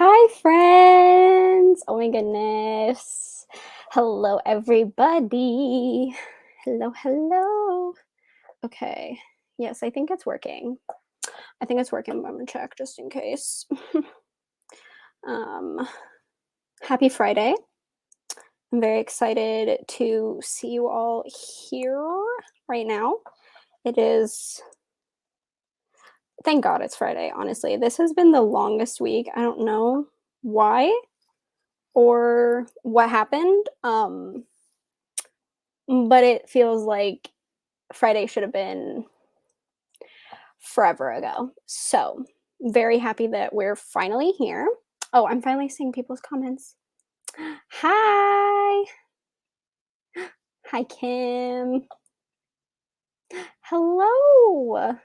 Hi, friends. Oh my goodness. Hello, everybody. Hello, hello. Okay. Yes, I think it's working. I think it's working, but I'm gonna check just in case. um, Happy Friday. I'm very excited to see you all here right now. It is, thank God it's Friday, honestly. This has been the longest week. I don't know why or what happened. But it feels like Friday should have been forever ago. So, very happy that we're finally here. Oh, I'm finally seeing people's comments. Hi. Hi, Kim. Hello.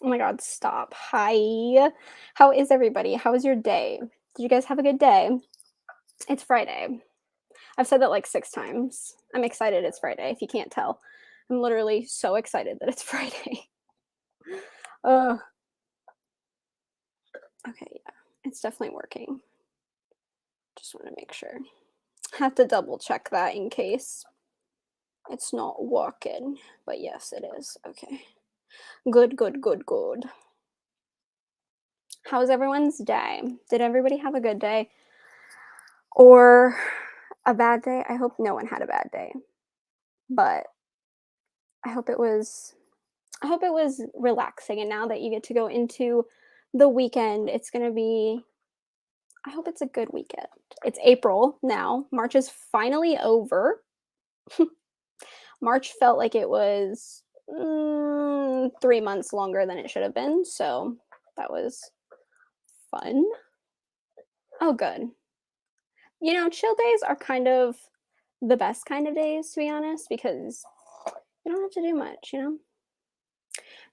Oh my God, stop. Hi. How is everybody? How was your day? Did you guys have a good day? It's Friday. I've said that like 6 times. I'm excited it's Friday, if you can't tell. I'm literally so excited that it's Friday. Ugh. Okay, yeah, it's definitely working. Just want to make sure. Have to double check that in case it's not working. But yes, it is. Okay. Good, good, good, good. How was everyone's day? Did everybody have a good day? Or a bad day? I hope no one had a bad day. But I hope it was relaxing, and now that you get to go into the weekend, it's going to be, I hope it's a good weekend. It's April now. March is finally over. March felt like it was 3 months longer than it should have been, so that was fun. Oh, good. You know, chill days are kind of the best kind of days, to be honest, because you don't have to do much, you know?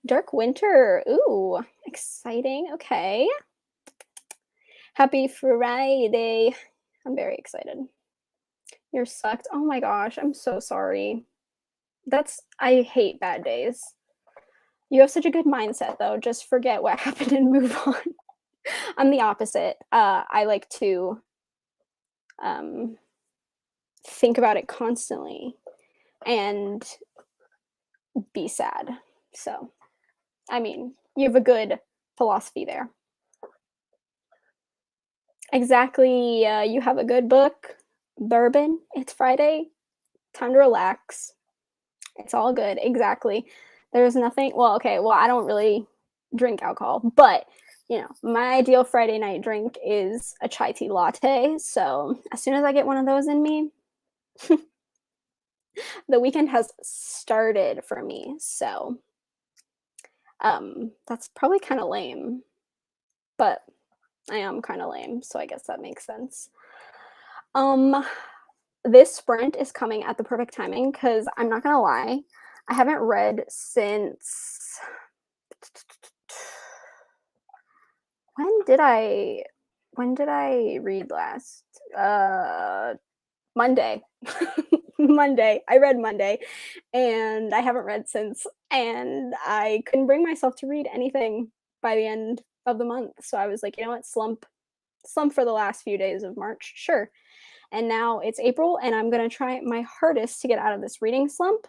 Dark winter. Ooh, exciting. Okay. Happy Friday. I'm very excited. You're sucked. Oh my gosh, I'm so sorry. I hate bad days. You have such a good mindset though. Just forget what happened and move on. I'm the opposite. I like to um, think about it constantly and be sad. So, I mean, you have a good philosophy there. Exactly. You have a good book. Bourbon. It's Friday. Time to relax. It's all good. Exactly. There's nothing. Well, okay. Well, I don't really drink alcohol, but you know, my ideal Friday night drink is a chai tea latte. So as soon as I get one of those in me, the weekend has started for me. So that's probably kind of lame, but I am kind of lame, so I guess that makes sense. Um this sprint is coming at the perfect timing because I'm not gonna lie, I haven't read since when did I read last? Monday. Monday. I read Monday and I haven't read since, and I couldn't bring myself to read anything by the end of the month. So I was like, you know what, slump for the last few days of March. Sure. And now it's April and I'm going to try my hardest to get out of this reading slump.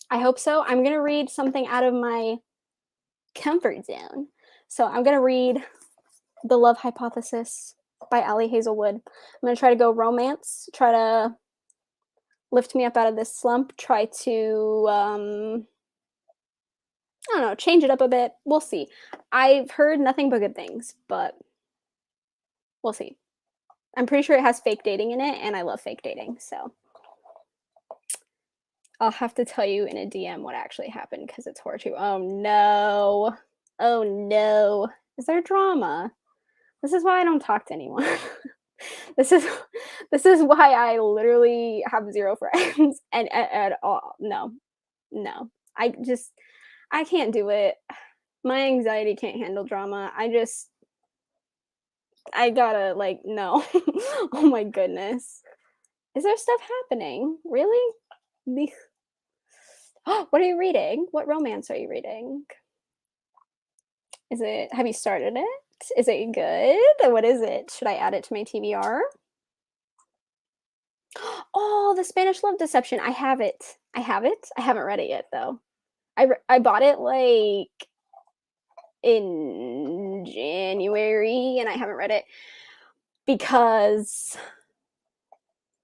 I hope so. I'm going to read something out of my comfort zone. So I'm going to read The Love Hypothesis by Hazelwood. I'm going to try to go romance, try to lift me up out of this slump, try to, I don't know, change it up a bit. We'll see. I've heard nothing but good things, but we'll see. I'm pretty sure it has fake dating in it, and I love fake dating, so I'll have to tell you in a DM what actually happened because it's horror too. Oh no. Oh no. Is there drama? This is why I don't talk to anyone. this is why I literally have 0 friends and at all. No. No. I can't do it. My anxiety can't handle drama. I gotta like no. Oh my goodness. Is there stuff happening? Really? What are you reading? What romance are you reading? Have you started it? Is it good? What is it? Should I add it to my TBR? Oh, the Spanish Love Deception. I have it. I have it. I haven't read it yet though. I bought it like in January and I haven't read it because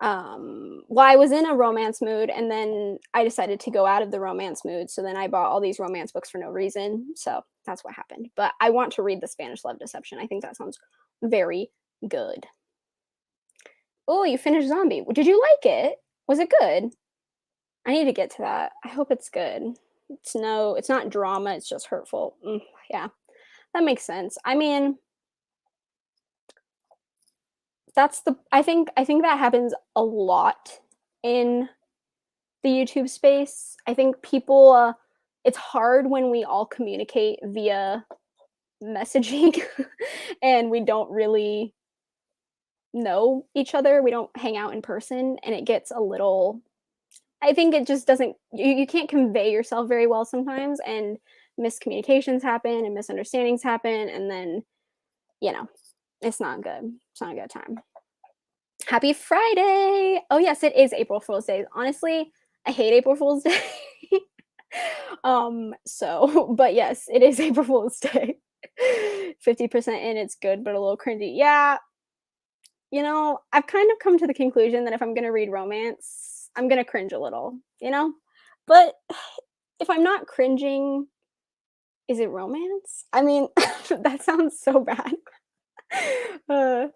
well, I was in a romance mood and then I decided to go out of the romance mood. So then I bought all these romance books for no reason. So that's what happened. But I want to read the Spanish Love Deception. I think that sounds very good. Oh, you finished Zombie. Did you like it? Was it good? I need to get to that. I hope it's good. It's not drama, it's just hurtful. Yeah. That makes sense. I mean, I think that happens a lot in the YouTube space. I think people it's hard when we all communicate via messaging and we don't really know each other. We don't hang out in person and it gets a little I think it just doesn't you can't convey yourself very well sometimes and miscommunications happen and misunderstandings happen and then, you know, it's not good. It's not a good time. Happy Friday. Oh yes, it is April Fool's Day. Honestly, I hate April Fool's Day. But yes, it is April Fool's Day. 50% in, it's good, but a little cringy. Yeah, I've kind of come to the conclusion that if I'm gonna read romance, I'm gonna cringe a little, you know? But if I'm not cringing, is it romance? I mean, that sounds so bad. Uh,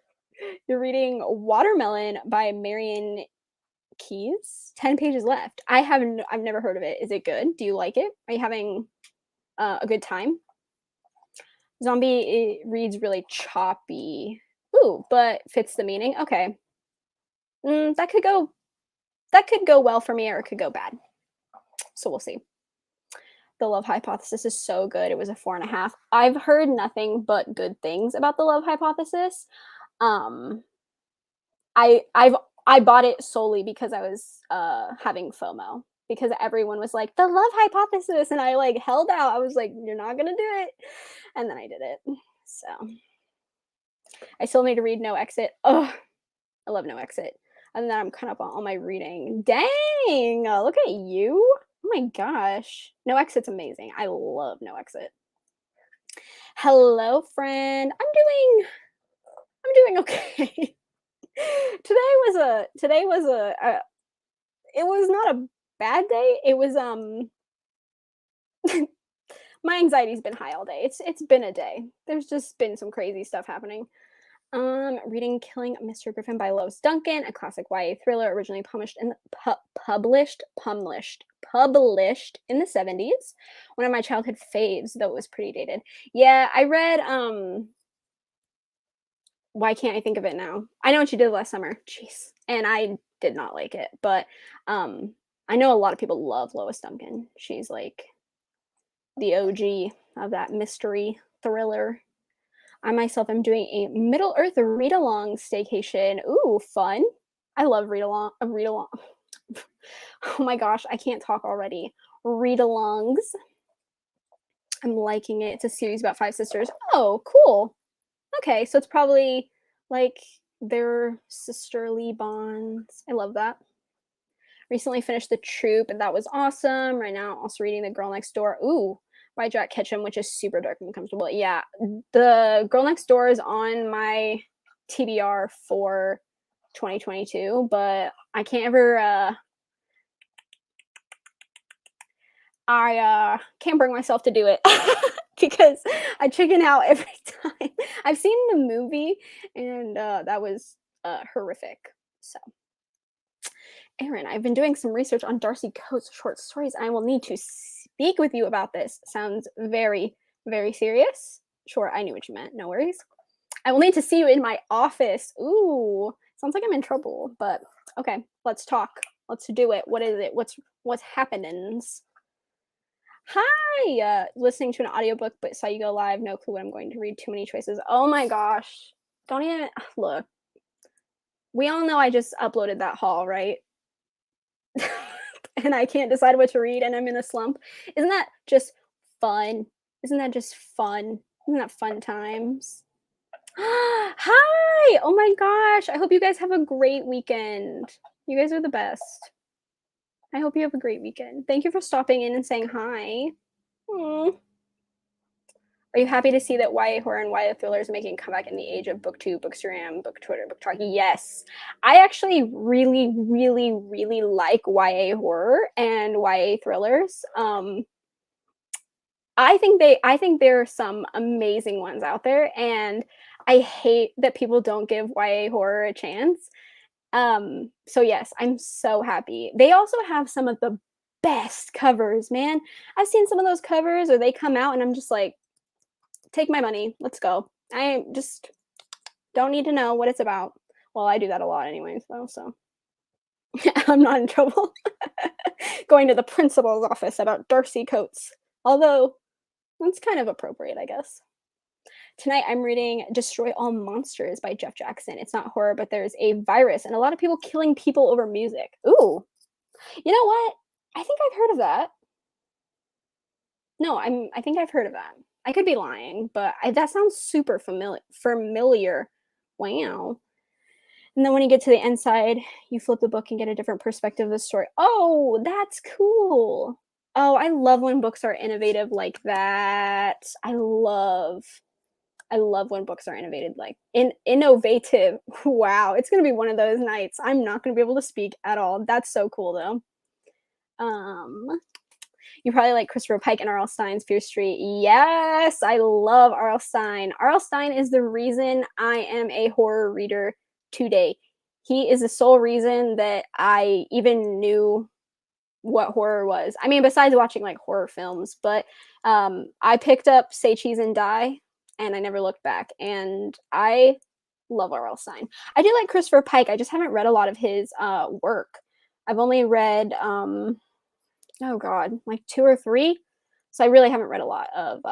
you're reading Watermelon by Marion Keys. 10 pages left. I've never heard of it. Is it good? Do you like it? Are you having a good time? Zombie it reads really choppy. Ooh, but fits the meaning. Okay. That could go well for me or it could go bad. So we'll see. The Love Hypothesis is so good. It was a 4.5. I've heard nothing but good things about the Love Hypothesis. Um, I bought it solely because I was having FOMO because everyone was like the Love Hypothesis and I like held out. I was like, you're not gonna do it, and then I did it. So I still need to read No Exit. Oh, I love No Exit. And then I'm kind of on my reading. Dang, look at you. Oh my gosh. No Exit's amazing. I love No Exit. Hello, friend. I'm doing okay. Today was a it was not a bad day. It was my anxiety's been high all day. It's been a day. There's just been some crazy stuff happening. Reading Killing Mr. Griffin by Lois Duncan, a classic YA thriller originally published in the 70s. One of my childhood faves, though it was pretty dated. Yeah, I read why can't I think of it now? I Know What You Did Last Summer. Jeez. And I did not like it, but I know a lot of people love Lois Duncan. She's like the OG of that mystery thriller. I myself am doing a Middle Earth read along staycation. Ooh, fun. I love read along. Oh my gosh, I can't talk already. Read alongs. I'm liking it. It's a series about 5 sisters. Oh, cool. Okay, so it's probably like their sisterly bonds. I love that. Recently finished The Troop, and that was awesome. Right now, also reading The Girl Next Door. Ooh, by Jack Ketchum, which is super dark and uncomfortable. Yeah, The Girl Next Door is on my TBR for 2022, but I can't ever. I can't bring myself to do it because I chicken out every time. I've seen the movie, and that was horrific. So. Aaron, I've been doing some research on Darcy Coates' short stories, and I will need to speak with you about this. Sounds very, very serious. Sure, I knew what you meant. No worries. I will need to see you in my office. Ooh, sounds like I'm in trouble, but okay, let's talk. Let's do it. What is it? What's happenings? Hi, listening to an audiobook, but saw you go live. No clue what I'm going to read. Too many choices. Oh my gosh. Don't even look. We all know I just uploaded that haul, right? And I can't decide what to read and I'm in a slump. Isn't that just fun? Isn't that just fun? Isn't that fun times? Hi! Oh my gosh, I hope you guys have a great weekend. You guys are the best. I hope you have a great weekend. Thank you for stopping in and saying hi. Aw. Are you happy to see that YA horror and YA thrillers are making a comeback in the age of booktube, bookstagram, book Twitter, book talk? Yes. I actually really, really, really like YA horror and YA thrillers. I think there are some amazing ones out there, and I hate that people don't give YA horror a chance. So yes, I'm so happy. They also have some of the best covers, man. I've seen some of those covers or they come out and I'm just like, take my money, let's go. I just don't need to know what it's about. Well, I do that a lot anyways, though, so I'm not in trouble. Going to the principal's office about Darcy coats. Although that's kind of appropriate, I guess. Tonight I'm reading Destroy All Monsters by Jeff Jackson. It's not horror, but there's a virus and a lot of people killing people over music. Ooh. You know what? I think I've heard of that. No, I think I've heard of that. I could be lying, but that sounds super familiar. Wow. And then when you get to the inside, you flip the book and get a different perspective of the story. Oh, that's cool. Oh, I love when books are innovative like that. I love when books are innovated like innovative. Wow, it's gonna be one of those nights. I'm not gonna be able to speak at all. That's so cool though. Um, you probably like Christopher Pike and R.L. Stein's Fear Street. Yes, I love R.L. Stein. R.L. Stein is the reason I am a horror reader today. He is the sole reason that I even knew what horror was. I mean, besides watching like horror films, but I picked up Say Cheese and Die and I never looked back. And I love R.L. Stein. I do like Christopher Pike. I just haven't read a lot of his work. I've only read oh god, like two or three. So I really haven't read a lot of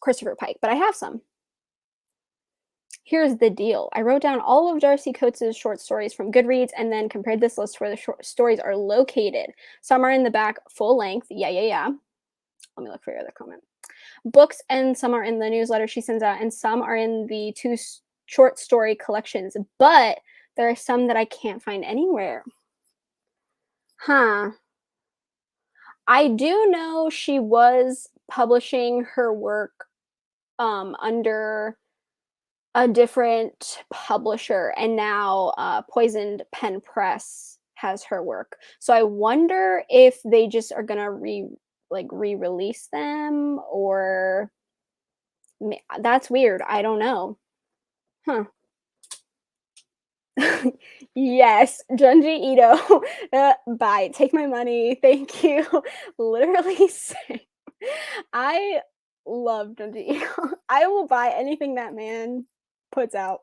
Christopher Pike, but I have some. Here's the deal. I wrote down all of Darcy Coates' short stories from Goodreads and then compared this list where the short stories are located. Some are in the back full length. Yeah, yeah, yeah. Let me look for your other comment. Books, and some are in the newsletter she sends out, and some are in the two short story collections. But there are some that I can't find anywhere. Huh. I do know she was publishing her work under a different publisher, and now Poisoned Pen Press has her work. So I wonder if they just are gonna re-release them, or that's weird. I don't know. Huh. Yes, Junji Ito. Bye. Take my money. Thank you. Literally same. I love Junji Ito. I will buy anything that man puts out.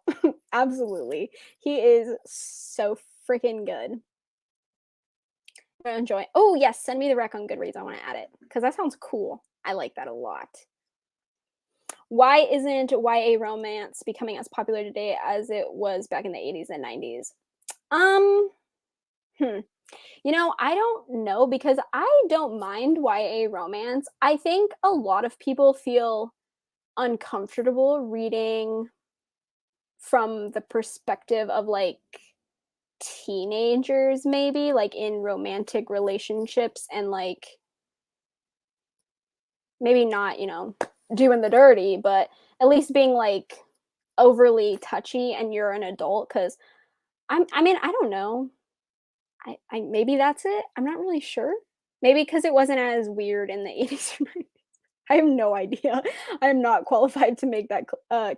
Absolutely. He is so freaking good. I enjoy. Oh, yes, send me the rec on Goodreads. I want to add it because that sounds cool. I like that a lot. Why isn't YA romance becoming as popular today as it was back in the 80s and 90s? Um, hmm. I don't know because I don't mind YA romance. I think a lot of people feel uncomfortable reading from the perspective of like teenagers, maybe like in romantic relationships, and like maybe not, doing the dirty, but at least being like overly touchy and you're an adult. Because I mean, I don't know. I maybe that's it. I'm not really sure. Maybe because it wasn't as weird in the 80s or 90s. I have no idea. I am not qualified to make that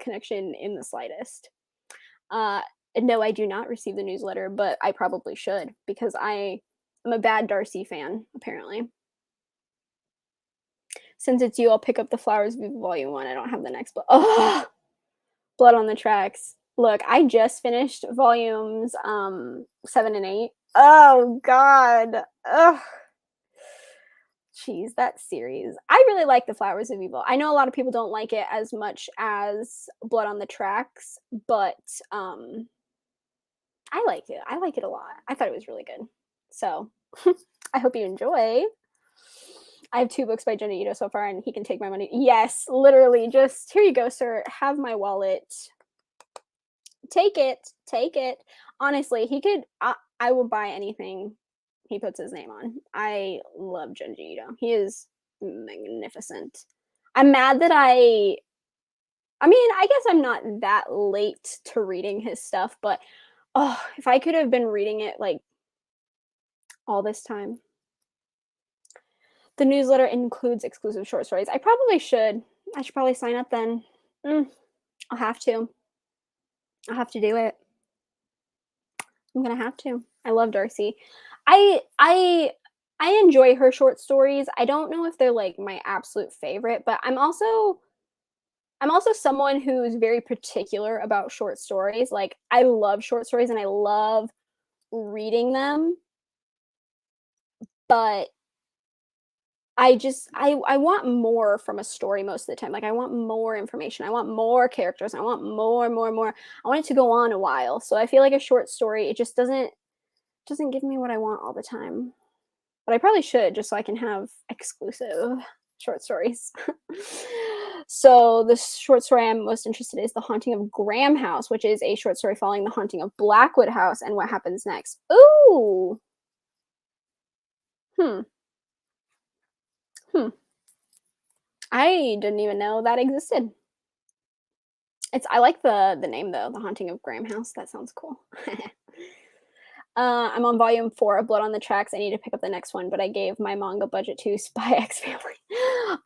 connection in the slightest. Uh, no, I do not receive the newsletter, but I probably should because I am a bad Darcy fan, apparently. Since it's you, I'll pick up the Flowers Volume 1. I don't have the next book. Oh, Blood on the Tracks. Look, I just finished volumes 7 and 8. Oh god. Ugh. Jeez, that series. I really like The Flowers of Evil. I know a lot of people don't like it as much as Blood on the Tracks, but I like it. I like it a lot. I thought it was really good. So, I hope you enjoy. I have 2 books by Junji Ito so far, and he can take my money. Yes, literally, just, "Here you go, sir. Have my wallet. Take it. Take it." Honestly, he could I will buy anything he puts his name on. I love Junji Ito. He is magnificent. I'm mad that I mean, I guess I'm not that late to reading his stuff, but, oh, if I could have been reading it, like, all this time. The newsletter includes exclusive short stories. I probably should. I should probably sign up then. Mm, I'll have to. I'll have to do it. I'm gonna have to. I love Darcy. I I I enjoy her short stories. I don't know if they're like my absolute favorite, but I'm also someone who's very particular about short stories. Like I love short stories and I love reading them, but I want more from a story most of the time. Like I want more information. I want more characters. I want more, more, more. I want it to go on a while. So I feel like a short story, it just doesn't give me what I want all the time. But I probably should just so I can have exclusive short stories. So the short story I'm most interested in is The Haunting of Graham House, which is a short story following the haunting of Blackwood House and what happens next. Ooh. Hmm. Hmm. I didn't even know that existed. I like the name though, The Haunting of Graham House. That sounds cool. I'm on volume 4 of Blood on the Tracks. I need to pick up the next one, but I gave my manga budget to Spy X Family.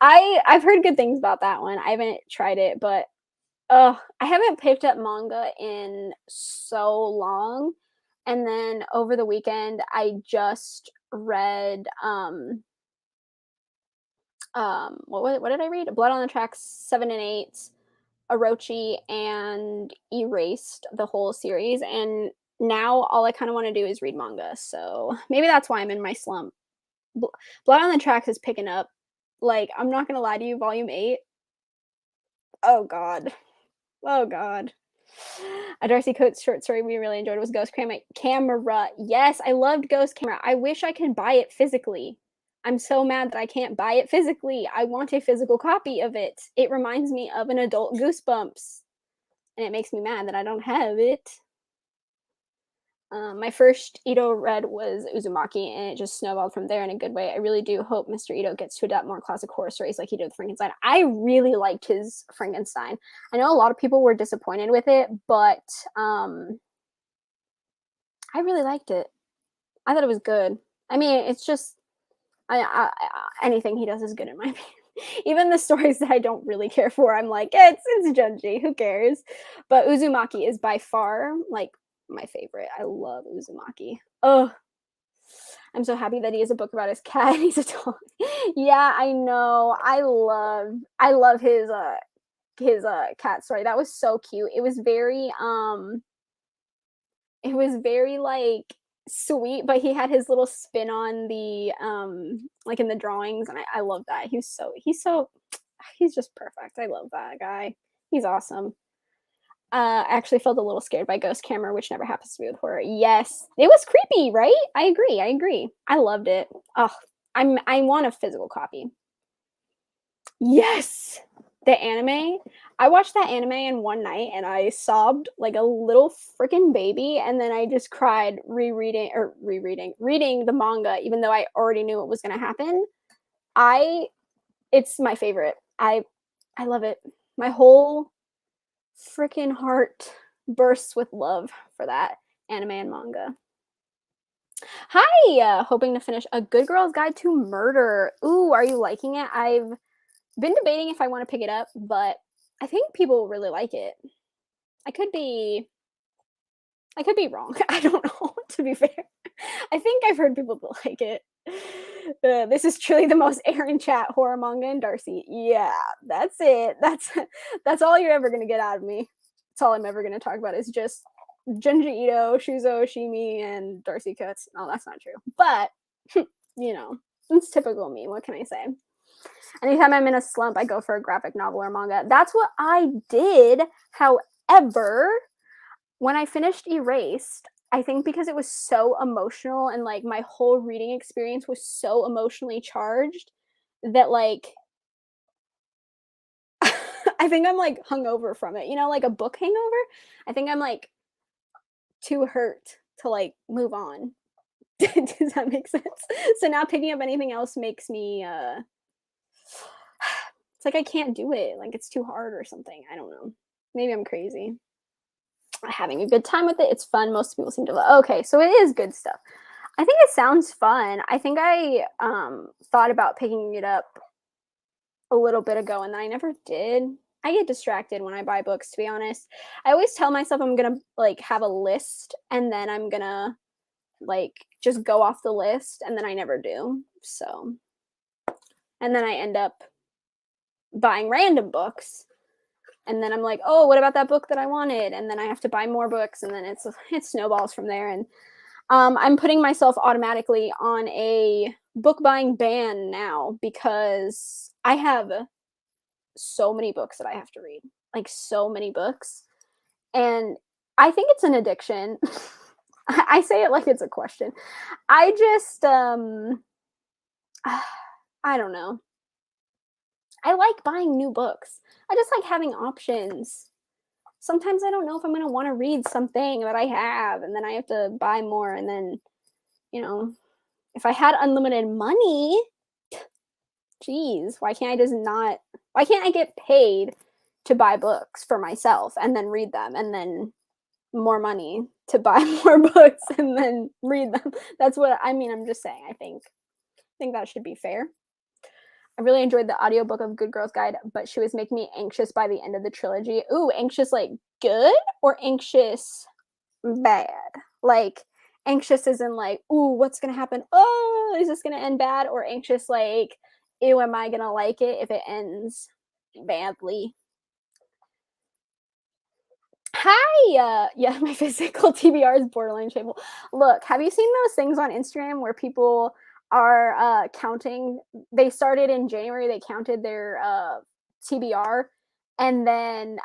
I've heard good things about that one. I haven't tried it, but I haven't picked up manga in so long. And then over the weekend, I just read what did I read? Blood on the Tracks 7 and 8, Orochi, and Erased, the whole series. And now all I kind of want to do is read manga. So maybe that's why I'm in my slump. Bl- Blood on the Tracks is picking up. Like, I'm not gonna lie to you, volume 8. Oh god. Oh god. A Darcy Coates short story we really enjoyed was Ghost Camera. Yes, I loved Ghost Camera. I wish I could buy it physically. I'm so mad that I can't buy it physically. I want a physical copy of it. It reminds me of an adult Goosebumps, and it makes me mad that I don't have it. My first Ito read was Uzumaki, and it just snowballed from there in a good way. I really do hope Mr. Ito gets to adapt more classic horror stories like he did with Frankenstein. I really liked his Frankenstein. I know a lot of people were disappointed with it, but I really liked it. I thought it was good. I mean, it's just anything he does is good in my opinion. Even the stories that I don't really care for, I'm like, it's Junji. Who cares? But Uzumaki is by far like my favorite. I love Uzumaki. Oh, I'm so happy that he has a book about his cat. He's a dog. Yeah, I know. I love his cat story. That was so cute. It was very like sweet, but he had his little spin on the like in the drawings, and I love that. He's just perfect. I love that guy. He's awesome. I actually felt a little scared by Ghost Camera, which never happens to me with horror. Yes, it was creepy, right? I agree. I agree. I loved it. Oh, I want a physical copy. Yes, the anime. I watched that anime in one night and I sobbed like a little freaking baby, and then I just cried reading the manga, even though I already knew what was going to happen. I It's my favorite. I love it. My whole freaking heart bursts with love for that anime and manga. Hi, hoping to finish A Good Girl's Guide to Murder. Ooh, are you liking it? I've been debating if I want to pick it up, but I think people really like it. I could be I could be wrong. I don't know, to be fair. I think I've heard people like it. This is truly the most Aaron chat horror manga and Darcy. Yeah, that's it. That's all you're ever gonna get out of me. That's all I'm ever gonna talk about is just Junji Ito, Shuzo Oshimi, and Darcy Coates. No, that's not true. But it's typical me. What can I say? Anytime I'm in a slump, I go for a graphic novel or manga. That's what I did. However, when I finished Erased, I think because it was so emotional and like my whole reading experience was so emotionally charged, that, like, I think I'm, like, hungover from it, like a book hangover? I think I'm, like, too hurt to, like, move on. Does that make sense? So now picking up anything else makes me, it's like I can't do it, like, it's too hard or something, I don't know. Maybe I'm crazy. Having a good time with it, it's fun, most people seem to okay, so it is good stuff. I think it sounds fun. I think I, thought about picking it up a little bit ago, and then I never did. I get distracted when I buy books, to be honest. I always tell myself I'm gonna, like, have a list, and then I'm gonna, like, just go off the list, and then I never do, so and then I end up buying random books, and then I'm like, "Oh, what about that book that I wanted?" And then I have to buy more books, and then it snowballs from there, and, I'm putting myself automatically on a book buying ban now because I have so many books that I have to read, like, so many books, and I think it's an addiction. I say it like it's a question. I just, I don't know. I like buying new books. I just like having options. Sometimes I don't know if I'm gonna wanna read something that I have, and then I have to buy more, and then, you know, if I had unlimited money, geez, why can't I get paid to buy books for myself and then read them, and then more money to buy more books and then read them? That's what I mean, I'm just saying, I think that should be fair. I really enjoyed the audiobook of Good Girl's Guide, but she was making me anxious by the end of the trilogy. Ooh, anxious like good or anxious bad? Like anxious as in like, ooh, what's gonna happen? Oh, is this gonna end bad? Or anxious like, ew, am I gonna like it if it ends badly? Hi, yeah, my physical TBR is borderline shameful. Look, have you seen those things on Instagram where people are counting? They started in January, they counted their TBR, and then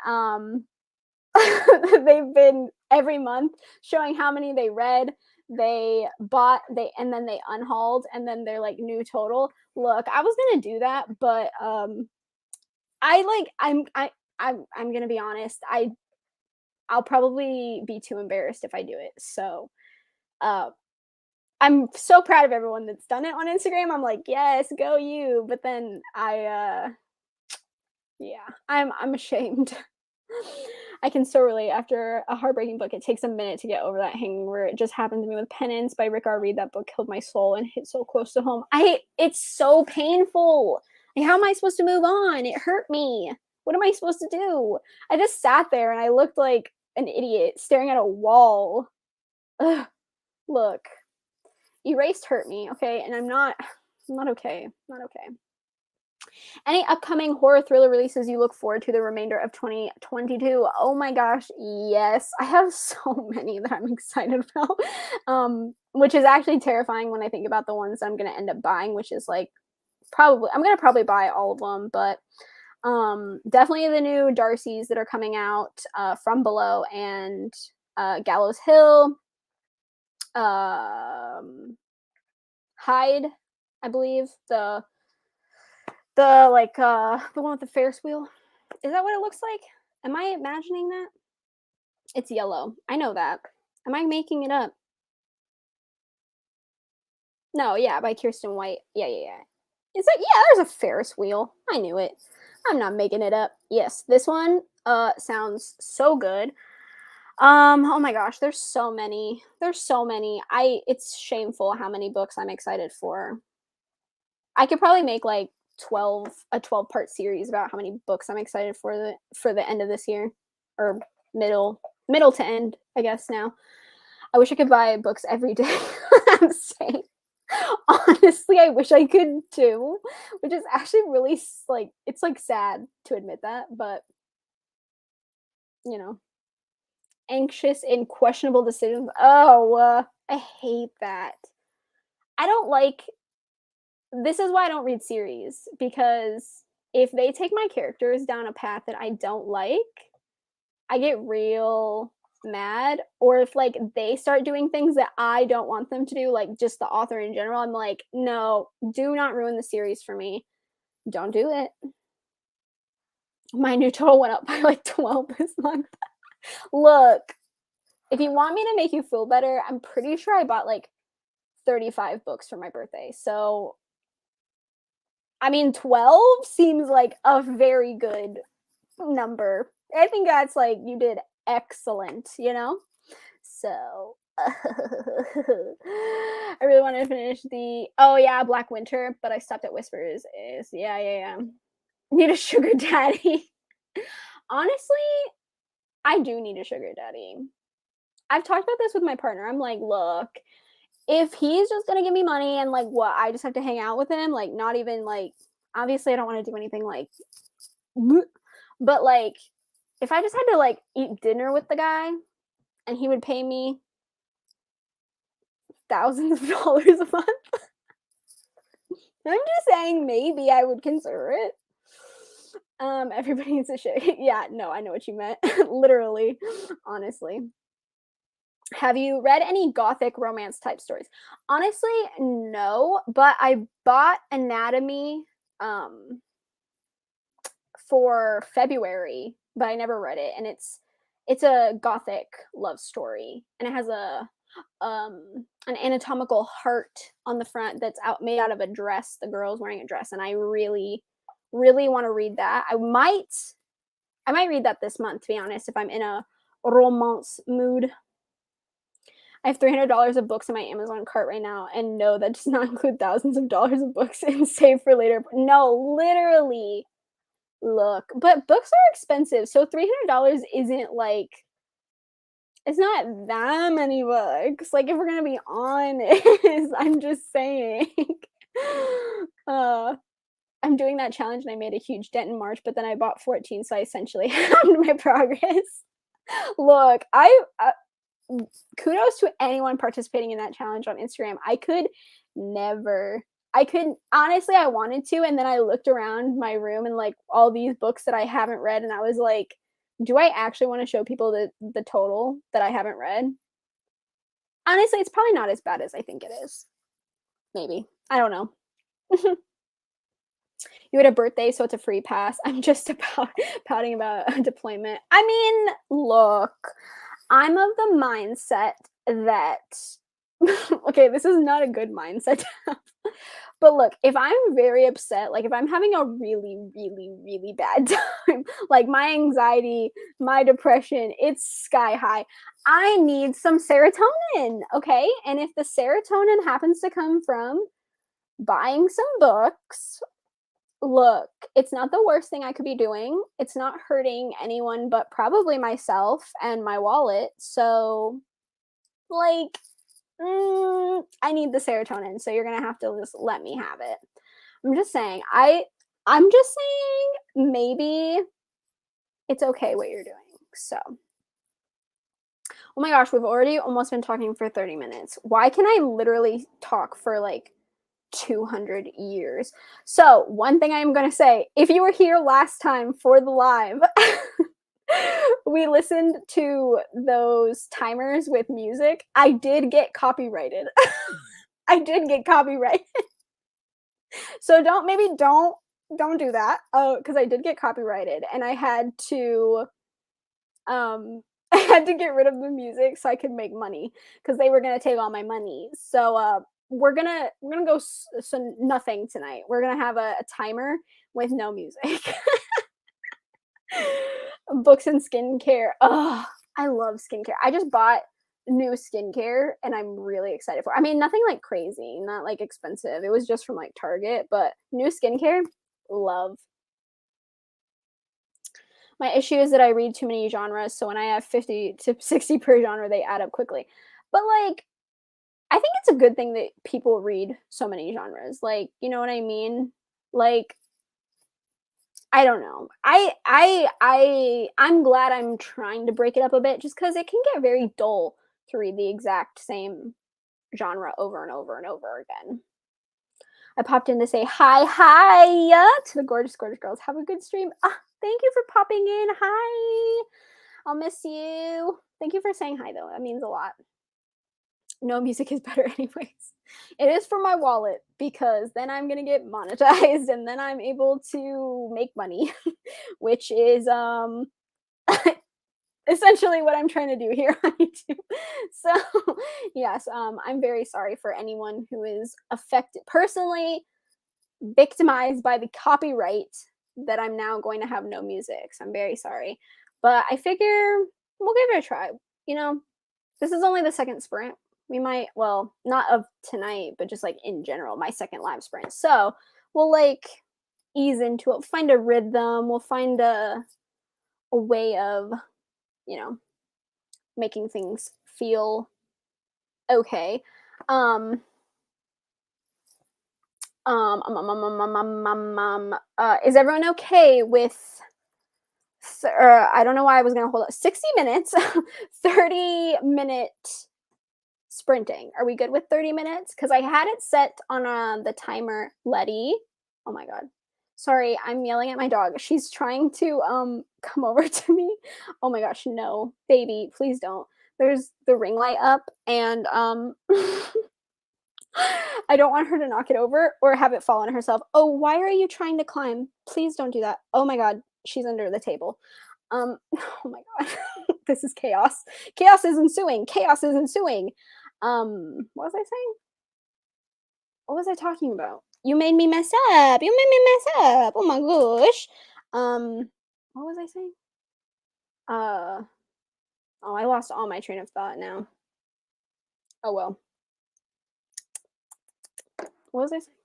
they've been every month showing how many they read, they bought, and then they unhauled, and then their like new total. Look, I was gonna do that, but I like I'm gonna be honest. I'll probably be too embarrassed if I do it. So, uh, I'm so proud of everyone that's done it on Instagram. I'm like, "Yes, go you." But then yeah, I'm ashamed. I can so relate. After a heartbreaking book, it takes a minute to get over that hangover. It just happened to me with Penance by Rick R. Reed. That book killed my soul and hit so close to home. It's so painful. Like, how am I supposed to move on? It hurt me. What am I supposed to do? I just sat there and I looked like an idiot staring at a wall. Ugh, look, erased hurt me, okay? And I'm not okay. Not okay. Any upcoming horror thriller releases you look forward to the remainder of 2022? Oh my gosh, yes. I have so many that I'm excited about. Which is actually terrifying when I think about the ones I'm going to end up buying, which is like probably I'm going to probably buy all of them, but definitely the new Darcy's that are coming out, From Below and Gallows Hill, um Hyde, I believe, the one with the Ferris wheel. Is that what it looks like? Am I imagining that? It's yellow. I know that. Am I making it up? No, yeah, by Kirsten White. Yeah, yeah, yeah. It's like, yeah, there's a Ferris wheel. I knew it. I'm not making it up. Yes, this one sounds so good. Oh my gosh, there's so many. There's so many. It's shameful how many books I'm excited for. I could probably make like 12-part series about how many books I'm excited for the end of this year, or middle to end, I guess now. I wish I could buy books every day. I'm saying. Honestly, I wish I could too, which is actually really like it's like sad to admit that, but you know, anxious in questionable decisions. Oh, I hate that. I don't like this is why I don't read series because if they take my characters down a path that I don't like, I get real mad. Or if like they start doing things that I don't want them to do, like just the author in general, I'm like, no, do not ruin the series for me. Don't do it. My new total went up by like 12 this month. Look, if you want me to make you feel better, I'm pretty sure I bought like 35 books for my birthday. So, I mean, 12 seems like a very good number. I think that's like you did excellent, you know? So, I really wanted to finish oh yeah, Black Winter, but I stopped at Whispers. Is yeah. Need a sugar daddy. Honestly, I do need a sugar daddy. I've talked about this with my partner. I'm like, look, if he's just gonna give me money and like what, I just have to hang out with him, like not even like obviously I don't want to do anything like but like if I just had to like eat dinner with the guy and he would pay me thousands of dollars a month, I'm just saying maybe I would consider it. Everybody needs to share. Yeah, no, I know what you meant. Literally, honestly. Have you read any gothic romance type stories? Honestly, no, but I bought Anatomy for February, but I never read it, and it's a gothic love story, and it has an anatomical heart on the front that's made out of a dress. The girl's wearing a dress, and I really, really want to read that. I might read that this month, to be honest, if I'm in a romance mood. I have $300 of books in my Amazon cart right now, and no, that does not include thousands of dollars of books and save for later. No, literally. Look, but books are expensive, so $300 isn't like it's not that many books. Like if we're gonna be honest, I'm just saying. uh, I'm doing that challenge and I made a huge dent in March, but then I bought 14, so I essentially halved my progress. Look, kudos to anyone participating in that challenge on Instagram. I could never. I could honestly, I wanted to, and then I looked around my room and like all these books that I haven't read, and I was like, do I actually want to show people the total that I haven't read? Honestly, it's probably not as bad as I think it is. Maybe. I don't know. You had a birthday, so it's a free pass. I'm just about pouting about a deployment. I mean, look, I'm of the mindset that okay, this is not a good mindset to have. But look, if I'm very upset, like if I'm having a really, really, really bad time, like my anxiety, my depression, it's sky high. I need some serotonin, okay? And if the serotonin happens to come from buying some books, look, it's not the worst thing I could be doing. It's not hurting anyone but probably myself and my wallet. So, like, I need the serotonin, so you're gonna have to just let me have it. I'm just saying, I'm just saying maybe it's okay what you're doing. So, oh my gosh, we've already almost been talking for 30 minutes. Why can I literally talk for like 200 years? So, one thing I'm going to say, if you were here last time for the live, we listened to those timers with music. I did get copyrighted. I did get copyrighted. So don't do that. Oh, because I did get copyrighted and I had to I had to get rid of the music so I could make money because they were gonna take all my money. So we're gonna go so nothing tonight. We're gonna have a timer with no music. Books and skincare. Oh, I love skincare. I just bought new skincare and I'm really excited for. I mean, nothing like crazy, not like expensive. It was just from like Target, but new skincare, love. My issue is that I read too many genres, so when I have 50 to 60 per genre, they add up quickly. But like, I think it's a good thing that people read so many genres. Like, you know what I mean? Like, I don't know. I'm glad I'm trying to break it up a bit just because it can get very dull to read the exact same genre over and over and over again. I popped in to say hi to the gorgeous, gorgeous girls. Have a good stream. Thank you for popping in. Hi. I'll miss you. Thank you for saying hi though. That means a lot. No music is better anyways. It is for my wallet because then I'm gonna get monetized and then I'm able to make money, which is essentially what I'm trying to do here on YouTube. So yes, I'm very sorry for anyone who is affected personally victimized by the copyright that I'm now going to have no music. So I'm very sorry. But I figure we'll give it a try. You know, this is only the second sprint. We might, well, not of tonight, but just like in general, my second live sprint. So we'll like ease into it, find a rhythm, we'll find a way of, you know, making things feel okay. Um, is everyone okay with I don't know why I was gonna hold up 60 minutes, 30-minute sprinting. Are we good with 30 minutes? Because I had it set on the timer. Letty. Oh my god. Sorry, I'm yelling at my dog. She's trying to come over to me. Oh my gosh, no. Baby, please don't. There's the ring light up and I don't want her to knock it over or have it fall on herself. Oh, why are you trying to climb? Please don't do that. Oh my god, she's under the table. Oh my god. This is chaos. Chaos is ensuing. Chaos is ensuing. What was I saying? What was I talking about? You made me mess up. You made me mess up. Oh my gosh. What was I saying? Uh, oh, I lost all my train of thought now. Oh well. What was I saying?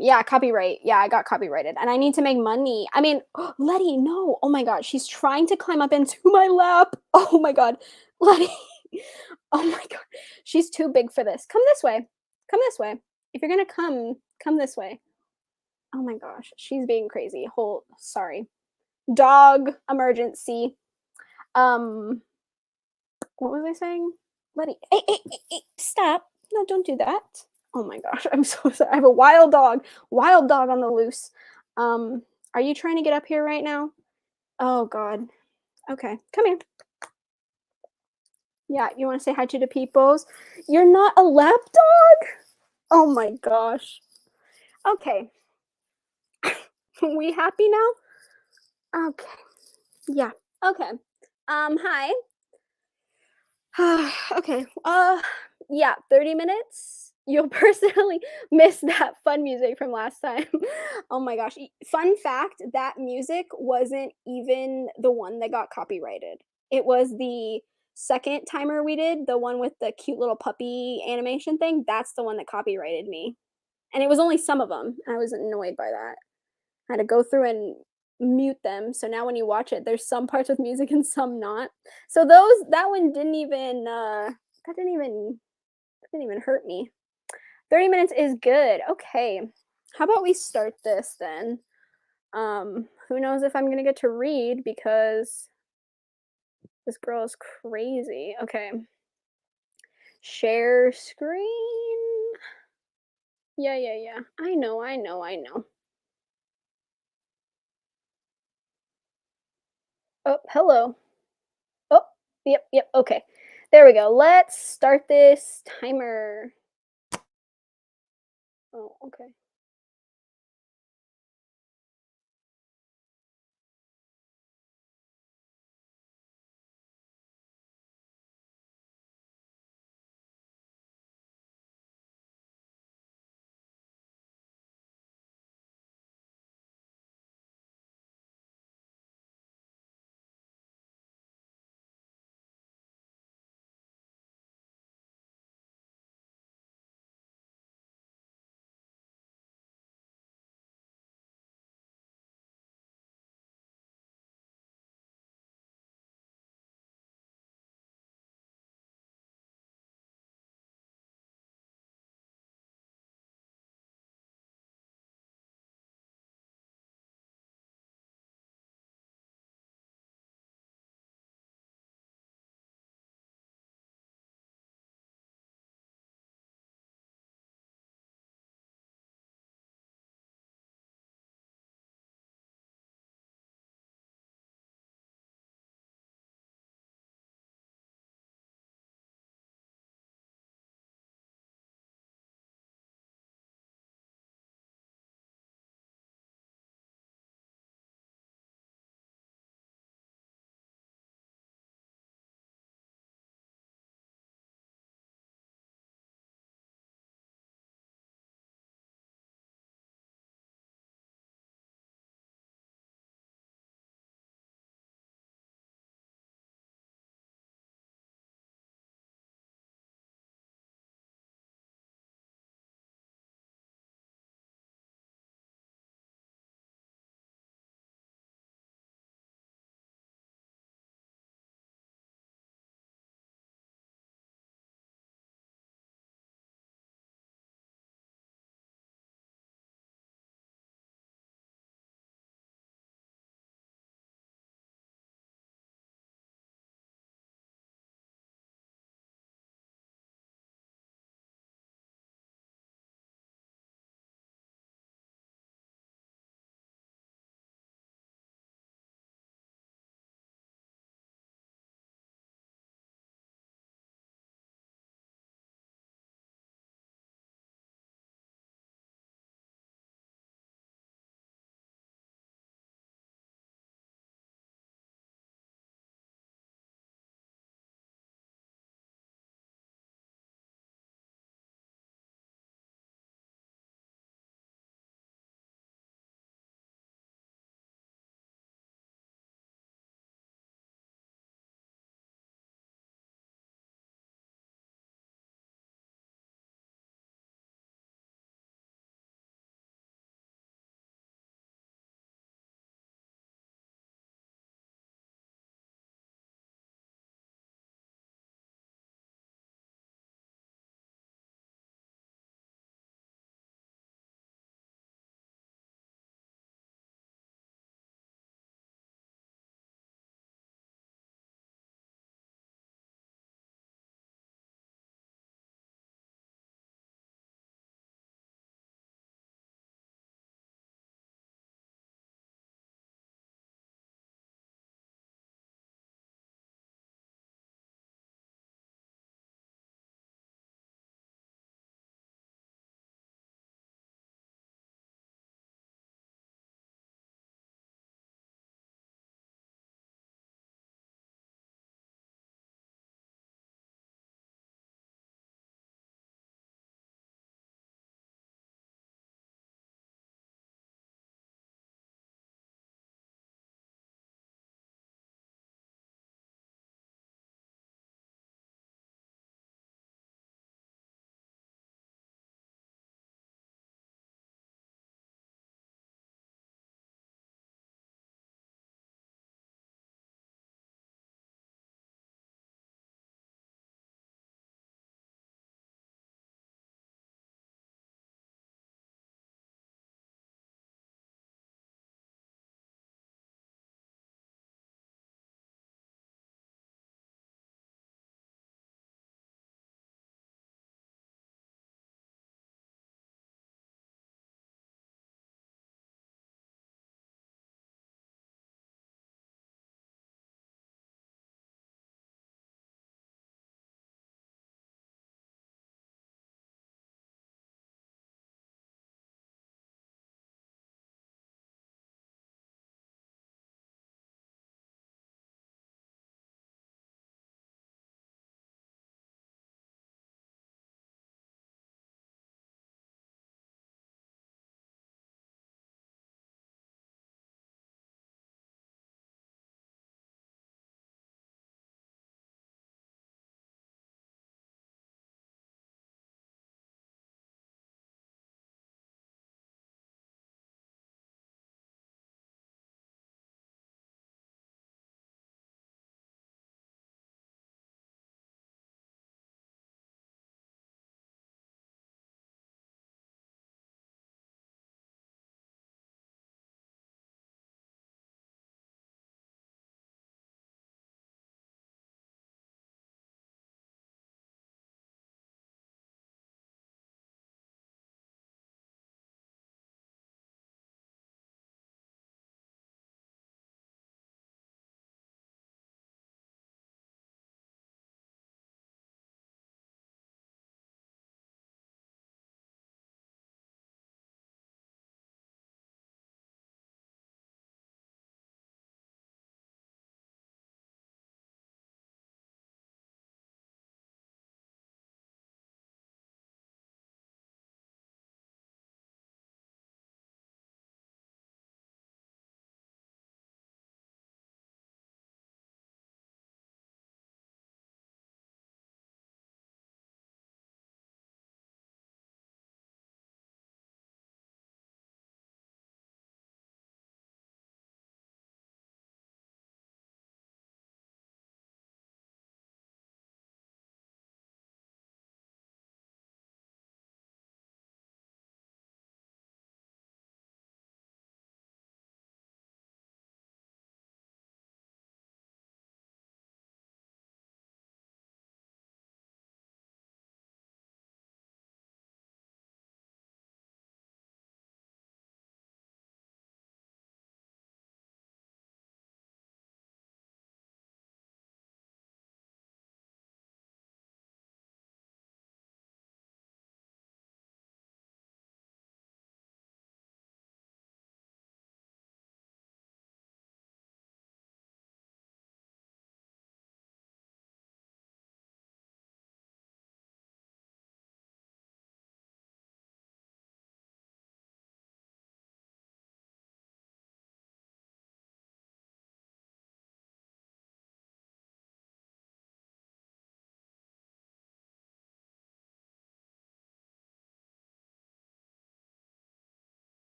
Yeah, copyright. Yeah, I got copyrighted and I need to make money. I mean, Letty, no. Oh my god, she's trying to climb up into my lap. Oh my god. Letty. Oh my god. She's too big for this. Come this way. Come this way. If you're going to come this way. Oh my gosh, she's being crazy. Hold, sorry. Dog emergency. Um, what was I saying? Letty, stop. No, don't do that. Oh my gosh, I'm so sorry. I have a wild dog on the loose. Um, are you trying to get up here right now? Oh god. Okay, come here. Yeah, you want to say hi to the peoples? You're not a lap dog? Oh my gosh. Okay. We happy now? Okay. Yeah. Okay. Hi. Okay. Yeah, 30 minutes. You'll personally miss that fun music from last time. Oh my gosh. Fun fact, that music wasn't even the one that got copyrighted. It was the second timer we did, the one with the cute little puppy animation thing. That's the one that copyrighted me. And it was only some of them. I was annoyed by that. I had to go through and mute them. So now when you watch it, there's some parts with music and some not. So that one didn't even that didn't even hurt me. 30 minutes is good. Okay. How about we start this then? Who knows if I'm gonna get to read because this girl is crazy. Okay. Share screen. Yeah, yeah, yeah. I know. Oh, hello. Oh, yep, okay. There we go. Let's start this timer. Oh, okay.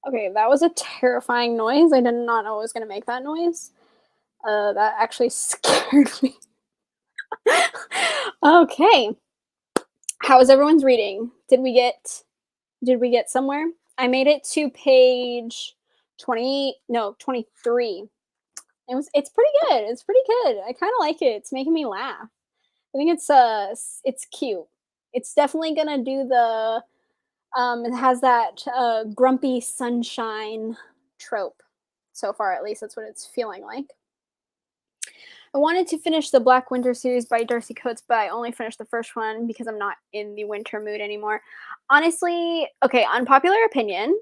Okay, that was a terrifying noise. I did not know it was gonna make that noise. That actually scared me. Okay, how was everyone's reading? Did we get somewhere? I made it to page 20, no, 23. It's pretty good. It's pretty good. I kind of like it. It's making me laugh. I think it's cute. It's definitely gonna do the it has that grumpy sunshine trope. So far at least that's what it's feeling like. I wanted to finish the Black Winter series by Darcy Coates, but I only finished the first one because I'm not in the winter mood anymore. Honestly, okay, unpopular opinion,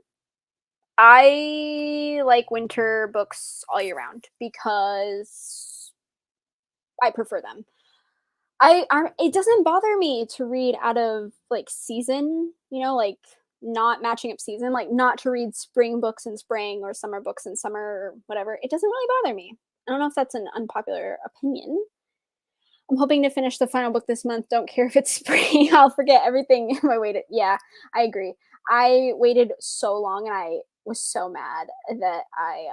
I like winter books all year round because I prefer them. It doesn't bother me to read out of like season, like not matching up season, like not to read spring books in spring or summer books in summer or whatever. It doesn't really bother me. I don't know if that's an unpopular opinion. I'm hoping to finish the final book this month. Don't care if it's spring. I'll forget everything if I waited. Yeah, I agree. I waited so long and I was so mad that I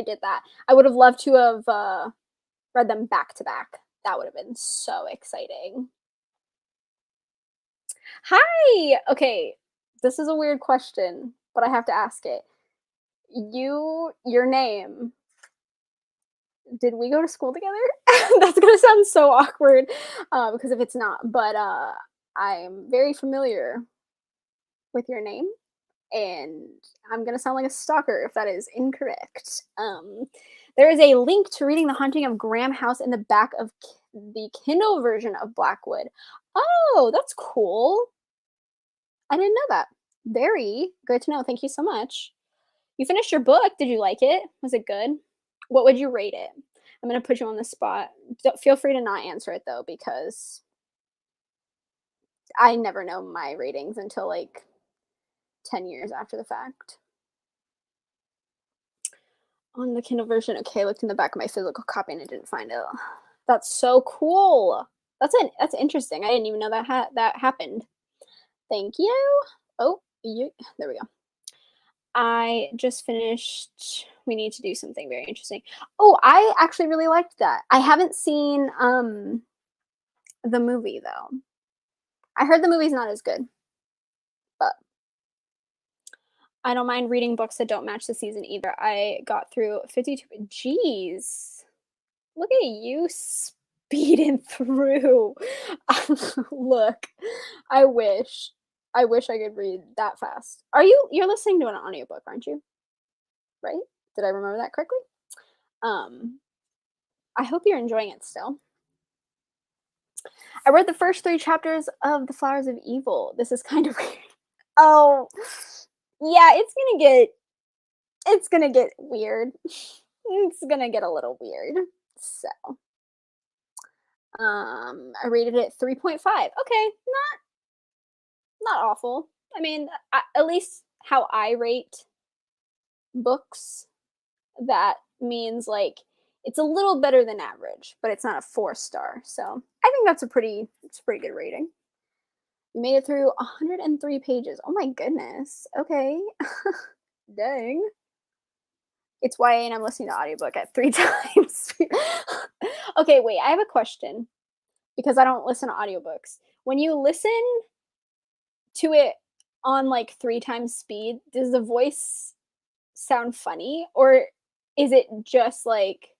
did that. I would have loved to have read them back to back. That would have been so exciting. Hi. Okay, this is a weird question, but I have to ask it. Your name. Did we go to school together? That's gonna sound so awkward, because if it's not, but I'm very familiar with your name, and I'm gonna sound like a stalker if that is incorrect. There is a link to reading The Haunting of Graham House in the back of the Kindle version of Blackwood. Oh, that's cool. I didn't know that. Very good to know. Thank you so much. You finished your book. Did you like it? Was it good? What would you rate it? I'm gonna put you on the spot. Feel free to not answer it though, because I never know my ratings until like 10 years after the fact. On the Kindle version, okay, I looked in the back of my physical copy and I didn't find it. That's so cool. That's interesting. I didn't even know that happened. Thank you. Oh, there we go. I just finished we need to do something very interesting. Oh, I actually really liked that. I haven't seen the movie though. I heard the movie's not as good, but I don't mind reading books that don't match the season either. I got through 52. Jeez. Look at you speeding through. Look, I wish. I wish I could read that fast. You're listening to an audiobook, aren't you? Right? Did I remember that correctly? Um, I hope you're enjoying it still. I read the first 3 chapters of The Flowers of Evil. This is kind of weird. Oh, yeah, it's gonna get weird. It's gonna get a little weird. So, I rated it 3.5. Okay, not awful. I mean, at least how I rate books, that means like it's a little better than average, but it's not a 4 star. So I think it's a pretty good rating. You made it through 103 pages. Oh my goodness. Okay. Dang. It's YA and I'm listening to audiobook at 3 times. Okay, wait, I have a question because I don't listen to audiobooks. When you listen to it on like 3 times speed, does the voice sound funny or is it just like,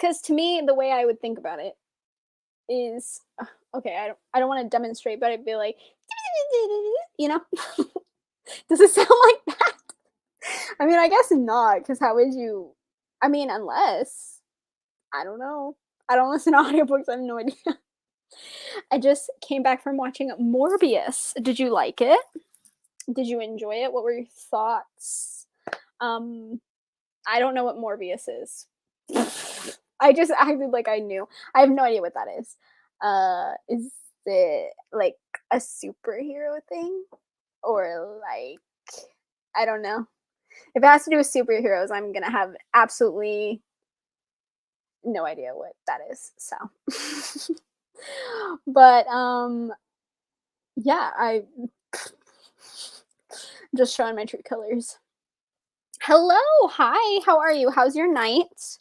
cuz to me the way I would think about it is okay, I don't want to demonstrate, but I'd be like you know? Does it sound like that? I mean, I guess not, because how would you I mean, unless I don't know. I don't listen to audiobooks, I have no idea. I just came back from watching Morbius. Did you like it? Did you enjoy it? What were your thoughts? Um, I don't know what Morbius is. I just acted like I knew. I have no idea what that is. Is it like a superhero thing? Or like I don't know. If it has to do with superheroes, I'm gonna have absolutely no idea what that is. So, but yeah, I Just showing my true colors. Hello, hi, how are you? How's your night?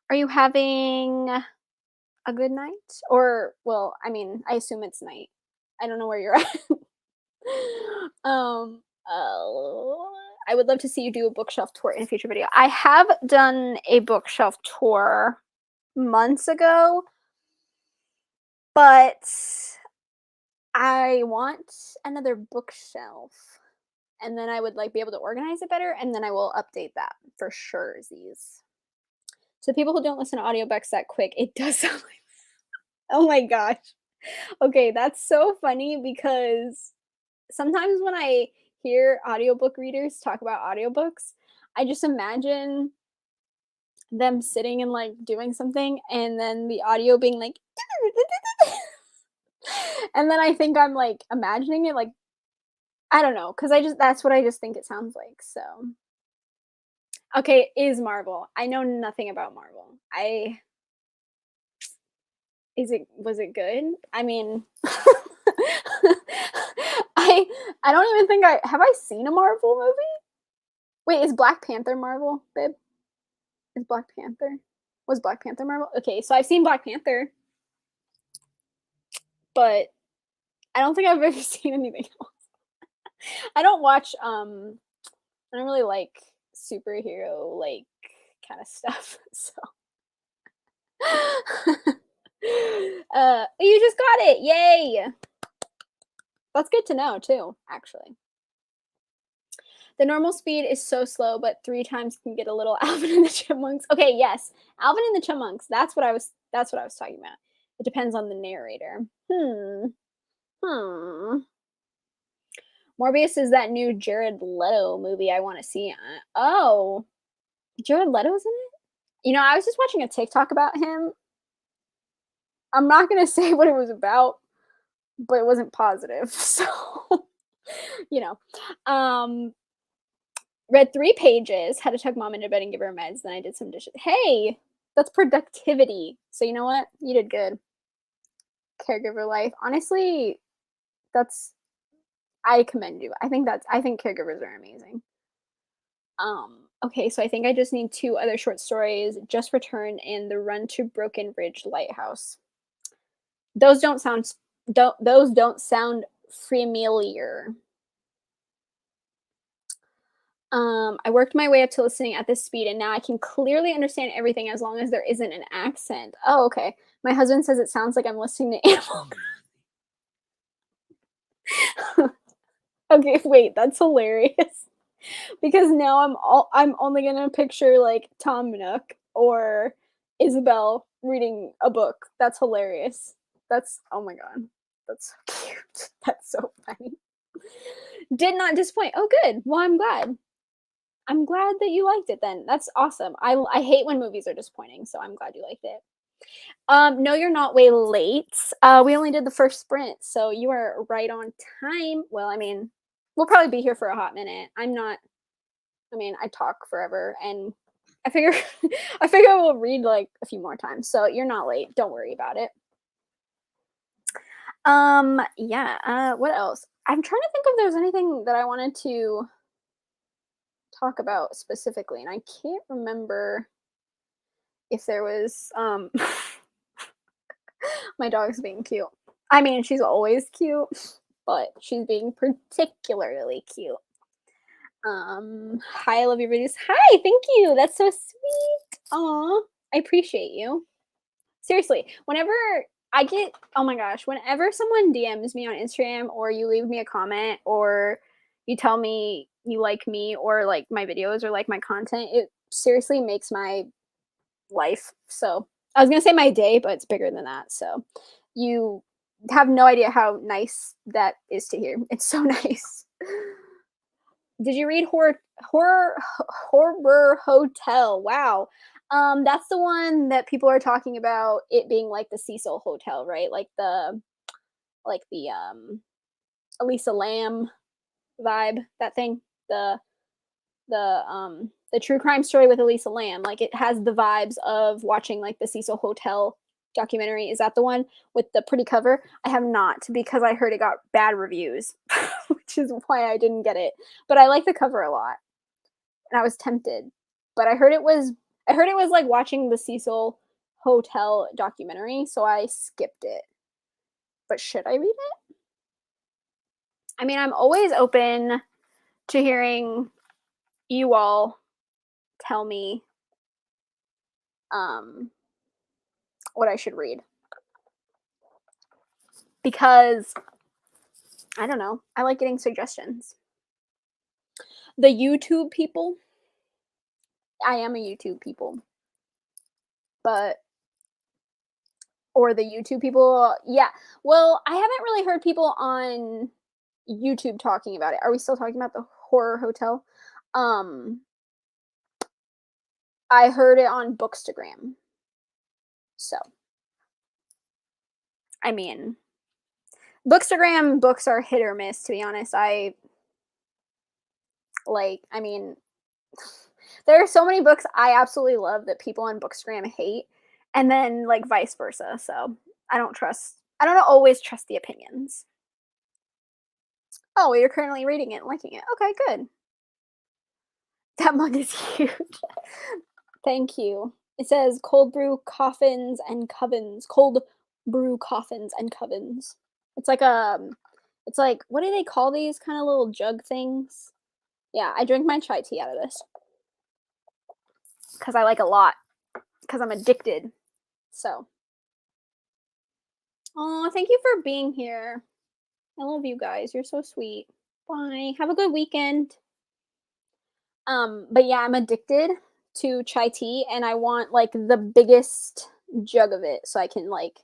Are you having a good night? Or, well, I mean, I assume it's night. I don't know where you're at. Oh, I would love to see you do a bookshelf tour in a future video. I have done a bookshelf tour months ago, but I want another bookshelf. And then I would like be able to organize it better, and then I will update that for sure. Z's. So people who don't listen to audiobooks that quick, it does sound like oh my gosh. Okay, that's so funny because sometimes when I hear audiobook readers talk about audiobooks, I just imagine them sitting and like doing something and then the audio being like and then I think I'm like imagining it like I don't know, cuz I just that's what I just think it sounds like. So, okay, it is Marvel. I know nothing about Marvel. I is it was it good? I mean I I don't even think I have I seen a Marvel movie? Wait, is Black Panther Marvel, babe? Is Black Panther? Was Black Panther Marvel? Okay, so I've seen Black Panther, but I don't think I've ever seen anything else. I don't watch I don't really like superhero like kind of stuff. So you just got it. Yay. That's good to know too, actually. The normal speed is so slow, but 3 times can get a little Alvin and the Chipmunks. Okay, yes. Alvin and the Chipmunks. That's what I was talking about. It depends on the narrator. Hmm. Hmm. Morbius is that new Jared Leto movie I want to see. Oh, Jared Leto's in it? You know, I was just watching a TikTok about him. I'm not going to say what it was about, but it wasn't positive. So, you know. Um read 3 pages, had to tuck mom into bed and give her meds, then I did some dishes. Hey, that's productivity. So you know what? You did good. Caregiver life. Honestly, that's I commend you. I think caregivers are amazing. Okay, so I think I just need 2 other short stories. Just returned and The Run to Broken Ridge Lighthouse. Those don't sound those don't sound familiar. I worked my way up to listening at this speed, and now I can clearly understand everything as long as there isn't an accent. Oh, okay. My husband says it sounds like I'm listening to Animal. Okay, wait, that's hilarious. Because now I'm only gonna picture like Tom Nook or Isabel reading a book. That's hilarious. That's oh my god. That's so cute. That's so funny. Did not disappoint. Oh, good. Well, I'm glad. I'm glad that you liked it then. That's awesome. I hate when movies are disappointing, so I'm glad you liked it. No, you're not way late. We only did the first sprint, so you are right on time. Well, I mean, we'll probably be here for a hot minute. I'm not I mean, I talk forever and I figure I figure we'll read like a few more times. So you're not late. Don't worry about it. Yeah, what else? I'm trying to think if there's anything that I wanted to talk about specifically, and I can't remember if there was my dog's being cute. I mean, she's always cute, but she's being particularly cute. Hi, I love your videos. Hi, thank you. That's so sweet. Aw, I appreciate you. Seriously, whenever I get, oh my gosh, whenever someone DMs me on Instagram or you leave me a comment or you tell me you like me or like my videos or like my content, it seriously makes my life. So I was gonna say my day, but it's bigger than that. So you have no idea how nice that is to hear. It's so nice. Did you read Horror Hotel? Wow. That's the one that people are talking about it being like the Cecil Hotel, right? Like the Elisa Lamb vibe, that thing. The true crime story with Elisa Lamb. Like it has the vibes of watching like the Cecil Hotel documentary. Is that the one with the pretty cover? I have not because I heard it got bad reviews. which is why I didn't get it. But I like the cover a lot, and I was tempted. But I heard it was like watching the Cecil Hotel documentary, so I skipped it. But should I read it? I mean, I'm always open to hearing you all tell me um what I should read because I don't know. I like getting suggestions. The YouTube people, I am a YouTube people, but or the YouTube people, yeah. Well, I haven't really heard people on YouTube talking about it. Are we still talking about the horror hotel? Um, I heard it on Bookstagram. So, I mean, Bookstagram books are hit or miss, to be honest. I mean, there are so many books I absolutely love that people on Bookstagram hate, and then like vice versa. So, I don't always trust the opinions. Oh, well, you're currently reading it and liking it. Okay, good. That mug is huge. Thank you. It says cold brew coffins and covens. Cold brew coffins and covens. It's like it's like what do they call these kind of little jug things? Yeah, I drink my chai tea out of this because I like a lot because I'm addicted. So, oh, thank you for being here. I love you guys. You're so sweet. Bye. Have a good weekend. But yeah, I'm addicted to chai tea and I want like the biggest jug of it so I can like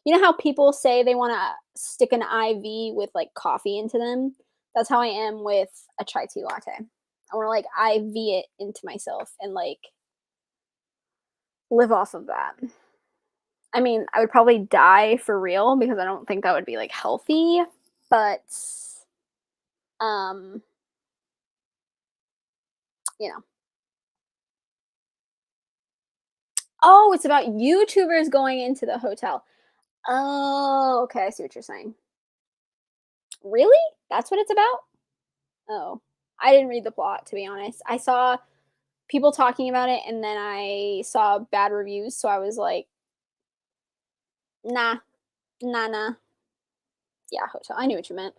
you know how people say they want to stick an IV with like coffee into them? That's how I am with a chai tea latte. I want to like IV it into myself and like live off of that. I mean, I would probably die for real because I don't think that would be like healthy, but um, you know. Oh, it's about YouTubers going into the hotel. Oh, okay, I see what you're saying. Really? That's what it's about? Oh. I didn't read the plot, to be honest. I saw people talking about it and then I saw bad reviews, so I was like, "Nah, nah, nah." Yeah, hotel. I knew what you meant.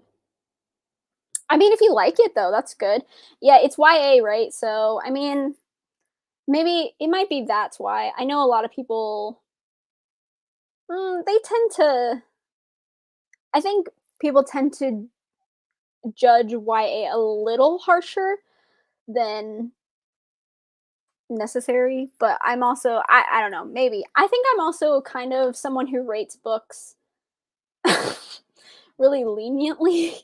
I mean, if you like it though, that's good. Yeah, it's YA, right? So, I mean, maybe it might be that's why. I know a lot of people they tend to I think people tend to judge YA a little harsher than necessary, but I'm also I don't know, maybe. I think I'm also kind of someone who rates books really leniently.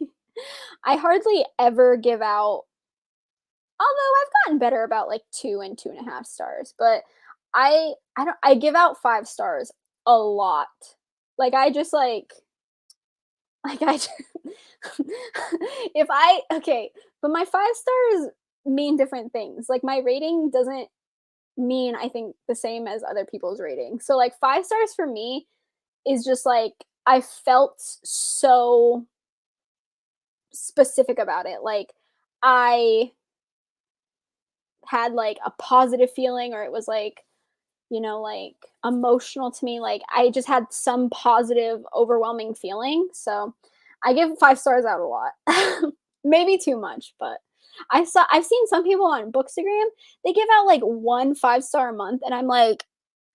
I hardly ever give out although I've gotten better about like 2 and 2.5 stars, but I give out 5 stars a lot. Like I just like I just if I okay, but my 5 stars mean different things. Like my rating doesn't mean I think the same as other people's ratings. So like 5 stars for me is just like I felt so specific about it. Like I had like a positive feeling or it was like, like emotional to me. Like I just had some positive overwhelming feeling. So I give 5 stars out a lot. Maybe too much, but I've seen some people on Bookstagram, they give out like 1 5-star a month and I'm like,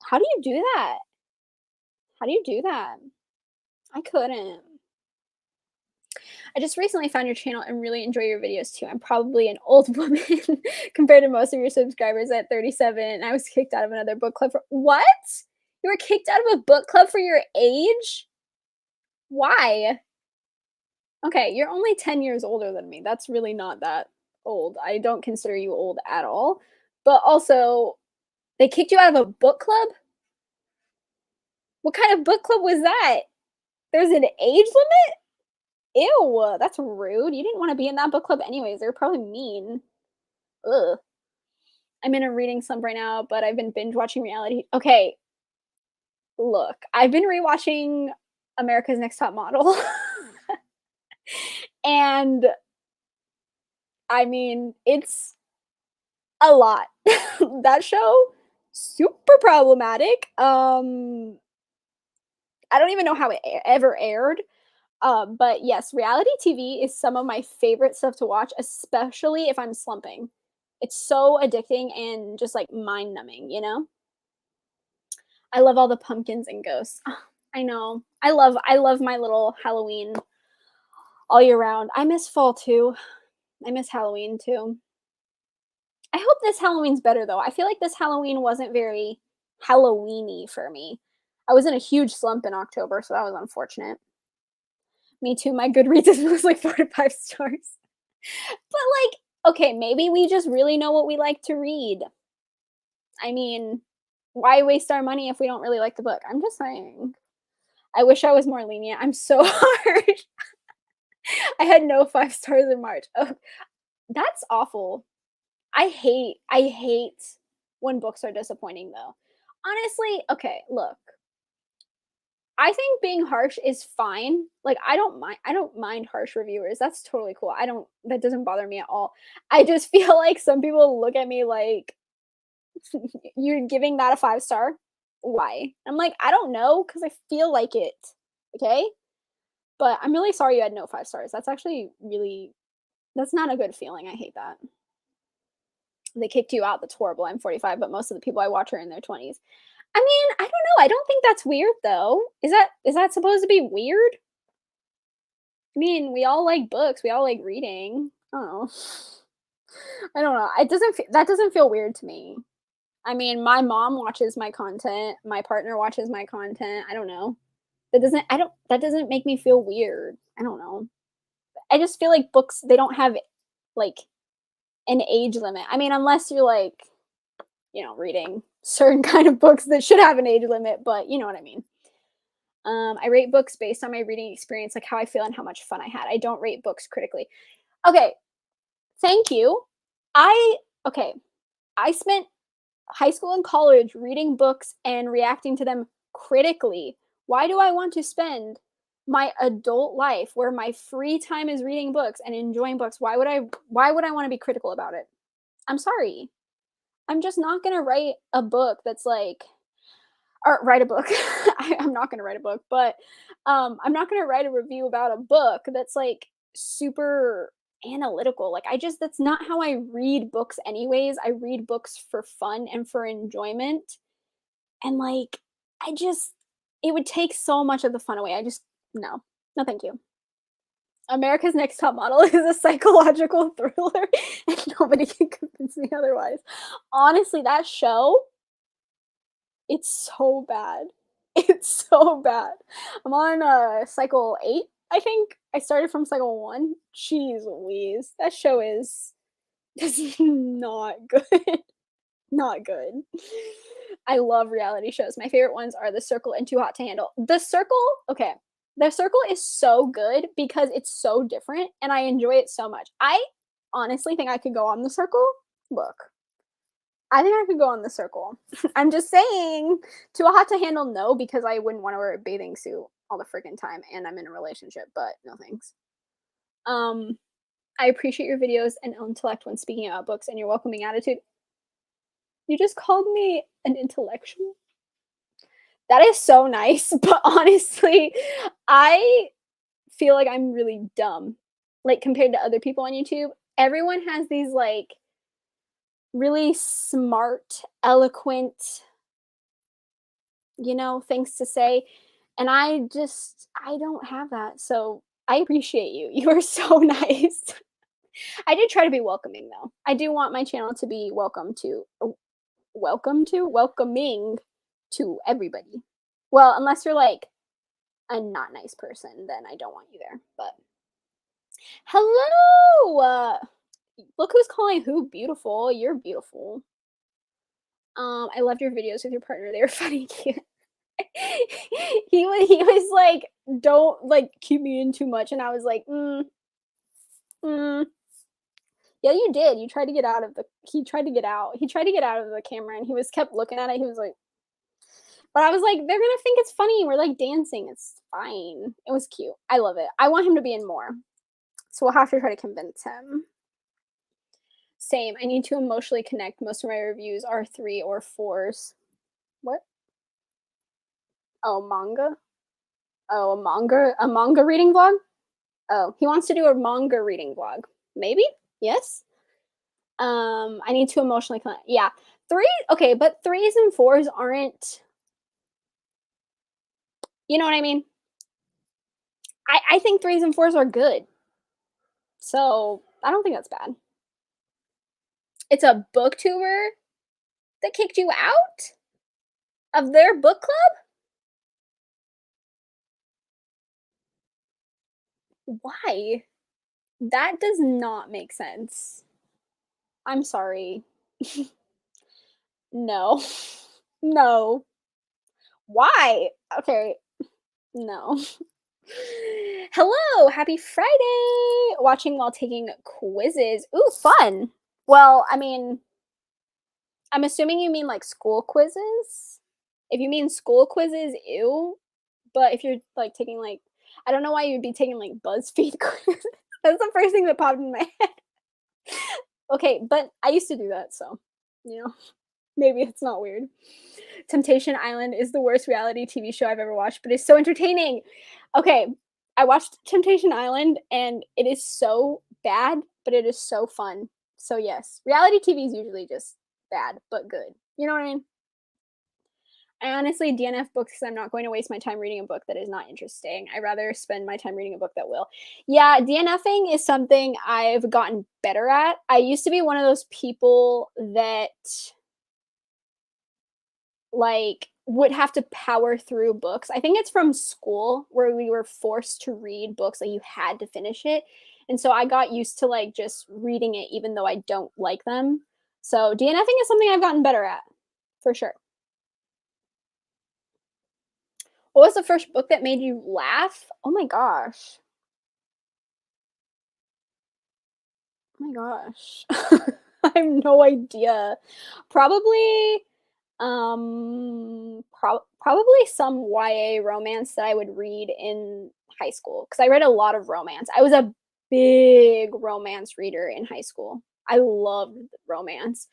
how do you do that? How do you do that? I couldn't. I just recently found your channel and really enjoy your videos too. I'm probably an old woman compared to most of your subscribers at 37. And I was kicked out of another book club for what? You were kicked out of a book club for your age? Why? Okay, you're only 10 years older than me. That's really not that old. I don't consider you old at all. But also, they kicked you out of a book club? What kind of book club was that? There's an age limit? Ew, that's rude. You didn't want to be in that book club anyways. They were probably mean. Ugh. I'm in a reading slump right now, but I've been binge watching reality. Okay, look, I've been rewatching America's Next Top Model. And I mean, it's a lot. That show, super problematic. I don't even know how it ever aired. But yes, reality TV is some of my favorite stuff to watch, especially if I'm slumping. It's so addicting and just like mind numbing, you know? I love all the pumpkins and ghosts. I know. I love my little Halloween all year round. I miss fall too. I miss Halloween too. I hope this Halloween's better though. I feel like this Halloween wasn't very Halloweeny for me. I was in a huge slump in October, so that was unfortunate. Me too. My Goodreads was like 4 to 5 stars. But like, okay, maybe we just really know what we like to read. I mean, why waste our money if we don't really like the book? I'm just saying. I wish I was more lenient. I'm so harsh. I had no 5 stars in March. Oh, that's awful. I hate when books are disappointing though. Honestly, okay, look. I think being harsh is fine. Like I don't mind harsh reviewers. That's totally cool. I don't that doesn't bother me at all. I just feel like some people look at me like you're giving that a 5 star? Why? I'm like, I don't know cuz I feel like it. Okay? But I'm really sorry you had no 5 stars. That's actually really that's not a good feeling. I hate that. They kicked you out. That's horrible. I'm 45, but most of the people I watch are in their 20s. I mean, I don't know. I don't think that's weird though. Is that supposed to be weird? I mean, we all like books. We all like reading. I don't know. I don't know. That doesn't feel weird to me. I mean, my mom watches my content. My partner watches my content. I don't know. That doesn't make me feel weird. I don't know. I just feel like books they don't have like an age limit. I mean, unless you're like, reading certain kind of books that should have an age limit, but you know what I mean. I rate books based on my reading experience, like how I feel and how much fun I had. I don't rate books critically. Okay, thank you. I okay, I spent high school and college reading books and reacting to them critically. Why do I want to spend my adult life where my free time is reading books and enjoying books? Why would I want to be critical about it? I'm sorry. I'm just not going to write a book that's like or write a book. I'm not going to write a book, but I'm not going to write a review about a book that's like super analytical. Like that's not how I read books anyways. I read books for fun and for enjoyment. And like I just it would take so much of the fun away. I just no. No thank you. America's Next Top Model is a psychological thriller and nobody can convince me otherwise. Honestly, that show it's so bad. It's so bad. I'm on, cycle 8, I think. I started from cycle 1. Jeez Louise. That show is just not good. Not good. I love reality shows. My favorite ones are The Circle and Too Hot to Handle. The Circle okay. The Circle is so good because it's so different, and I enjoy it so much. I honestly think I could go on The Circle. Look. I think I could go on The Circle. I'm just saying, too hot to handle, no, because I wouldn't want to wear a bathing suit all the freaking time, and I'm in a relationship. But no thanks. Um, I appreciate your videos and intellect when speaking about books and your welcoming attitude. You just called me an intellectual. That is so nice, but honestly, I feel like I'm really dumb, like compared to other people on YouTube. Everyone has these like really smart, eloquent things to say. And I don't have that. So I appreciate you. You are so nice. I did try to be welcoming though. I do want my channel to be welcoming to everybody. Well, unless you're like a not nice person, then I don't want you there. But hello. Look who's calling who beautiful. You're beautiful. I loved your videos with your partner. They were funny and cute. He was like, "Don't like keep me in too much," and I was like, mm. Yeah, you did. You tried to get out of the. He tried to get out. He tried to get out of the camera, and he was kept looking at it. He was like, but I was like, they're gonna think it's funny. We're like dancing. It's fine. It was cute. I love it. I want him to be in more. So we'll have to try to convince him. Same. I need to emotionally connect. Most of my reviews are 3 or 4s. What? Oh, manga? Oh, a manga reading vlog? Oh, he wants to do a manga reading vlog. Maybe? Yes? I need to emotionally connect. Yeah. 3 okay, but 3s and 4s aren't, you know what I mean? I think 3s and 4s are good. So, I don't think that's bad. It's a booktuber that kicked you out of their book club? Why? That does not make sense. I'm sorry. No. No. Why? Okay, no. Hello, happy Friday! Watching while taking quizzes. Ooh, fun. Well, I mean, I'm assuming you mean like school quizzes. If you mean school quizzes, ew. But if you're like taking like, I don't know why you'd be taking like BuzzFeed quizzes. That's the first thing that popped in my head. Okay, but I used to do that, so you know, maybe it's not weird. Temptation Island is the worst reality TV show I've ever watched, but it's so entertaining. Okay, I watched Temptation Island and it is so bad, but it is so fun. So yes, reality TV is usually just bad, but good. You know what I mean? I honestly DNF books because I'm not going to waste my time reading a book that is not interesting. I rather spend my time reading a book that will. Yeah, DNFing is something I've gotten better at. I used to be one of those people that like would have to power through books. I think it's from school where we were forced to read books, like you had to finish it. And so I got used to like just reading it even though I don't like them. So DNFing is something I've gotten better at for sure. What was the first book that made you laugh? Oh my gosh. Oh my gosh. I have no idea. Probably probably some YA romance that I would read in high school because I read a lot of romance. I was a big romance reader in high school. I loved romance.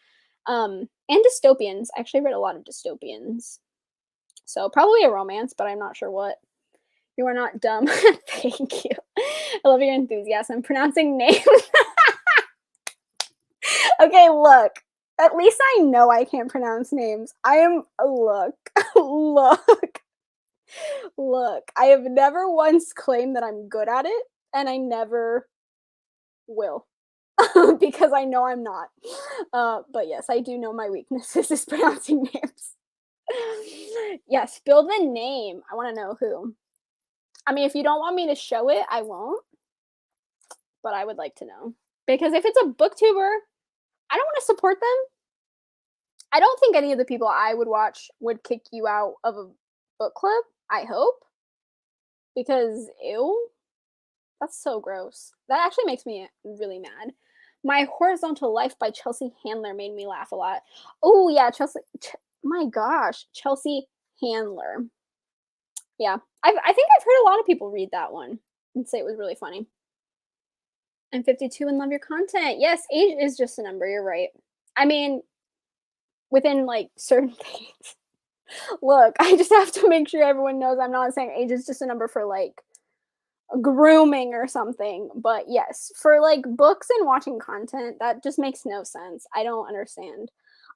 And dystopians. I actually read a lot of dystopians. So probably a romance, but I'm not sure what. You are not dumb. Thank you. I love your enthusiasm. Pronouncing names. Okay, look. At least I know I can't pronounce names. I am look. Look. Look. I have never once claimed that I'm good at it, and I never will. Because I know I'm not. But yes, I do know my weaknesses is pronouncing names. Yes, spill the name. I want to know who. I mean, if you don't want me to show it, I won't, but I would like to know. Because if it's a booktuber, I don't want to support them. I don't think any of the people I would watch would kick you out of a book club. I hope. Because, ew, that's so gross. That actually makes me really mad. My Horizontal Life by Chelsea Handler made me laugh a lot. Oh, yeah, my gosh, Chelsea Handler. Yeah, I think I've heard a lot of people read that one and say it was really funny. I'm 52 and love your content. Yes, age is just a number. You're right. I mean, within like certain things. Look, I just have to make sure everyone knows I'm not saying age is just a number for like grooming or something. But yes, for like books and watching content, that just makes no sense. I don't understand.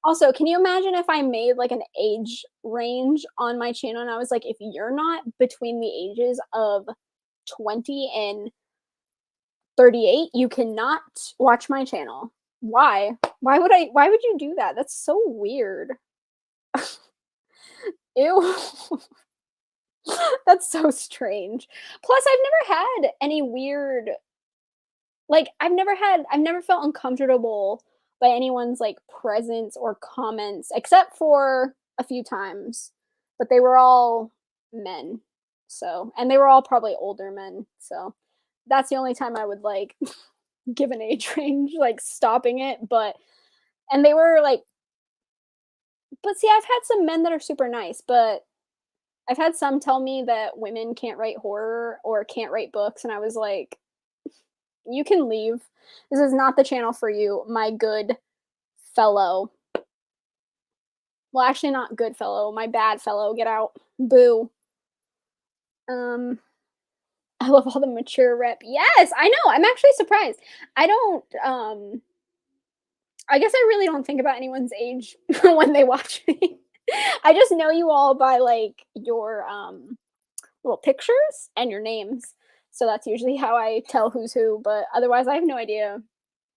Also, can you imagine if I made like an age range on my channel and I was like, if you're not between the ages of 20 and 38, you cannot watch my channel. Why? Why would you do that? That's so weird. Ew. That's so strange. Plus, I've never had any weird like I've never felt uncomfortable by anyone's like presence or comments except for a few times. But they were all men. So, and they were all probably older men. So, that's the only time I would like give an age range, like stopping it, but and they were like but see, I've had some men that are super nice, but I've had some tell me that women can't write horror or can't write books, and I was like, You can leave. This is not the channel for you, my good fellow. Well, actually not good fellow, my bad fellow, get out. Boo. Um, I love all the mature rep. Yes, I know, I'm actually surprised. I don't, I guess I really don't think about anyone's age when they watch me. I just know you all by, like, your, little pictures and your names. So that's usually how I tell who's who, but otherwise, I have no idea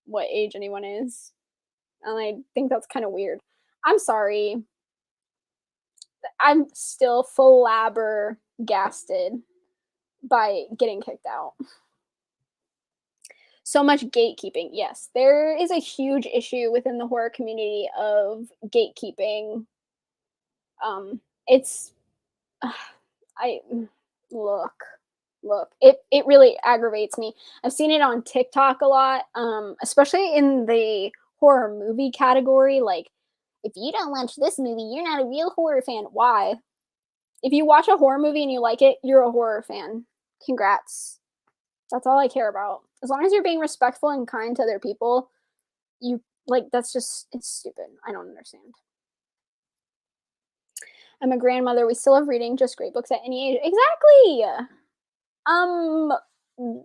what age anyone is, and I think that's kinda weird. I'm sorry. I'm still flabbergasted by getting kicked out. So much gatekeeping. Yes, there is a huge issue within the horror community of gatekeeping. It's I look, look. It really aggravates me. I've seen it on TikTok a lot, especially in the horror movie category. Like, if you don't watch this movie, you're not a real horror fan. Why? If you watch a horror movie and you like it, you're a horror fan. Congrats. That's all I care about. As long as you're being respectful and kind to other people, you like that's just it's stupid. I don't understand. I'm a grandmother. We still love reading, just great books at any age. Exactly. Um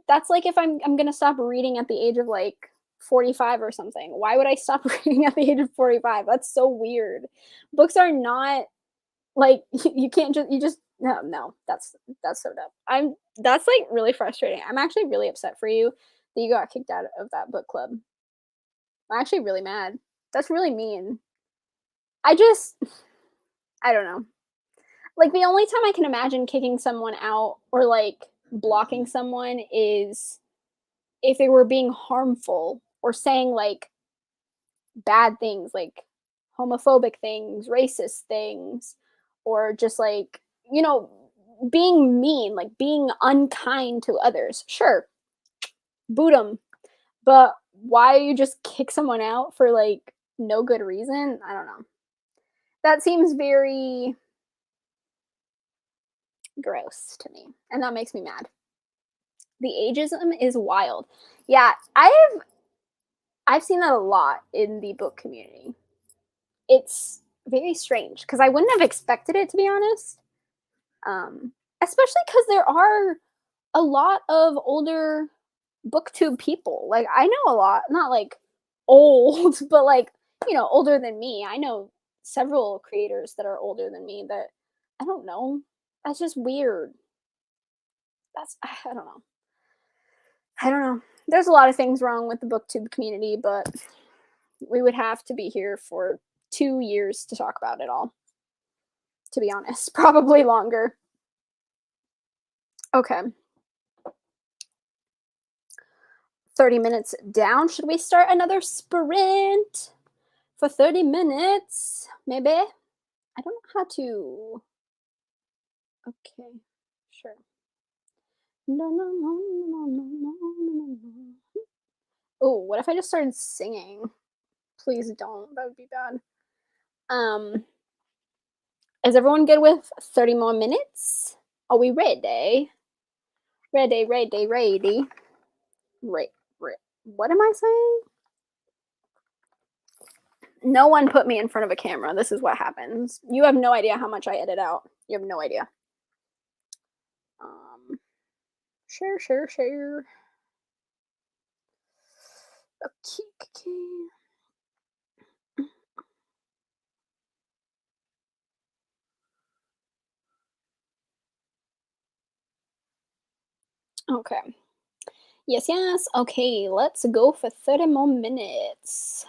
that's like if I'm going to stop reading at the age of like 45 or something. Why would I stop reading at the age of 45? That's so weird. Books are not like you can't just you just no, that's so dumb. I'm that's like really frustrating. I'm actually really upset for you that you got kicked out of that book club. I'm actually really mad. That's really mean. I just I don't know. Like the only time I can imagine kicking someone out or like blocking someone is if they were being harmful or saying like bad things like homophobic things, racist things, or just like, you know, being mean, like being unkind to others. Sure, boot them. But why you just kick someone out for like no good reason? I don't know. That seems very gross to me. And that makes me mad. The ageism is wild. Yeah, I've seen that a lot in the book community. It's very strange because I wouldn't have expected it to be honest. Um, Especially because there are a lot of older booktube people. Like I know a lot, not like old, but like, you know, older than me. I know several creators that are older than me that I don't know. That's just weird. That's I don't know. I don't know. There's a lot of things wrong with the booktube community, but we would have to be here for 2 years to talk about it all, to be honest. Probably longer. Okay. 30 minutes down. Should we start another sprint for 30 minutes? Maybe? I don't know how to. Okay, sure. No, no, no, no, no, no, no, no. Oh, what if I just started singing? Please don't. That would be bad. Um, is everyone good with 30 more minutes? Are we ready? Ready, ready, ready. Right, right. What am I saying? No one put me in front of a camera. This is what happens. You have no idea how much I edit out. You have no idea. Um, share, share, share. Okay, okay. Okay. Yes, yes. Okay, let's go for 30 more minutes.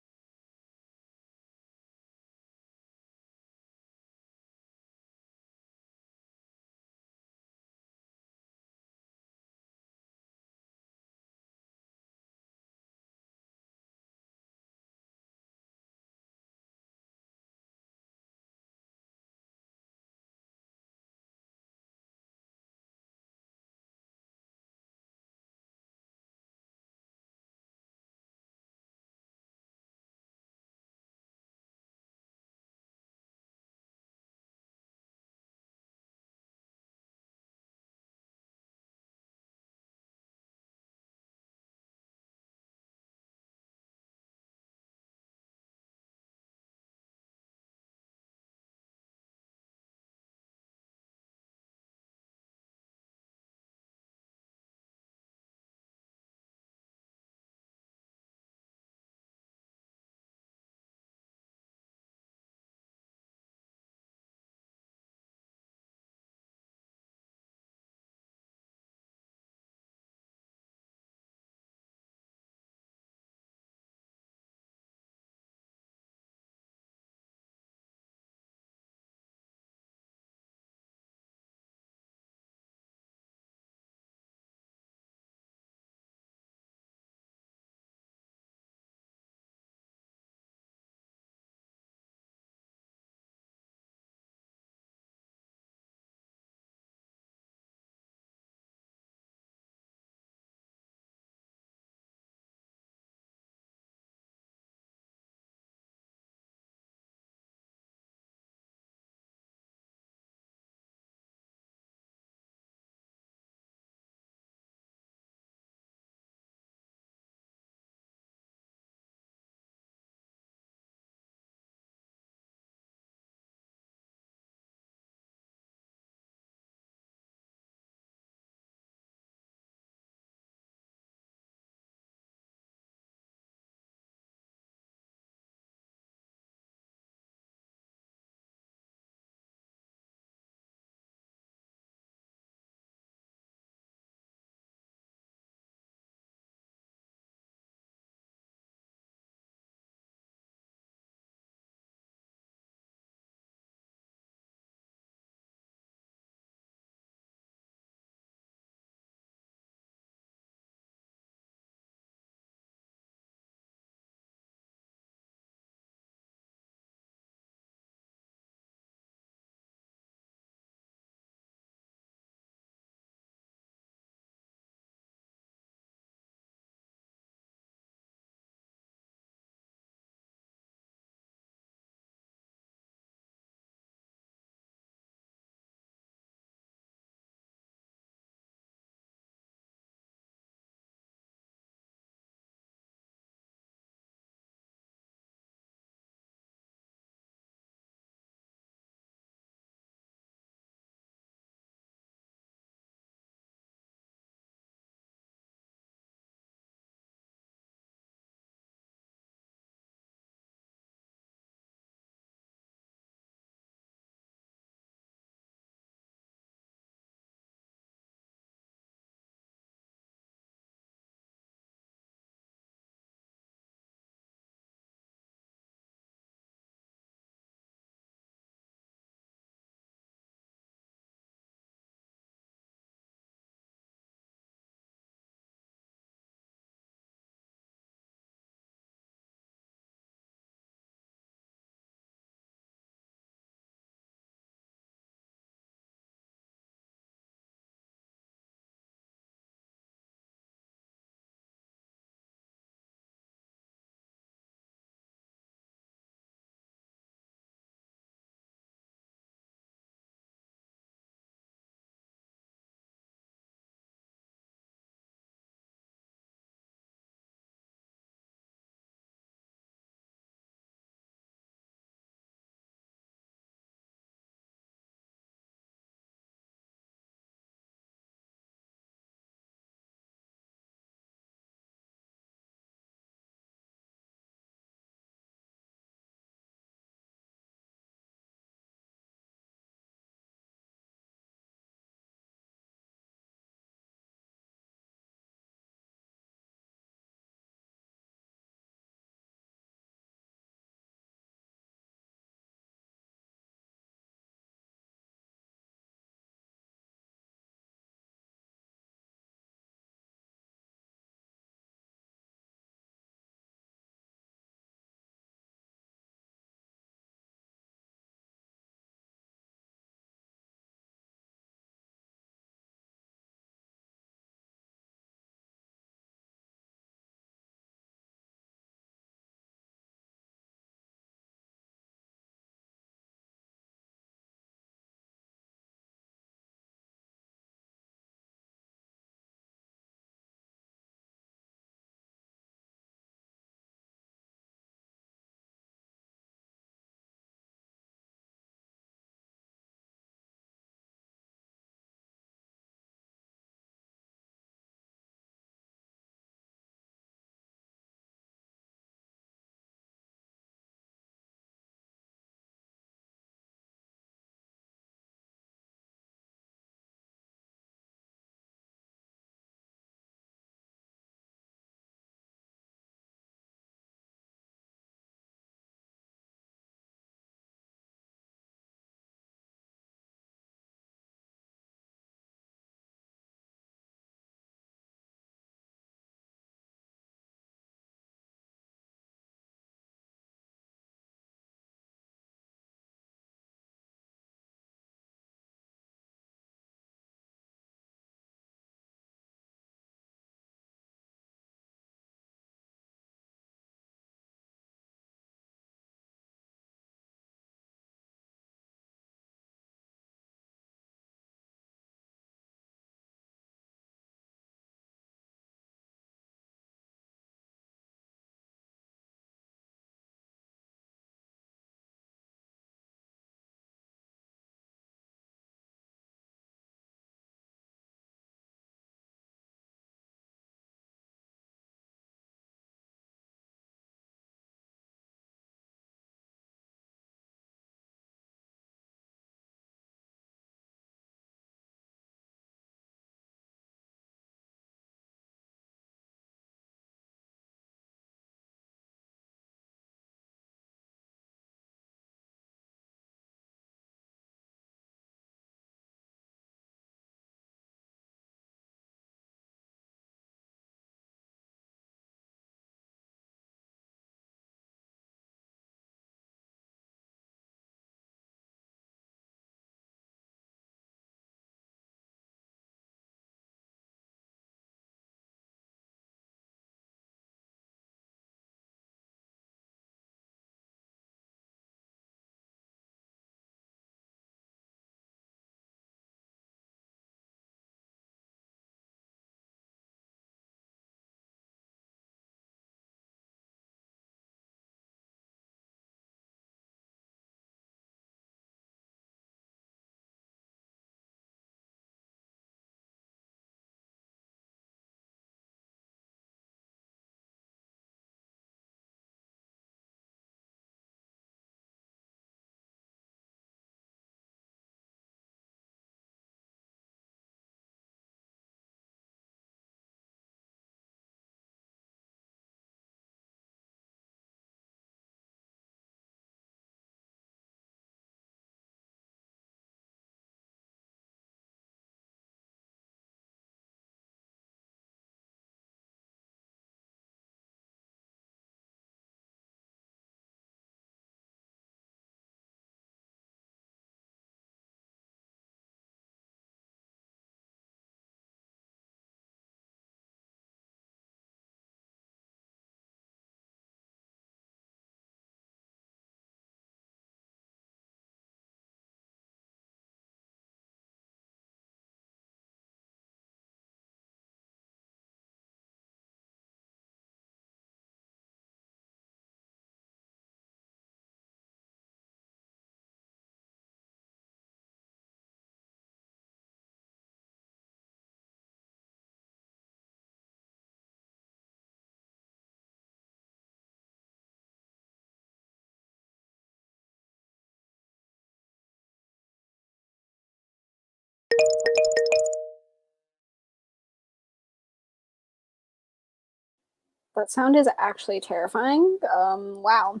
That sound is actually terrifying. Wow.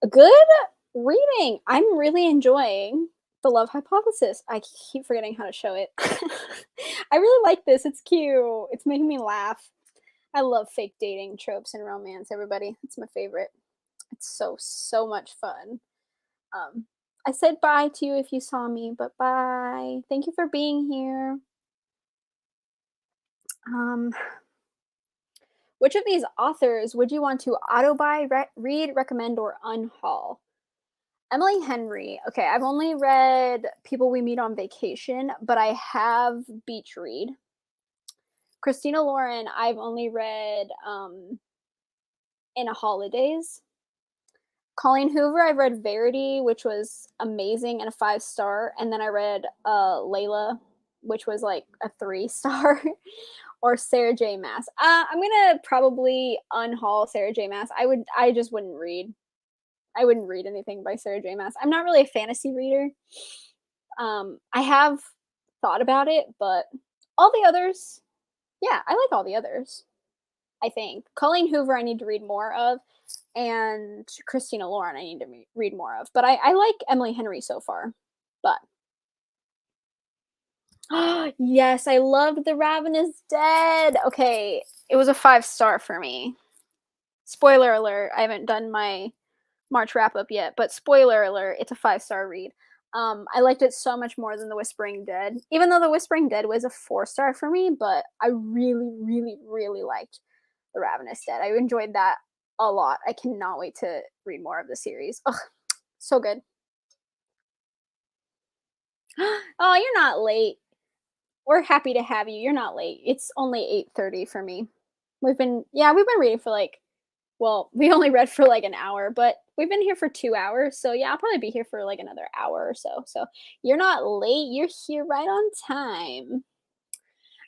A good reading. I'm really enjoying The Love Hypothesis. I keep forgetting how to show it. I really like this. It's cute. It's making me laugh. I love fake dating tropes and romance, everybody. It's my favorite. It's so much fun. Um, I said bye to you if you saw me, but bye. Thank you for being here. Um, which of these authors would you want to auto buy, read, recommend, or unhaul? Emily Henry. Okay, I've only read People We Meet on Vacation, but I have Beach Read. Christina Lauren, I've only read In a Holidays. Colleen Hoover, I've read Verity, which was amazing and a 5 star, and then I read Layla, which was like a 3 star, or Sarah J. Maas. I'm gonna probably unhaul Sarah J. Maas. I just wouldn't read. I wouldn't read anything by Sarah J. Maas. I'm not really a fantasy reader. I have thought about it, but all the others, yeah, I like all the others. I think Colleen Hoover, I need to read more of, and Christina Lauren, I need to read more of. But I like Emily Henry so far. But yes, I loved The Ravenous Dead. Okay, it was a 5 star for me. Spoiler alert, I haven't done my March wrap up yet, but spoiler alert, it's a 5 star read. I liked it so much more than The Whispering Dead, even though The Whispering Dead was a 4 star for me, but I really, really, really liked The Ravenous Dead. I enjoyed that a lot. I cannot wait to read more of the series. Ugh, so good. Oh, you're not late. We're happy to have you. You're not late. It's only 8:30 for me. We've been reading for like, well, we only read for like an hour, but we've been here for 2 hours. So yeah, I'll probably be here for like another hour or so. So you're not late. You're here right on time.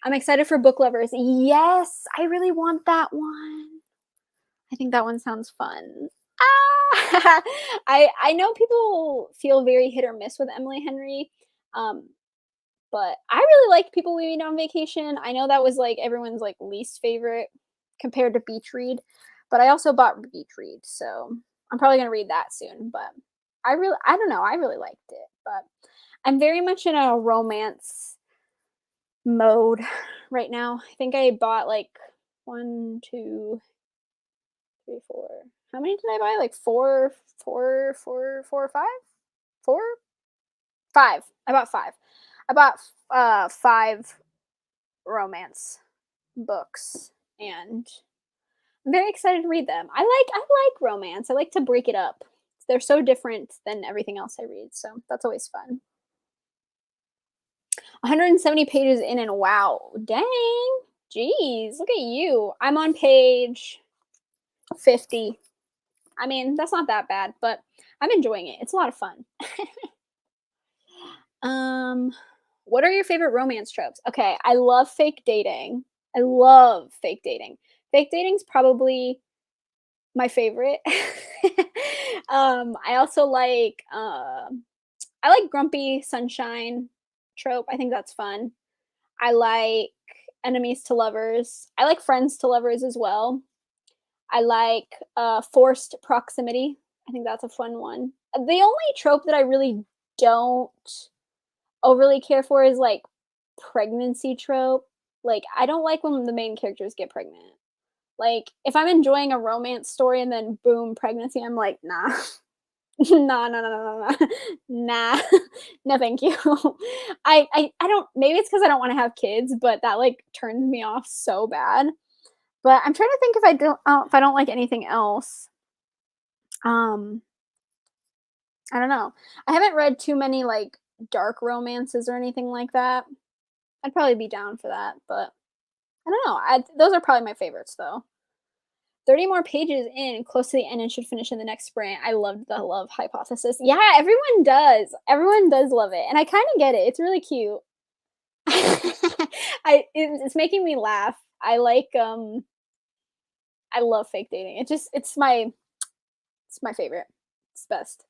I'm excited for book lovers. Yes, I really want that one. I think that one sounds fun. Ah! I know people feel very hit or miss with Emily Henry, um, but I really like People We Meet on Vacation. I know that was like everyone's like least favorite compared to Beach Read, but I also bought Beach Read, so I'm probably gonna read that soon. But I don't know, I really liked it, but I'm very much in a romance mode right now. I think I bought like one, two, 3, 4. How many did I buy? Like four, 5? 4? 5. I bought 5. I bought 5 romance books, and I'm very excited to read them. I like romance. I like to break it up. They're so different than everything else I read, so that's always fun. 170 pages in, and wow, dang. Jeez, look at you. I'm on page 50. I mean, that's not that bad, but I'm enjoying it. It's a lot of fun. Um, what are your favorite romance tropes? Okay, I love fake dating. I love fake dating. Fake dating's probably my favorite. I also like I like grumpy sunshine trope. I think that's fun. I like enemies to lovers. I like friends to lovers as well. I like forced proximity. I think that's a fun one. The only trope that I really don't overly care for is like pregnancy trope. Like I don't like when the main characters get pregnant. Like if I'm enjoying a romance story and then boom, pregnancy, I'm like, nah. Nah, no, no, no, no, no. Nah. No, thank you. I don't, maybe it's because I don't want to have kids, but that like turns me off so bad. But I'm trying to think if I don't like anything else. Um, I don't know. I haven't read too many like dark romances or anything like that. I'd probably be down for that, but I don't know. Those are probably my favorites though. 30 more pages in, close to the end, and should finish in the next sprint. I loved the love hypothesis. Yeah, everyone does. Everyone does love it, and I kind of get it. It's really cute. It's making me laugh. I love fake dating. It's my favorite. It's best.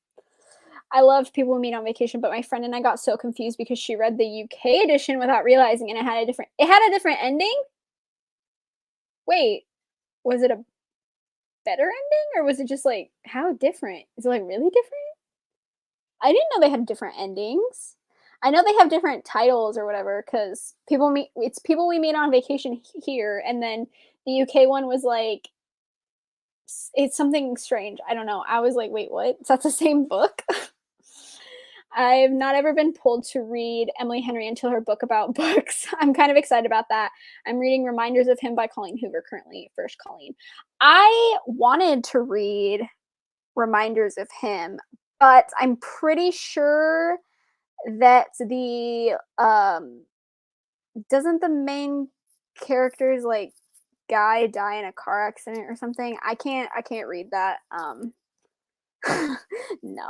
I loved People We Meet on Vacation, but my friend and I got so confused because she read the UK edition without realizing, and it had a different ending. Wait, Was it a better ending, or was it just, like, how different? Is it, like, really different? I didn't know they had different endings. I know they have different titles or whatever, because People We Meet on Vacation here, and then the UK one was, like, it's something strange, I don't know. I was like, "Wait, what? So that's the same book?" I've not ever been pulled to read Emily Henry until her book about books. I'm kind of excited about that. I'm reading Reminders of Him by Colleen Hoover currently, first Colleen. I wanted to read Reminders of Him, but I'm pretty sure that the doesn't the main character's like guy die in a car accident or something? I can't read that. No.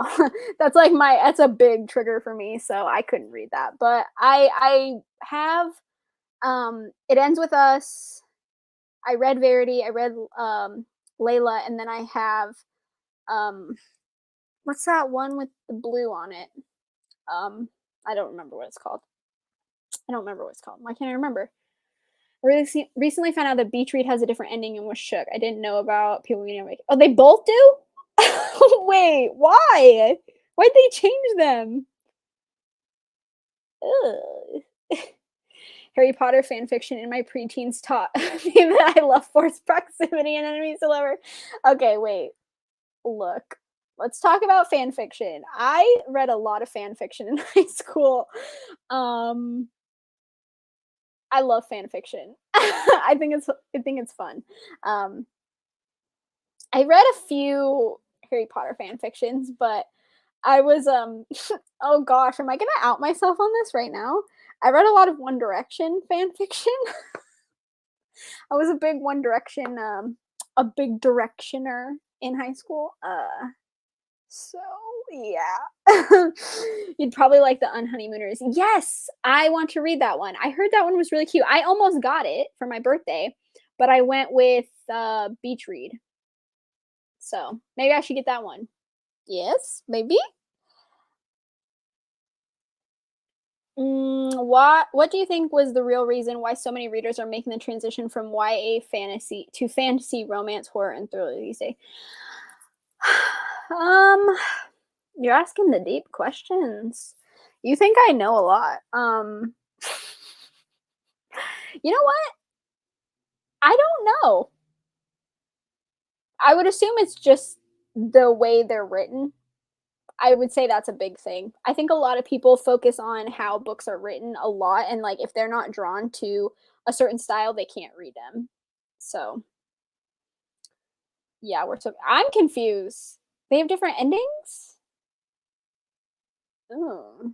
That's a big trigger for me, so I couldn't read that. But I have It Ends With Us. I read Verity, I read Layla, and then I have um what's that one with the blue on it? Um I don't remember what it's called. I don't remember what it's called. Why can't I remember? I recently found out that Beach Read has a different ending and was shook. I didn't know about People Meeting Like, oh, they both do? Wait, why? Why'd they change them? Ugh. Harry Potter fan fiction in my preteens taught me that I love forced proximity and enemies to lover. Okay, wait. Look, let's talk about fan fiction. I read a lot of fan fiction in high school. Um, I love fan fiction. I think it's fun. Um, I read a few Harry Potter fan fictions, but I was oh gosh, am I gonna out myself on this right now? I read a lot of One Direction fan fiction. I was a big One Direction, a big directioner in high school. So yeah. You'd probably like the Unhoneymooners. Yes, I want to read that one. I heard that one was really cute. I almost got it for my birthday, but I went with Beach Read. So maybe I should get that one. Yes, maybe. What do you think was the real reason why so many readers are making the transition from YA fantasy to fantasy, romance, horror, and thriller these days? um, you're asking the deep questions. You think I know a lot. You know what? I don't know. I would assume it's just the way they're written. I would say that's a big thing. I think a lot of people focus on how books are written a lot, and like if they're not drawn to a certain style, they can't read them. So yeah, I'm confused. They have different endings? Oh.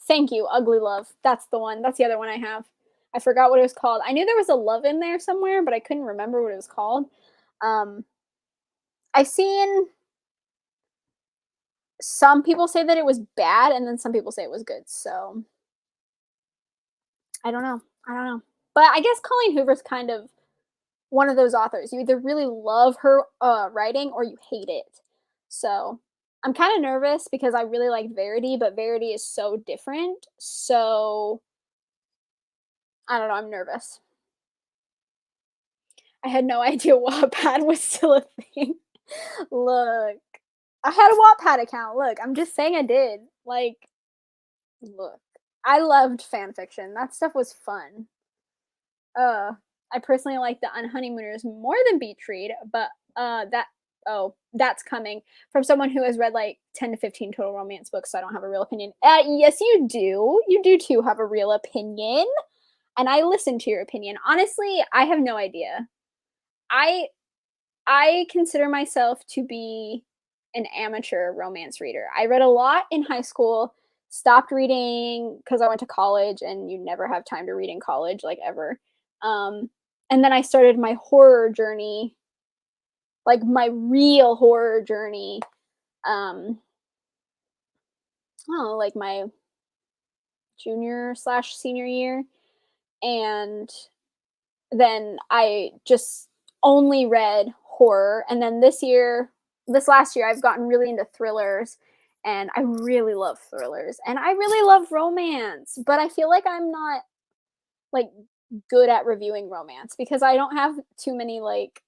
Thank you, Ugly Love. That's the one. That's the other one I have. I forgot what it was called. I knew there was a love in there somewhere, but I couldn't remember what it was called. Um, I've seen some people say that it was bad, and then some people say it was good. So I don't know. I don't know. But I guess Colleen Hoover's kind of one of those authors. You either really love her writing or you hate it. So I'm kind of nervous because I really liked Verity, but Verity is so different. So I don't know. I'm nervous. I had no idea Wattpad was still a thing. Look, I had a Wattpad account. Look, I'm just saying I did. Like, look, I loved fan fiction. That stuff was fun. Uh, I personally like the Unhoneymooners more than Beach Read, but that's coming from someone who has read like 10 to 15 total romance books, so I don't have a real opinion. Yes, you do. You do too have a real opinion, and I listen to your opinion. Honestly, I have no idea. I I consider myself to be an amateur romance reader. I read a lot in high school, stopped reading because I went to college, and you never have time to read in college, like ever. Um, and then I started my horror journey, like my real horror journey. Um, I don't know, like my junior slash senior year. And then I just only read horror, and then this last year, I've gotten really into thrillers, and I really love thrillers, and I really love romance, but I feel like I'm not, like, good at reviewing romance because I don't have too many, like,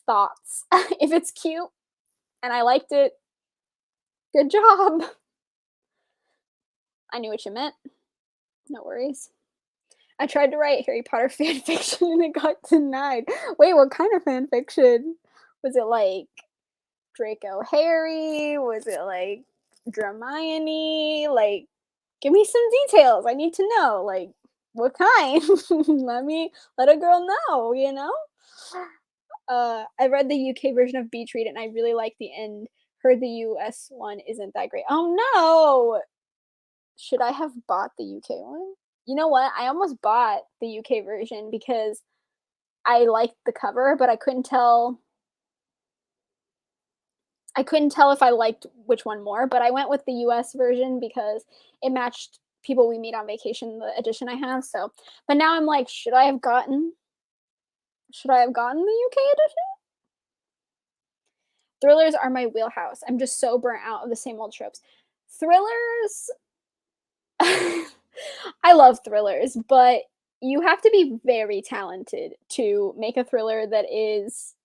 thoughts. If it's cute and I liked it, good job. I knew what you meant. No worries. I tried to write Harry Potter fan fiction and it got denied. Wait, what kind of fan fiction? Was it like Draco Harry? Was it like Hermione? Like, give me some details. I need to know. Like, what kind? Let a girl know, you know? I read the UK version of Beach Read and I really like the end. Heard the US one isn't that great. Oh no! Should I have bought the UK one? You know what? I almost bought the UK version because I liked the cover, but I couldn't tell if I liked which one more, but I went with the US version because it matched People We Meet on Vacation, the edition I have, so but now I'm like, should I have gotten the UK edition? Thrillers are my wheelhouse. I'm just so burnt out of the same old tropes. Thrillers I love thrillers, but you have to be very talented to make a thriller that is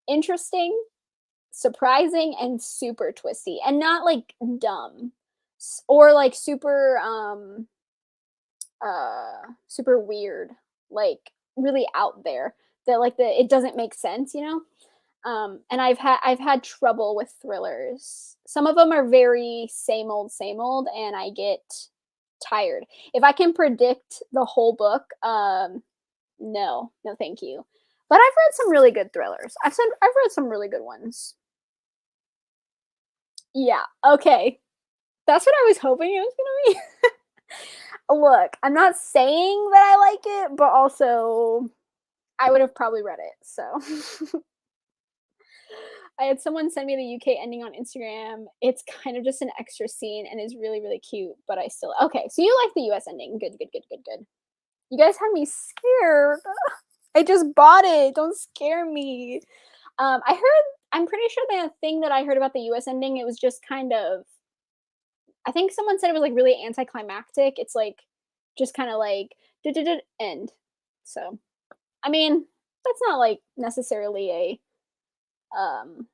interesting, surprising, and super twisty, and not, like, dumb, or, like, super weird, like, really out there that, like, it doesn't make sense, you know? And I've had trouble with thrillers. Some of them are very same old, and I get tired. If I can predict the whole book, no, no, thank you. But I've read some really good thrillers. I've read some really good ones. Yeah, okay. That's what I was hoping it was gonna be. Look, I'm not saying that I like it, but also I would have probably read it. So I had someone send me the UK ending on Instagram. It's kind of just an extra scene and is really, really cute, but I still okay. So you like the US ending. Good, good, good, good, good. You guys had me scared. I just bought it. Don't scare me. I'm pretty sure the thing that I heard about the US ending, it was just kind of I think someone said it was like really anticlimactic. It's like just kind of like end. So, I mean, that's not like necessarily um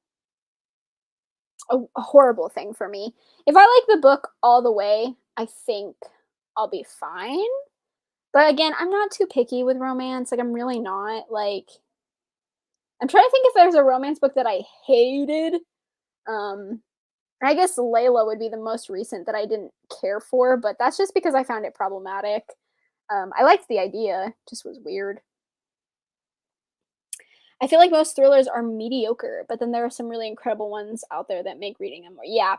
a horrible thing for me. If I like the book all the way, I think I'll be fine. But again, I'm not too picky with romance. Like I'm really not. Like I'm trying to think if there's a romance book that I hated. Um I guess Layla would be the most recent that I didn't care for, but that's just because I found it problematic. I liked the idea, just was weird. I feel like most thrillers are mediocre, but then there are some really incredible ones out there that make reading them more. Yeah,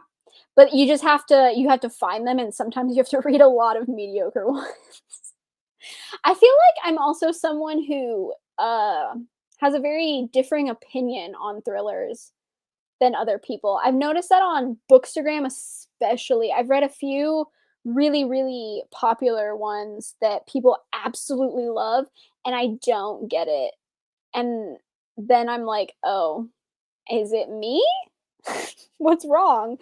but you have to find them, and sometimes you have to read a lot of mediocre ones. I feel like I'm also someone who has a very differing opinion on thrillers than other people. I've noticed that on Bookstagram especially. I've read a few really, really popular ones that people absolutely love, and I don't get it. And then I'm like, "Oh, is it me? What's wrong?"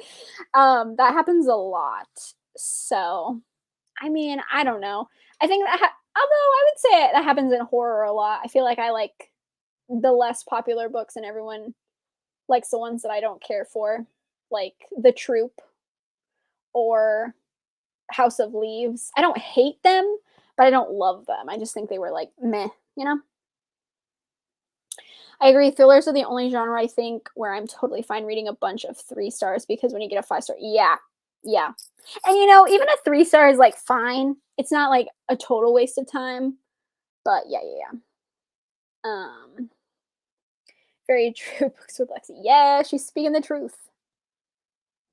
That happens a lot. So, I mean, I don't know. I think although I would say that happens in horror a lot. I feel like I like the less popular books and everyone likes the ones that I don't care for, like The Troop or House of Leaves. I don't hate them, but I don't love them. I just think they were like meh, you know? I agree. Thrillers are the only genre I think where I'm totally fine reading a bunch of 3 stars because when you get a 5 star, yeah, yeah. And even a 3 star is like fine. It's not like a total waste of time, but yeah, yeah, yeah. Um, very true. Books with Lexi. Yeah, she's speaking the truth.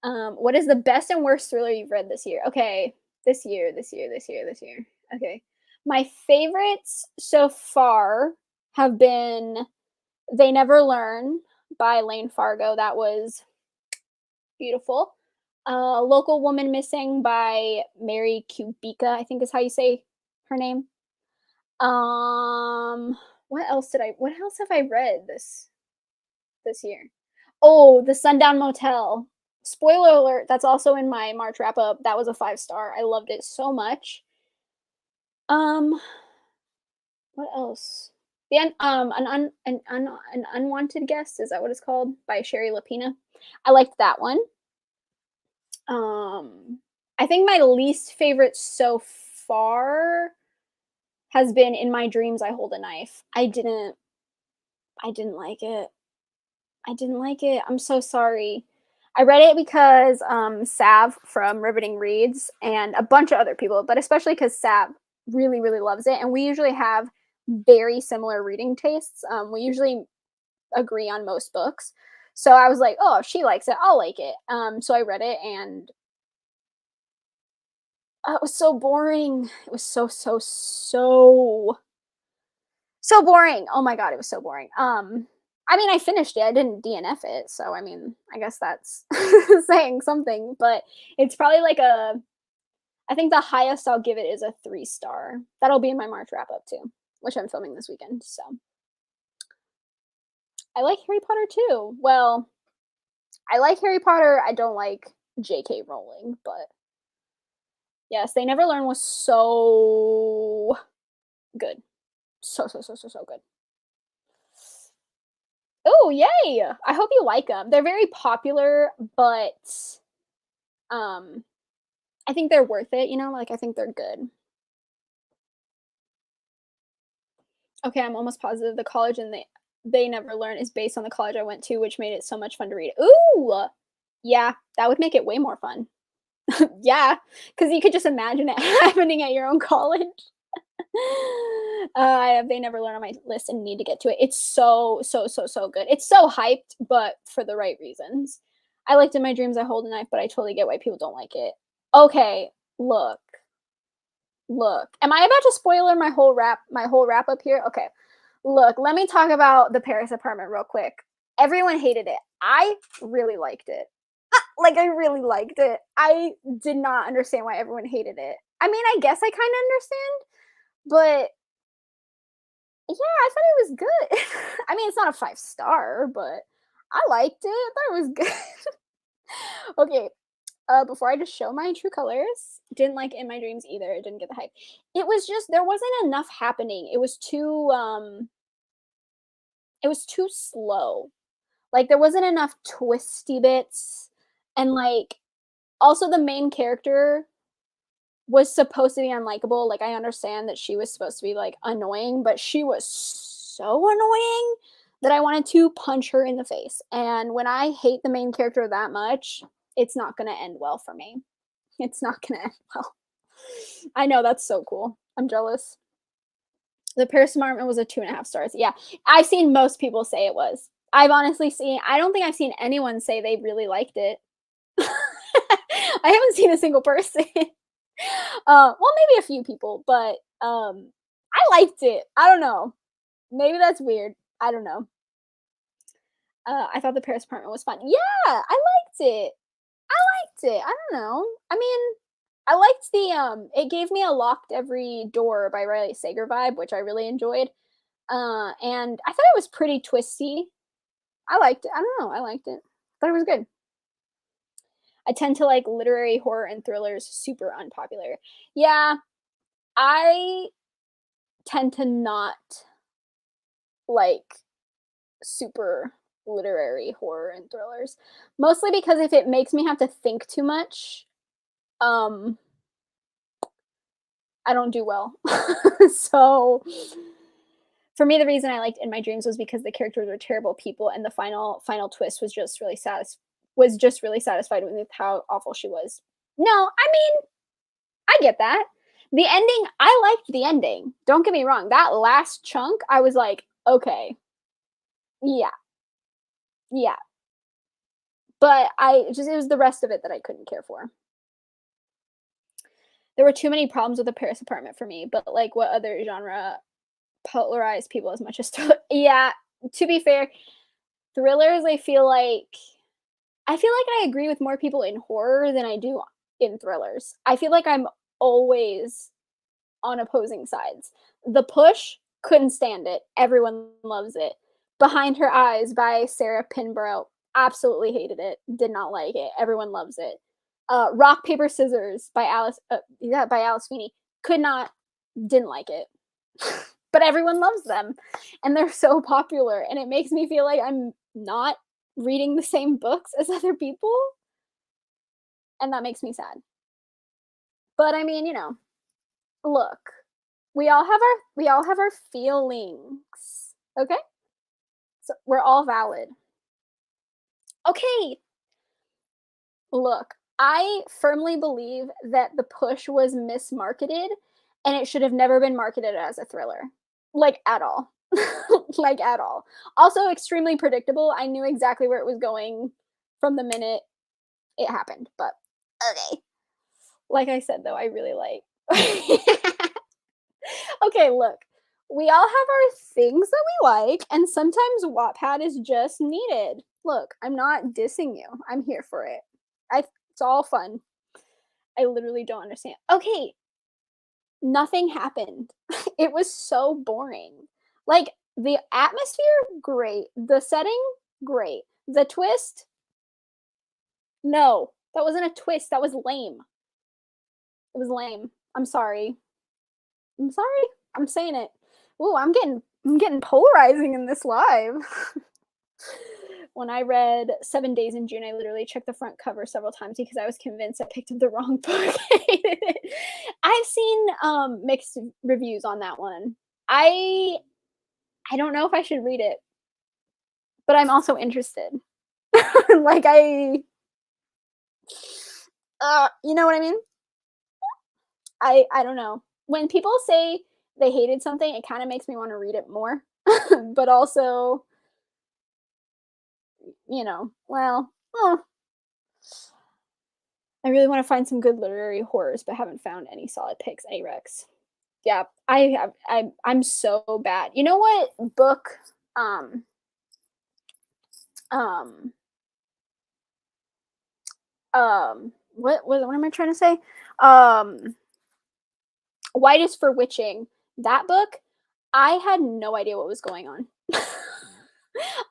What is the best and worst thriller you've read this year? Okay, this year. Okay, my favorites so far have been "They Never Learn" by Lane Fargo. That was beautiful. "Local Woman Missing" by Mary Kubica, I think is how you say her name. Um, what else have I read this year? Oh, The Sundown Motel. Spoiler alert, that's also in my March wrap up. That was a 5 star. I loved it so much. Um, what else? An unwanted guest, is that what it's called? By Sherry Lapina. I liked that one. Um, I think my least favorite so far has been In My Dreams I Hold a Knife. I didn't like it. I didn't like it. I'm so sorry. I read it because Sav from Riveting Reads and a bunch of other people, but especially because Sav really, really loves it. And we usually have very similar reading tastes. We usually agree on most books. So I was like, oh, if she likes it, I'll like it. So I read it and it was so boring. It was so boring. Oh my god, it was so boring. I mean, I finished it. I didn't DNF it, so I mean, I guess that's saying something. But it's probably like a. I think the highest I'll give it is a 3 star. That'll be in my March wrap up too, which I'm filming this weekend. So I like Harry Potter too. Well, I like Harry Potter. I don't like J.K. Rowling, but yes, They Never Learn was so good. So good. Oh, yay! I hope you like them. They're very popular, but um, I think they're worth it, you know, like, I think they're good. Okay, I'm almost positive the college and They Never Learn is based on the college I went to, which made it so much fun to read. Ooh! Yeah, that would make it way more fun. Yeah, because you could just imagine it happening at your own college. I have They Never Learn on my list and need to get to it. It's so good. It's so hyped, but for the right reasons. I liked In My Dreams I Hold a Knife, but I totally get why people don't like it. Okay, look, look. Am I about to spoiler my whole wrap up here? Okay. Look, let me talk about the Paris apartment real quick. Everyone hated it. I really liked it. Like I really liked it. I did not understand why everyone hated it. I mean, I guess I kind of understand, but yeah, I thought it was good. I mean, it's not a 5 star, but I liked it. I thought it was good. Okay, before I just show my true colors, didn't like In My Dreams either. It didn't get the hype. It was just there wasn't enough happening. It was too slow. Like there wasn't enough twisty bits and like also the main character was supposed to be unlikable. Like I understand that she was supposed to be like annoying, but she was so annoying that I wanted to punch her in the face. And when I hate the main character that much, it's not going to end well for me. It's not going to end well. I know that's so cool. I'm jealous. The Paris Apartment was a 2.5 stars. Yeah, I've seen most people say it was. I've honestly seen. I don't think I've seen anyone say they really liked it. I haven't seen a single person. Well, maybe a few people, but I liked it. I don't know. Maybe that's weird. I don't know. I thought the Paris apartment was fun. Yeah, I liked it. I liked it. I don't know. I mean, I liked the it gave me a locked every door by Riley Sager vibe, which I really enjoyed. And I thought it was pretty twisty. I liked it. I don't know. I liked it. Thought it was good. I tend to like literary horror and thrillers, super unpopular. Yeah, I tend to not like super literary horror and thrillers. Mostly because if it makes me have to think too much, um, I don't do well. So for me, the reason I liked In My Dreams was because the characters were terrible people, and the final twist was just really satisfied with how awful she was. No, I mean I get that. The ending, I liked the ending. Don't get me wrong. That last chunk, I was like, okay, yeah, yeah. But it was the rest of it that I couldn't care for. There were too many problems with the Paris apartment for me, but like what other genre polarized people as much as thriller? Yeah, to be fair, thrillers, I feel like I agree with more people in horror than I do in thrillers. I feel like I'm always on opposing sides. The Push, couldn't stand it. Everyone loves it. Behind Her Eyes by Sarah Pinborough, absolutely hated it. Did not like it. Everyone loves it. Rock Paper Scissors by Alice Feeney. Could not didn't like it. But everyone loves them, and they're so popular, and it makes me feel like I'm not reading the same books as other people, and that makes me sad. But I mean, look, we all have our feelings, okay? So we're all valid. Okay, look, I firmly believe that The Push was mismarketed, and it should have never been marketed as a thriller, like, at all. Like, at all. Also extremely predictable, I knew exactly where it was going from the minute it happened, but okay. Like I said, though, I really like Okay, look, we all have our things that we like, and sometimes Wattpad is just needed. Look, I'm not dissing you. I'm here for it. It's all fun. I literally don't understand. Okay, nothing happened. It was so boring. Like the atmosphere, great. The setting, great. The twist, no. That wasn't a twist. That was lame. It was lame. I'm sorry. I'm sorry. I'm saying it. Ooh, I'm getting polarizing in this live. When I read 7 Days in June, I literally checked the front cover several times because I was convinced I picked up the wrong book. I hated it. I've seen mixed reviews on that one. I I don't know if I should read it, but I'm also interested. Like you know what I mean? I don't know. When people say they hated something, it kind of makes me want to read it more. But also, well, I really want to find some good literary horrors, but haven't found any solid picks, any recs. Yeah, I'm so bad. You know what book um um what am I trying to say? Um White is for Witching. That book, I had no idea what was going on.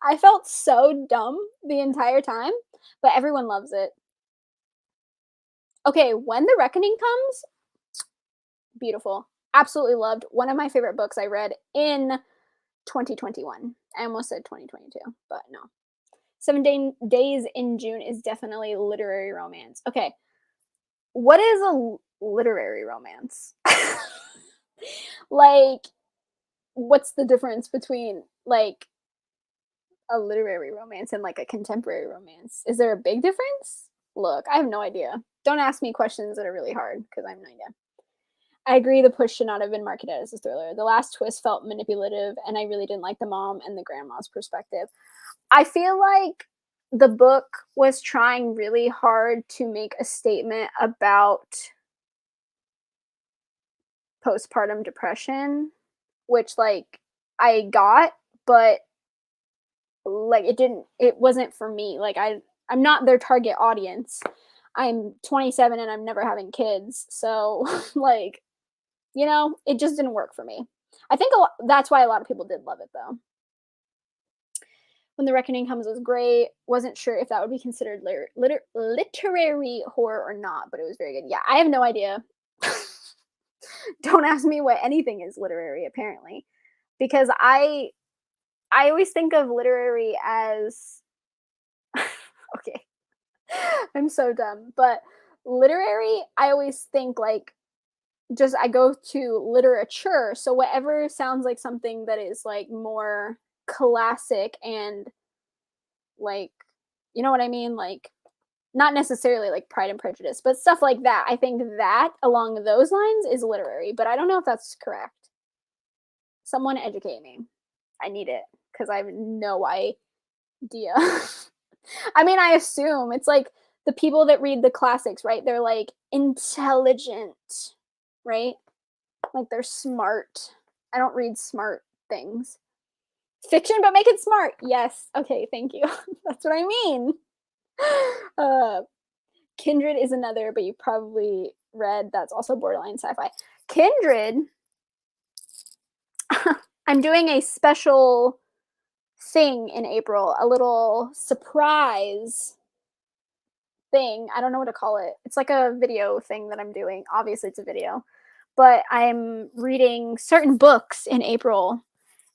I felt so dumb the entire time, but everyone loves it. Okay, When the Reckoning Comes, beautiful. Absolutely loved. One of my favorite books I read in 2021. I almost said 2022, but no. Days in June is definitely literary romance. Okay, what is a literary romance? Like, what's the difference between like a literary romance and like a contemporary romance? Is there a big difference? Look, I have no idea. Don't ask me questions that are really hard because I have no idea. I agree the push should not have been marketed as a thriller. The last twist felt manipulative, and I really didn't like the mom and the grandma's perspective. I feel like the book was trying really hard to make a statement about postpartum depression, which like I got, but like it wasn't for me. Like I'm not their target audience. I'm 27 and I'm never having kids. So like, it just didn't work for me. I think that's why a lot of people did love it though. When the Reckoning Comes was great. Wasn't sure if that would be considered literary horror or not, but it was very good. Yeah, I have no idea. Don't ask me what anything is literary apparently, because I always think of literary as okay. I'm so dumb, but literary I always think like just I go to literature, so whatever sounds like something that is like more classic and like you know what I mean? Like not necessarily like Pride and Prejudice, but stuff like that. I think that along those lines is literary, but I don't know if that's correct. Someone educate me. I need it because I have no idea. I mean, I assume it's like the people that read the classics, right? They're like intelligent, right? Like they're smart. I don't read smart things. Fiction, but make it smart. Yes. Okay. Thank you. That's what I mean. Uh, Kindred is another, but you probably read that's also borderline sci-fi. Kindred, I'm doing a special thing in April, a little surprise thing. I don't know what to call it. It's like a video thing that I'm doing. Obviously, it's a video, but I'm reading certain books in April,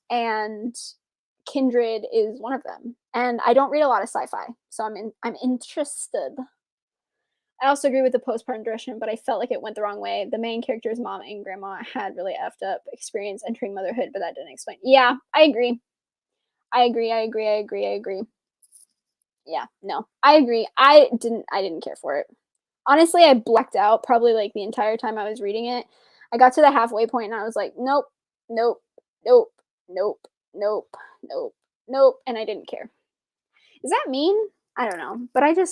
and Kindred is one of them. And I don't read a lot of sci-fi, so I'm interested. I also agree with the postpartum depression, but I felt like it went the wrong way. The main character's mom and grandma had really effed up experience entering motherhood, but that didn't explain. Yeah, I agree. I agree. I agree. I agree. I agree. Yeah, no, I agree. I didn't care for it. Honestly, I blacked out probably like the entire time I was reading it. I got to the halfway point and I was like, nope, nope, nope, nope, nope, nope, nope, and I didn't care. Is that mean? I don't know, but I don't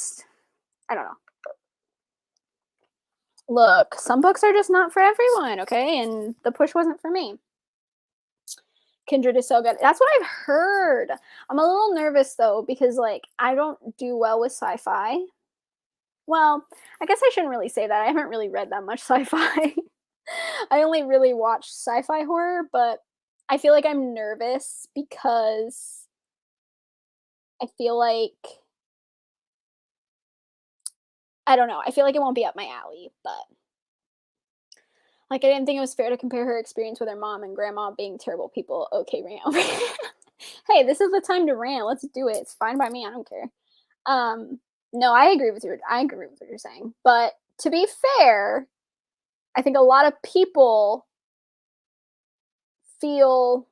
know. Look, some books are just not for everyone, okay? And The Push wasn't for me. Kindred is so good. That's what I've heard. I'm a little nervous though because like I don't do well with sci-fi. Well, I guess I shouldn't really say that. I haven't really read that much sci-fi. I only really watch sci-fi horror, but I feel like I'm nervous because I feel like I don't know. I feel like it won't be up my alley, but like I didn't think it was fair to compare her experience with her mom and grandma being terrible people. Okay, rant. Hey, this is the time to rant. Let's do it. It's fine by me. I don't care. Um, no, I agree with what you're saying. But to be fair, I think a lot of people feel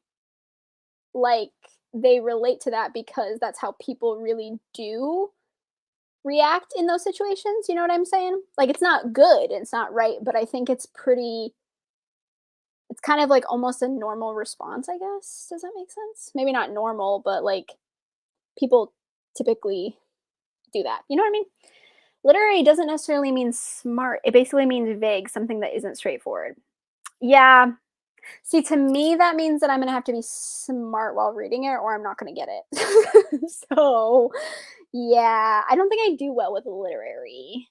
like they relate to that because that's how people really do react in those situations. You know what I'm saying? Like it's not good, it's not right, but I think it's kind of like almost a normal response, I guess. Does that make sense? Maybe not normal, but like people typically do that. You know what I mean? Literary doesn't necessarily mean smart. It basically means vague, something that isn't straightforward. Yeah. See, to me, that means that I'm gonna have to be smart while reading it, or I'm not gonna get it. So, yeah, I don't think I do well with literary.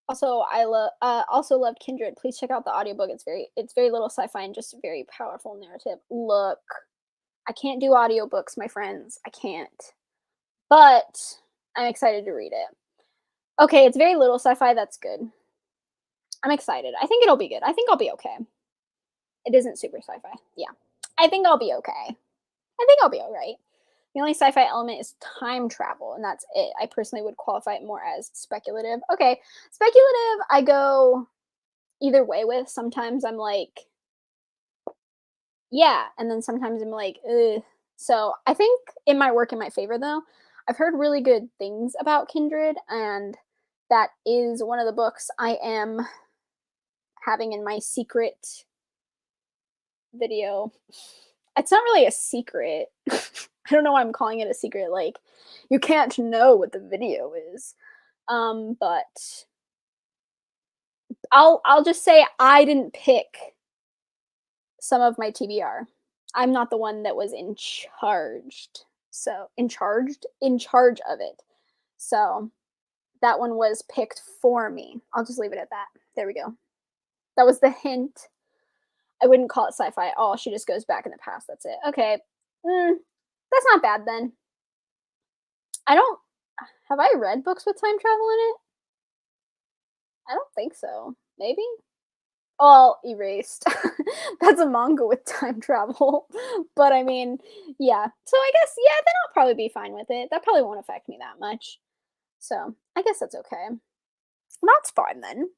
Also, also love Kindred. Please check out the audiobook. It's very little sci-fi and just a very powerful narrative. Look, I can't do audiobooks, my friends. I can't. But I'm excited to read it. Okay, it's very little sci-fi. That's good. I'm excited. I think it'll be good. I think I'll be okay. It isn't super sci-fi. Yeah. I think I'll be okay. I think I'll be all right. The only sci-fi element is time travel, and that's it. I personally would qualify it more as speculative. Okay, speculative, I go either way with. Sometimes I'm like, yeah, and then sometimes I'm like, ugh. So I think it might work in my favor though. I've heard really good things about Kindred, and that is one of the books I am having in my secret video. It's not really a secret. I don't know why I'm calling it a secret. Like, you can't know what the video is. But I'll just say I didn't pick some of my TBR. I'm not the one that was in charged. So in charge of it. So that one was picked for me. I'll just leave it at that. There we go. That was the hint. I wouldn't call it sci-fi at all. She just goes back in the past. That's it. Okay. That's not bad then. I don't have I read books with time travel in it? I don't think so. Maybe? All erased. That's a manga with time travel. But I mean, yeah. So I guess yeah, then I'll probably be fine with it. That probably won't affect me that much. So I guess that's okay. That's fine then.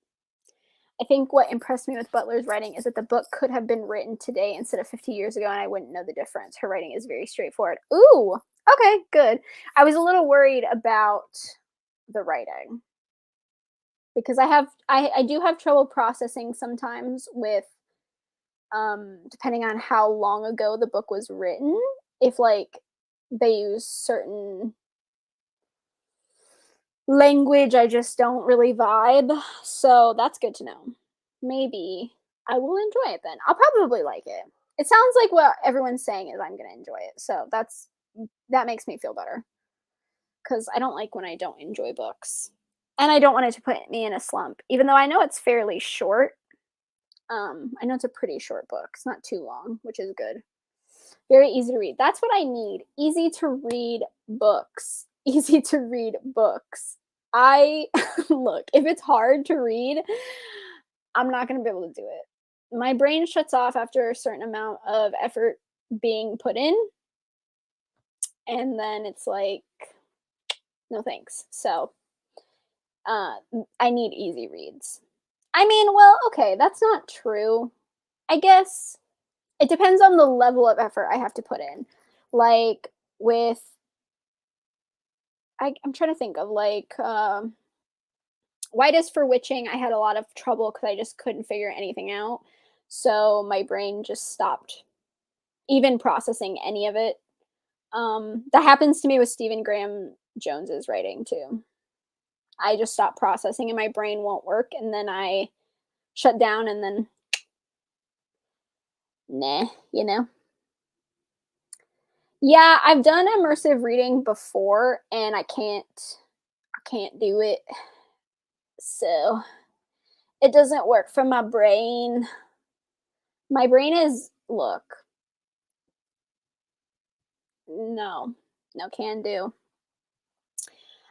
I think what impressed me with Butler's writing is that the book could have been written today instead of 50 years ago, and I wouldn't know the difference. Her writing is very straightforward. Ooh, okay, good. I was a little worried about the writing because I do have trouble processing sometimes with depending on how long ago the book was written, if like they use certain language I just don't really vibe. So that's good to know. Maybe I will enjoy it then. I'll probably like it. It sounds like what everyone's saying is I'm going to enjoy it. So that makes me feel better cuz I don't like when I don't enjoy books. And I don't want it to put me in a slump even though I know it's fairly short. I know it's a pretty short book. It's not too long, which is good. Very easy to read. That's what I need. Easy to read books. Easy to read books. I look, if it's hard to read, I'm not gonna be able to do it. My brain shuts off after a certain amount of effort being put in, and then it's like, no thanks. So, I need easy reads. I mean, well, okay, that's not true. I guess it depends on the level of effort I have to put in. Like with I'm trying to think of like White is for Witching, I had a lot of trouble because I just couldn't figure anything out. So my brain just stopped even processing any of it. That happens to me with Stephen Graham Jones's writing too. I just stop processing and my brain won't work, and then I shut down, and then nah, you know? Yeah, I've done immersive reading before and I can't do it. So it doesn't work for my brain. My brain is look, no, no can do.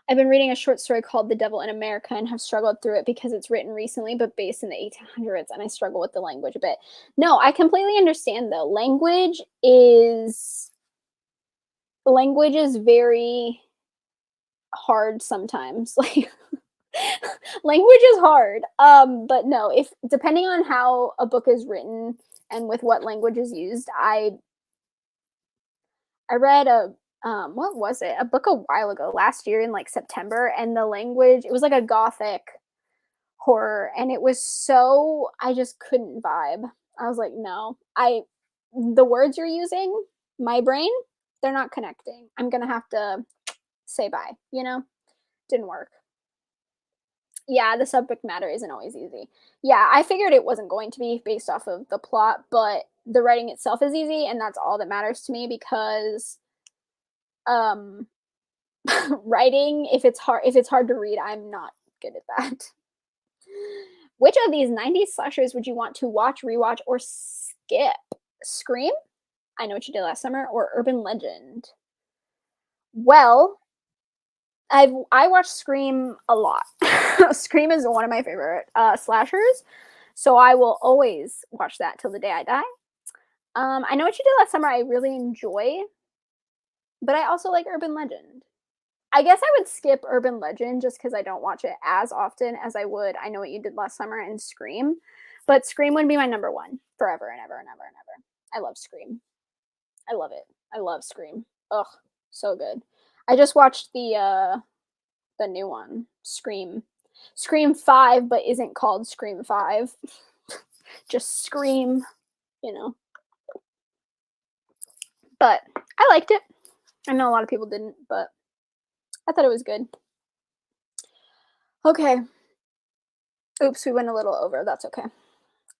I've been reading a short story called The Devil in America and have struggled through it because it's written recently but based in the 1800s, and I struggle with the language a bit. No, I completely understand though. Language is very hard sometimes. Like language is hard. But no, if depending on how a book is written and with what language is used, I read a what was it? A book a while ago, last year in like September, and the language, it was like a gothic horror, and it was so I just couldn't vibe. I was like, "No. The words you're using, my brain, they're not connecting. I'm going to have to say bye, you know?" Didn't work. Yeah, the subject matter isn't always easy. Yeah, I figured it wasn't going to be based off of the plot, but the writing itself is easy, and that's all that matters to me because um writing, if it's hard to read, I'm not good at that. Which of these 90s slashers would you want to watch, rewatch, or skip? Scream? I Know What You Did Last Summer, or Urban Legend? Well, I watch Scream a lot. Scream is one of my favorite slashers, so I will always watch that till the day I die. I Know What You Did Last Summer, I really enjoy, but I also like Urban Legend. I guess I would skip Urban Legend just because I don't watch it as often as I would I Know What You Did Last Summer and Scream. But Scream would be my number one forever and ever and ever and ever. I love Scream. I love it. I love Scream. Ugh, so good. I just watched the new one, Scream. Scream 5, but isn't called Scream 5. Just Scream, you know. But I liked it. I know a lot of people didn't, but I thought it was good. Okay. Oops, we went a little over. That's okay.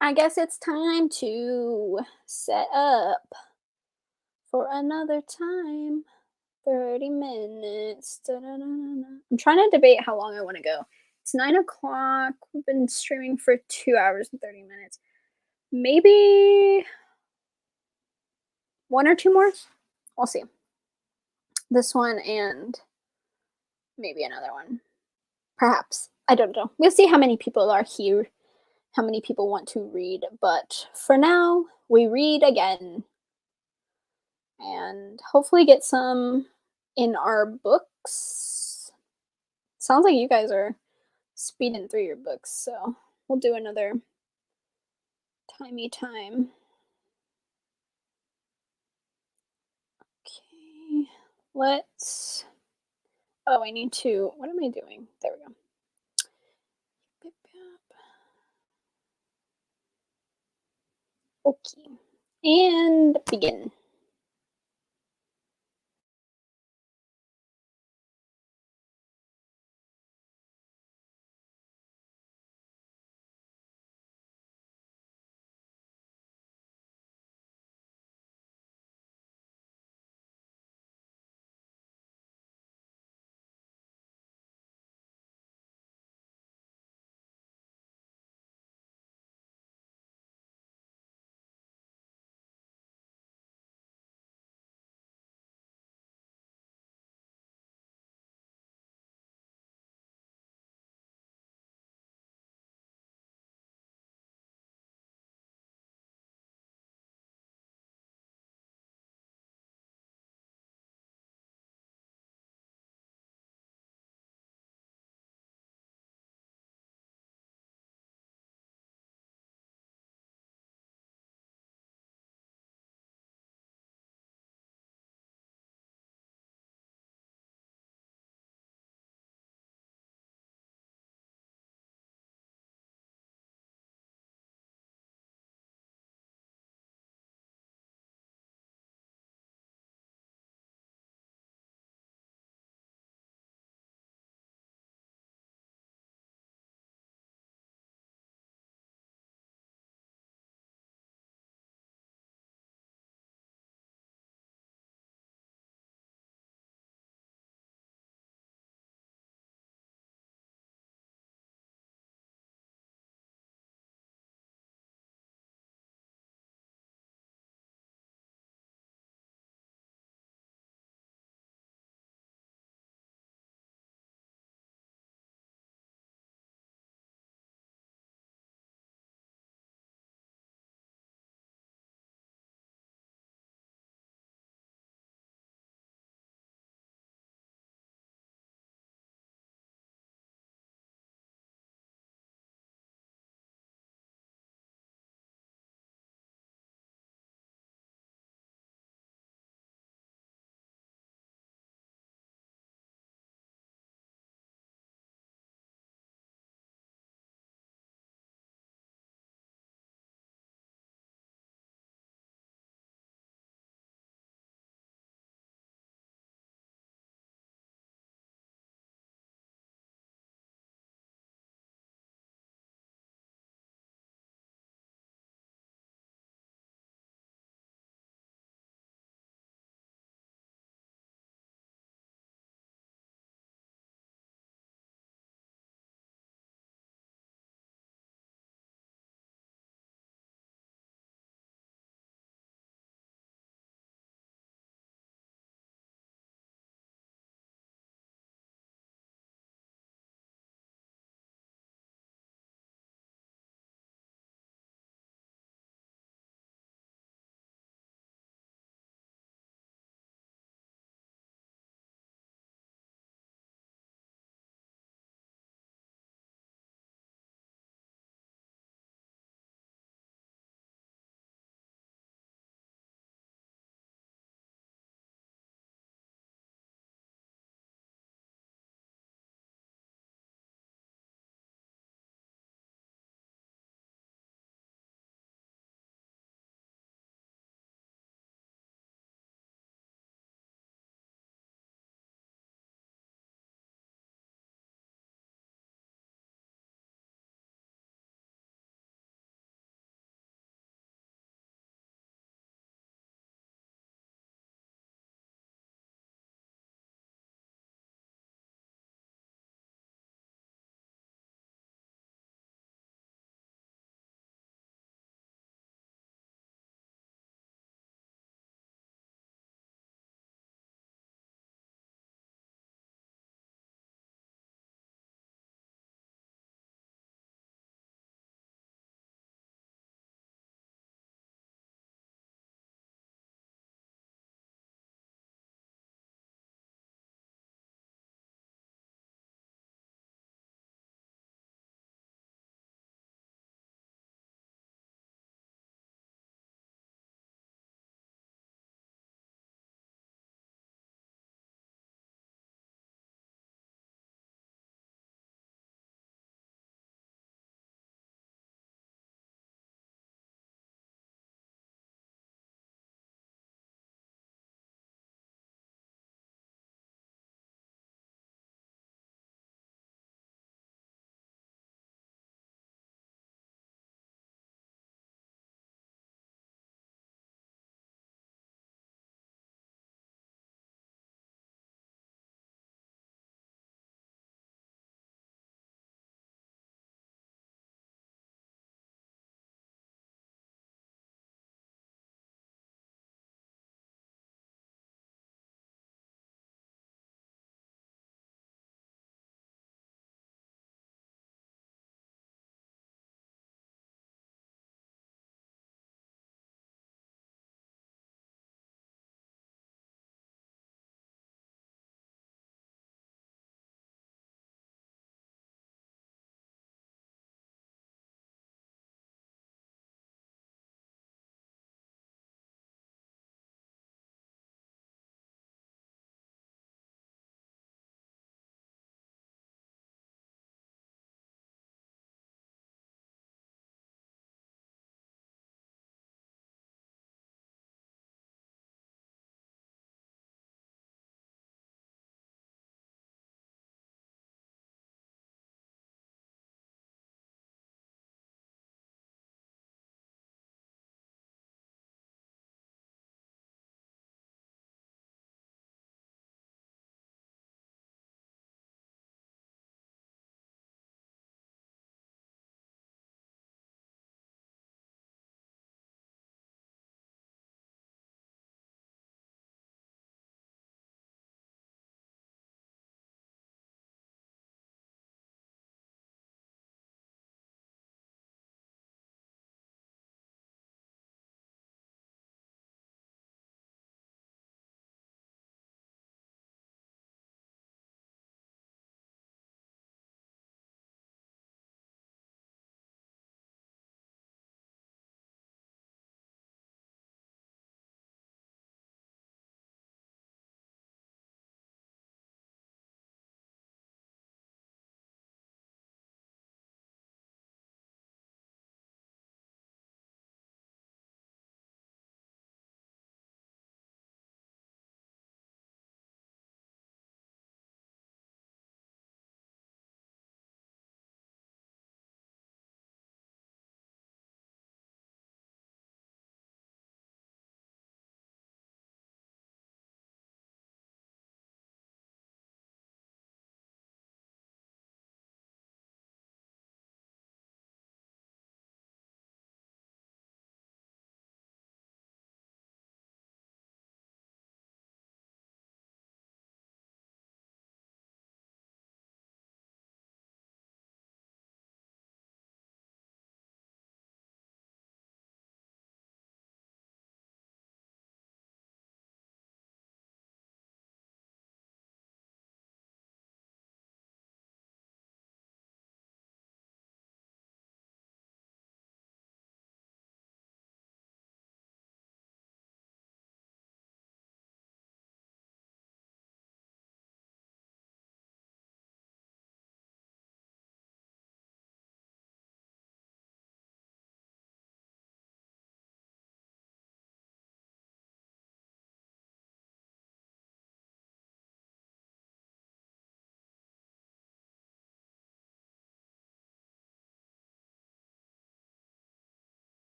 I guess it's time to set up for another time. 30 minutes. Da-da-da-da-da. I'm trying to debate how long I want to go. It's 9 o'clock. We've been streaming for 2 hours and 30 minutes. Maybe one or two more? We'll see. This one and maybe another one. Perhaps. I don't know. We'll see how many people are here, how many people want to read. But for now, we read again and hopefully get some in our books. Sounds like you guys are speeding through your books, so we'll do another timey time. Okay, let's. Oh, I need to. What am I doing? There we go. Okay, and begin.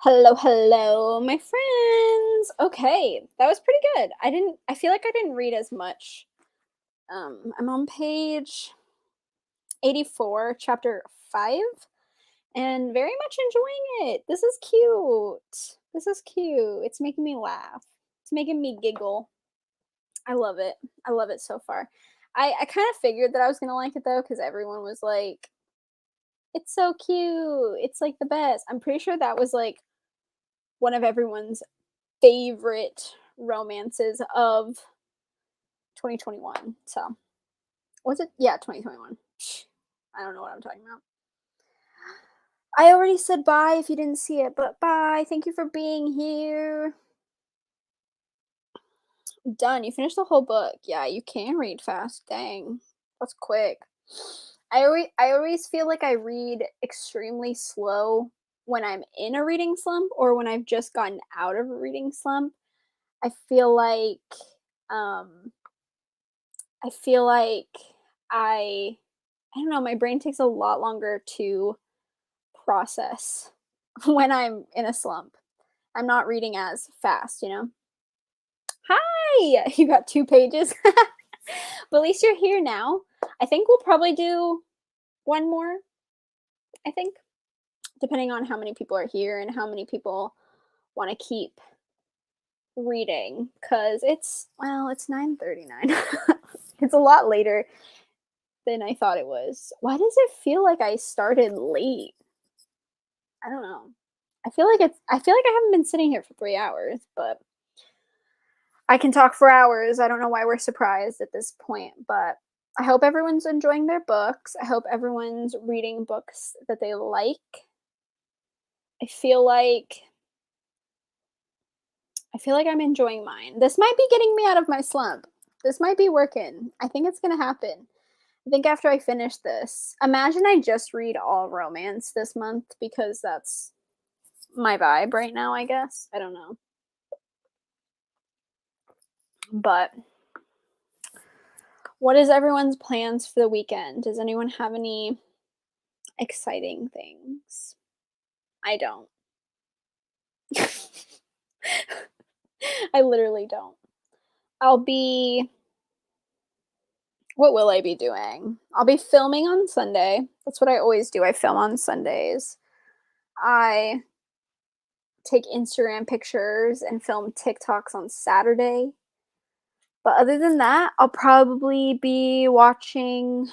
Hello, hello, my friends. Okay, that was pretty good. I feel like I didn't read as much. I'm on page 84, chapter 5, and very much enjoying it. This is cute. This is cute. It's making me laugh. It's making me giggle. I love it. I love it so far. I kind of figured that I was gonna like it though, because everyone was like, it's so cute. It's like the best. I'm pretty sure that was like one of everyone's favorite romances of 2021. So, was it? Yeah, 2021. I don't know what I'm talking about. I already said bye if you didn't see it, but bye. Thank you for being here. Done. You finished the whole book. Yeah, you can read fast. Dang. That's quick. I always feel like I read extremely slow when I'm in a reading slump or when I've just gotten out of a reading slump. I feel like um I feel like I I don't know, my brain takes a lot longer to process when I'm in a slump. I'm not reading as fast, you know? Hi! You got 2 pages. But at least you're here now. I think we'll probably do 1 more, I think, depending on how many people are here and how many people wanna keep reading. Cause it's 9:39. It's a lot later than I thought it was. Why does it feel like I started late? I don't know. I feel like I haven't been sitting here for 3 hours, but I can talk for hours. I don't know why we're surprised at this point, but I hope everyone's enjoying their books. I hope everyone's reading books that they like. I feel like I feel like I'm enjoying mine. This might be getting me out of my slump. This might be working. I think it's going to happen. I think after I finish this, imagine I just read all romance this month because that's my vibe right now, I guess. I don't know. But what is everyone's plans for the weekend? Does anyone have any exciting things? I don't. I literally don't. I'll be what will I be doing? I'll be filming on Sunday. That's what I always do. I film on Sundays. I take Instagram pictures and film TikToks on Saturday. But other than that, I'll probably be watching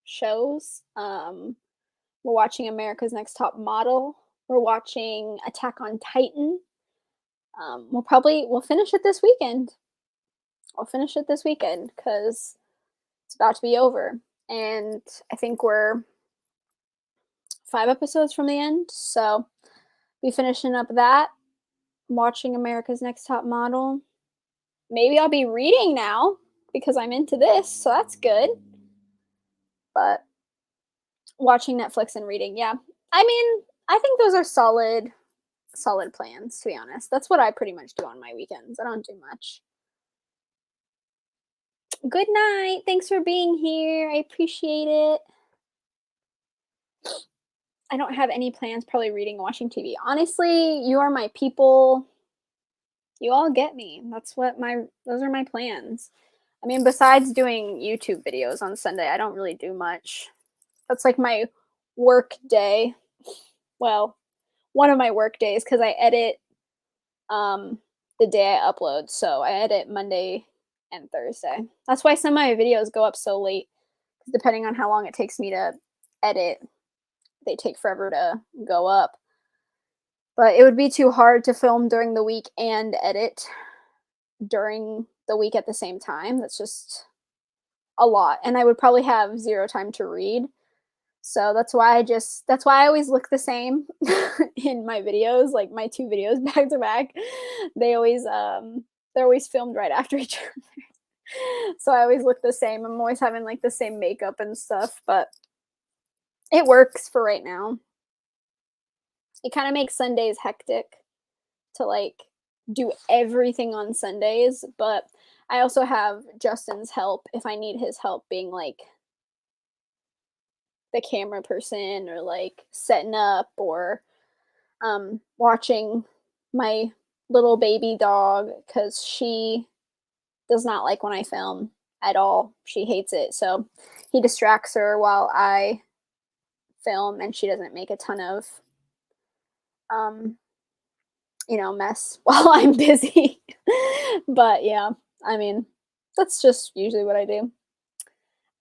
shows. We're watching America's Next Top Model. We're watching Attack on Titan. We'll finish it this weekend. I'll finish it this weekend because it's about to be over, and I think we're 5 episodes from the end. So be finishing up that, watching America's Next Top Model. Maybe I'll be reading now because I'm into this, so that's good. But watching Netflix and reading, yeah. I mean, I think those are solid plans, to be honest. That's what I pretty much do on my weekends. I don't do much. Good night. Thanks for being here. I appreciate it. I don't have any plans, probably reading and watching TV. Honestly, you are my people. You all get me. Those are my plans. I mean, besides doing YouTube videos on Sunday, I don't really do much. That's like my work day. Well, one of my work days because I edit um the day I upload. So I edit Monday and Thursday. That's why some of my videos go up so late. Depending on how long it takes me to edit, they take forever to go up. But it would be too hard to film during the week and edit during the week at the same time. That's just a lot. And I would probably have zero time to read. So that's why I always look the same in my videos, like my 2 videos back to back. They always they're always filmed right after each other. So I always look the same. I'm always having like the same makeup and stuff, but it works for right now. It kind of makes Sundays hectic to like do everything on Sundays, but I also have Justin's help if I need his help being like the camera person or like setting up or watching my little baby dog because she does not like when I film at all. She hates it. So he distracts her while I film and she doesn't make a ton of um mess while I'm busy. But yeah, I mean, that's just usually what I do.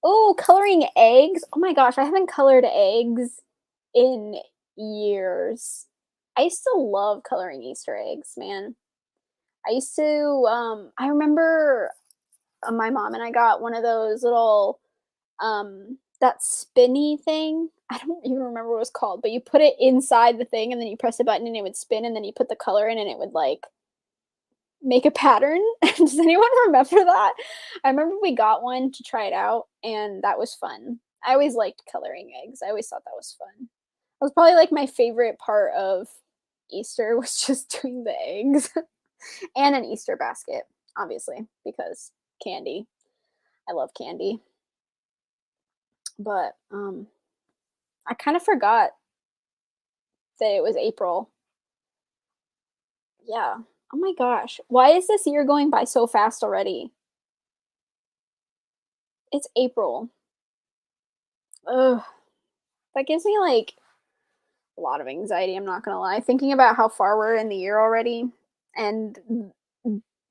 Oh, coloring eggs. Oh my gosh, I haven't colored eggs in years. I used to love coloring Easter eggs, man. I used to I remember my mom and I got one of those little that spinny thing. I don't even remember what it was called, but you put it inside the thing and then you press a button and it would spin and then you put the color in and it would like make a pattern. Does anyone remember that? I remember we got one to try it out and that was fun. I always liked coloring eggs. I always thought that was fun. That was probably like my favorite part of Easter was just doing the eggs and an Easter basket, obviously, because candy. I love candy. But I kind of forgot that it was April. Yeah. Oh my gosh. Why is this year going by so fast already? It's April. Ugh. That gives me like a lot of anxiety, I'm not gonna lie. Thinking about how far we're in the year already and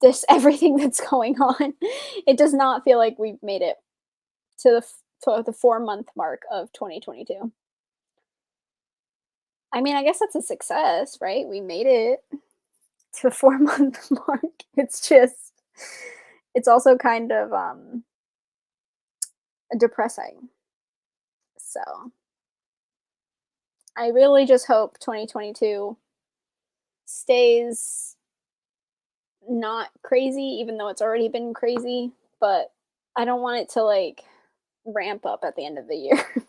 this everything that's going on. It does not feel like we've made it to the 4-month mark of 2022. I mean, I guess that's a success, right? We made it to the 4-month mark. It's just it's also kind of depressing. So, I really just hope 2022 stays not crazy even though it's already been crazy, but I don't want it to like ramp up at the end of the year.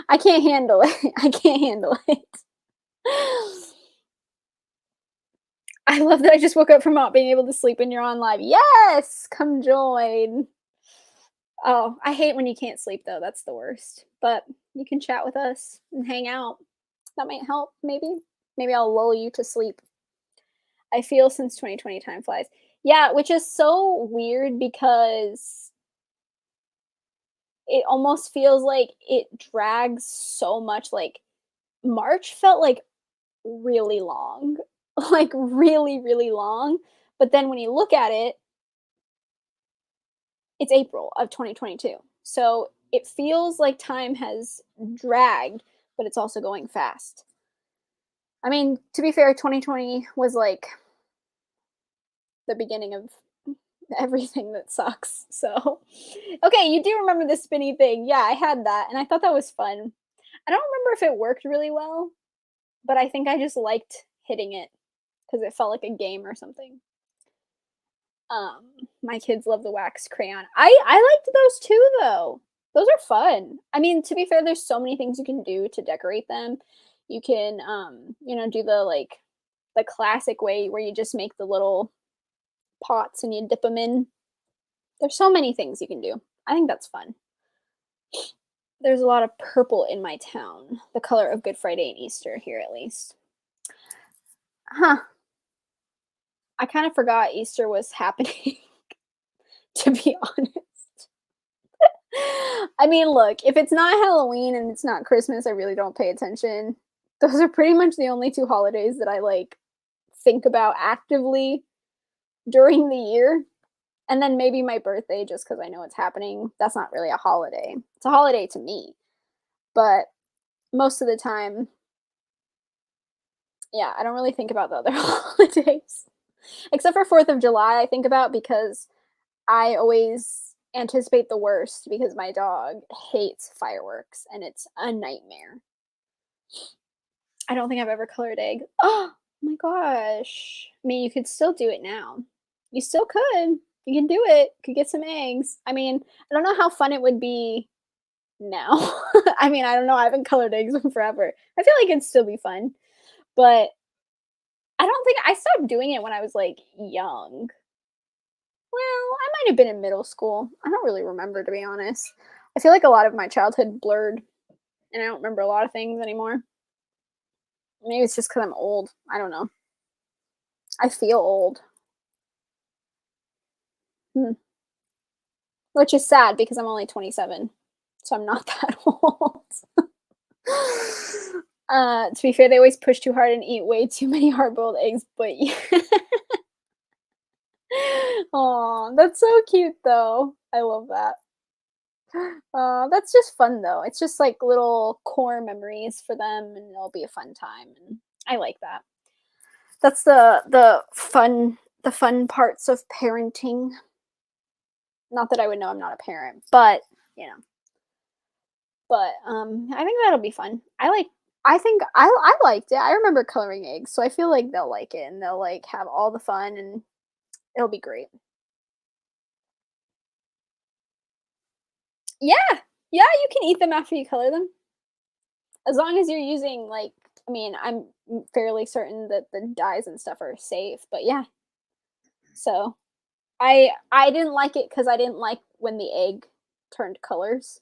I can't handle it. I can't handle it. I love that I just woke up from not being able to sleep and you're on live. Yes, come join. Oh, I hate when you can't sleep though. That's the worst. But you can chat with us and hang out. That might help, maybe. Maybe I'll lull you to sleep. I feel since 2020 time flies. Yeah, which is so weird because it almost feels like it drags so much. Like March felt like really long, like really, really long. But then when you look at it, it's April of 2022. So it feels like time has dragged, but it's also going fast. I mean, to be fair, 2020 was like the beginning of everything that sucks. So, okay, you do remember the spinny thing. Yeah, I had that and I thought that was fun. I don't remember if it worked really well, but I think I just liked hitting it because it felt like a game or something. My kids love the wax crayon. I liked those too though. Those are fun. I mean, to be fair, there's so many things you can do to decorate them. You can do the like the classic way where you just make the little pots and you dip them in. There's so many things you can do. I think that's fun. There's a lot of purple in my town, the color of Good Friday and Easter here at least. Huh. I kind of forgot Easter was happening, to be honest. I mean, look, if it's not Halloween and it's not Christmas, I really don't pay attention. Those are pretty much the only two holidays that I like think about actively during the year. And then maybe my birthday just because I know it's happening. That's not really a holiday. It's a holiday to me. But most of the time, yeah, I don't really think about the other holidays. Except for 4th of July, I think about because I always anticipate the worst because my dog hates fireworks and it's a nightmare. I don't think I've ever colored egg. Oh my gosh. I mean, you could still do it now. You still could. You can do it. Could get some eggs. I mean, I don't know how fun it would be now. I mean, I don't know. I haven't colored eggs in forever. I feel like it'd still be fun, but I don't think I stopped doing it when I was like young. Well, I might have been in middle school. I don't really remember, to be honest. I feel like a lot of my childhood blurred and I don't remember a lot of things anymore. Maybe it's just because 'cause I'm old. I don't know. I feel old. Hmm. Which is sad because I'm only 27, so I'm not that old. To be fair, they always push too hard and eat way too many hard-boiled eggs, but yeah. Aw, that's so cute, though. I love that. That's just fun, though. It's just, like, little core memories for them, and it'll be a fun time, and I like that. That's the fun parts of parenting. Not that I would know I'm not a parent, but, you know. But, I think that'll be fun. I think I liked it. I remember coloring eggs, so I feel like they'll like it, and they'll, like, have all the fun, and it'll be great. Yeah! Yeah, you can eat them after you color them. As long as you're using, like, I mean, I'm fairly certain that the dyes and stuff are safe, but yeah. So, I didn't like it because I didn't like when the egg turned colors.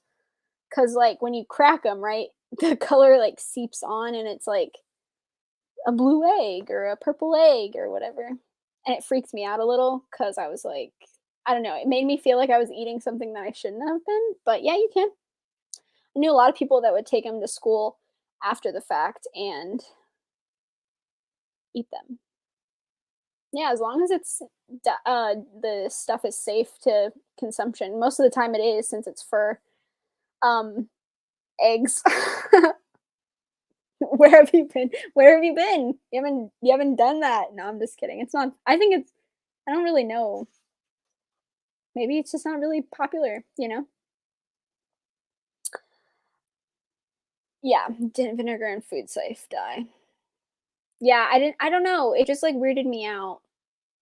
Cause like, when you crack them, right, the color, like, seeps on, and it's like a blue egg or a purple egg or whatever, and it freaks me out a little because I was like, I don't know, it made me feel like I was eating something that I shouldn't have been, but yeah, you can. I knew a lot of people that would take them to school after the fact and eat them. Yeah, as long as the stuff is safe to consumption. Most of the time it is since it's for, um, eggs. Where have you been? Where have you been? You haven't done that. No, I'm just kidding. It's not I think it's I don't really know. Maybe it's just not really popular, you know? Yeah, didn't vinegar and food safe dye. Yeah, I don't know. It just like weirded me out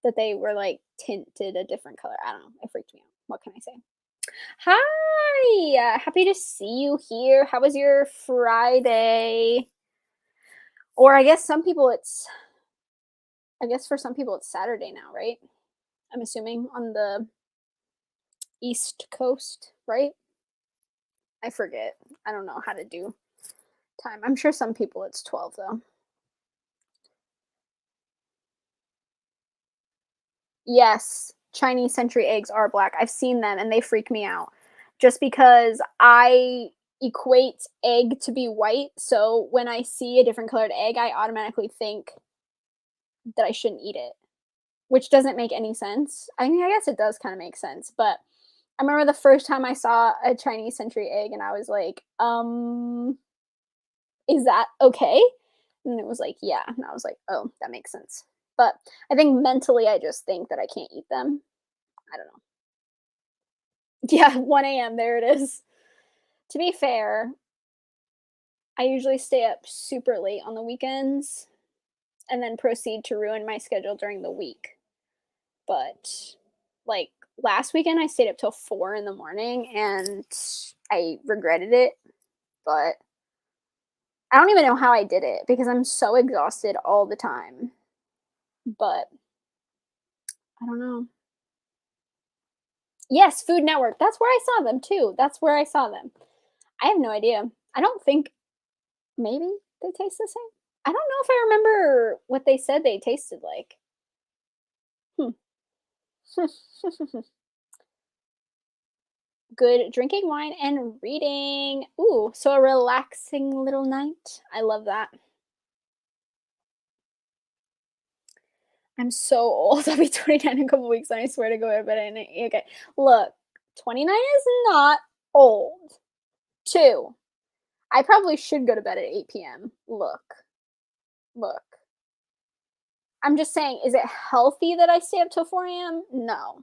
that they were like tinted a different color. I don't know. It freaked me out. What can I say? Hi. Happy to see you here. How was your Friday? Or I guess for some people it's Saturday now, right? I'm assuming on the East Coast, right? I forget. I don't know how to do time. I'm sure some people it's 12 though. Yes, Chinese century eggs are black. I've seen them and they freak me out. Just because I equate egg to be white, so when I see a different colored egg, I automatically think that I shouldn't eat it, which doesn't make any sense. I mean, I guess it does kind of make sense, but I remember the first time I saw a Chinese century egg and I was like, is that okay? And it was like, yeah. And I was like, oh, that makes sense. But I think mentally, I just think that I can't eat them. I don't know. Yeah, 1 a.m. There it is. To be fair, I usually stay up super late on the weekends and then proceed to ruin my schedule during the week. But like last weekend, I stayed up till 4 in the morning and I regretted it. But I don't even know how I did it because I'm so exhausted all the time. But I don't know. Yes, Food Network. That's where I saw them too. That's where I saw them. I have no idea. I don't think maybe they taste the same. I don't know if I remember what they said they tasted like. Hmm. Good drinking wine and reading. Ooh, so a relaxing little night. I love that. I'm so old. I'll be 29 in a couple weeks, and I swear to go to bed at night. Okay, look, 29 is not old. Two, I probably should go to bed at 8 p.m. Look. I'm just saying, is it healthy that I stay up till 4 a.m.? No.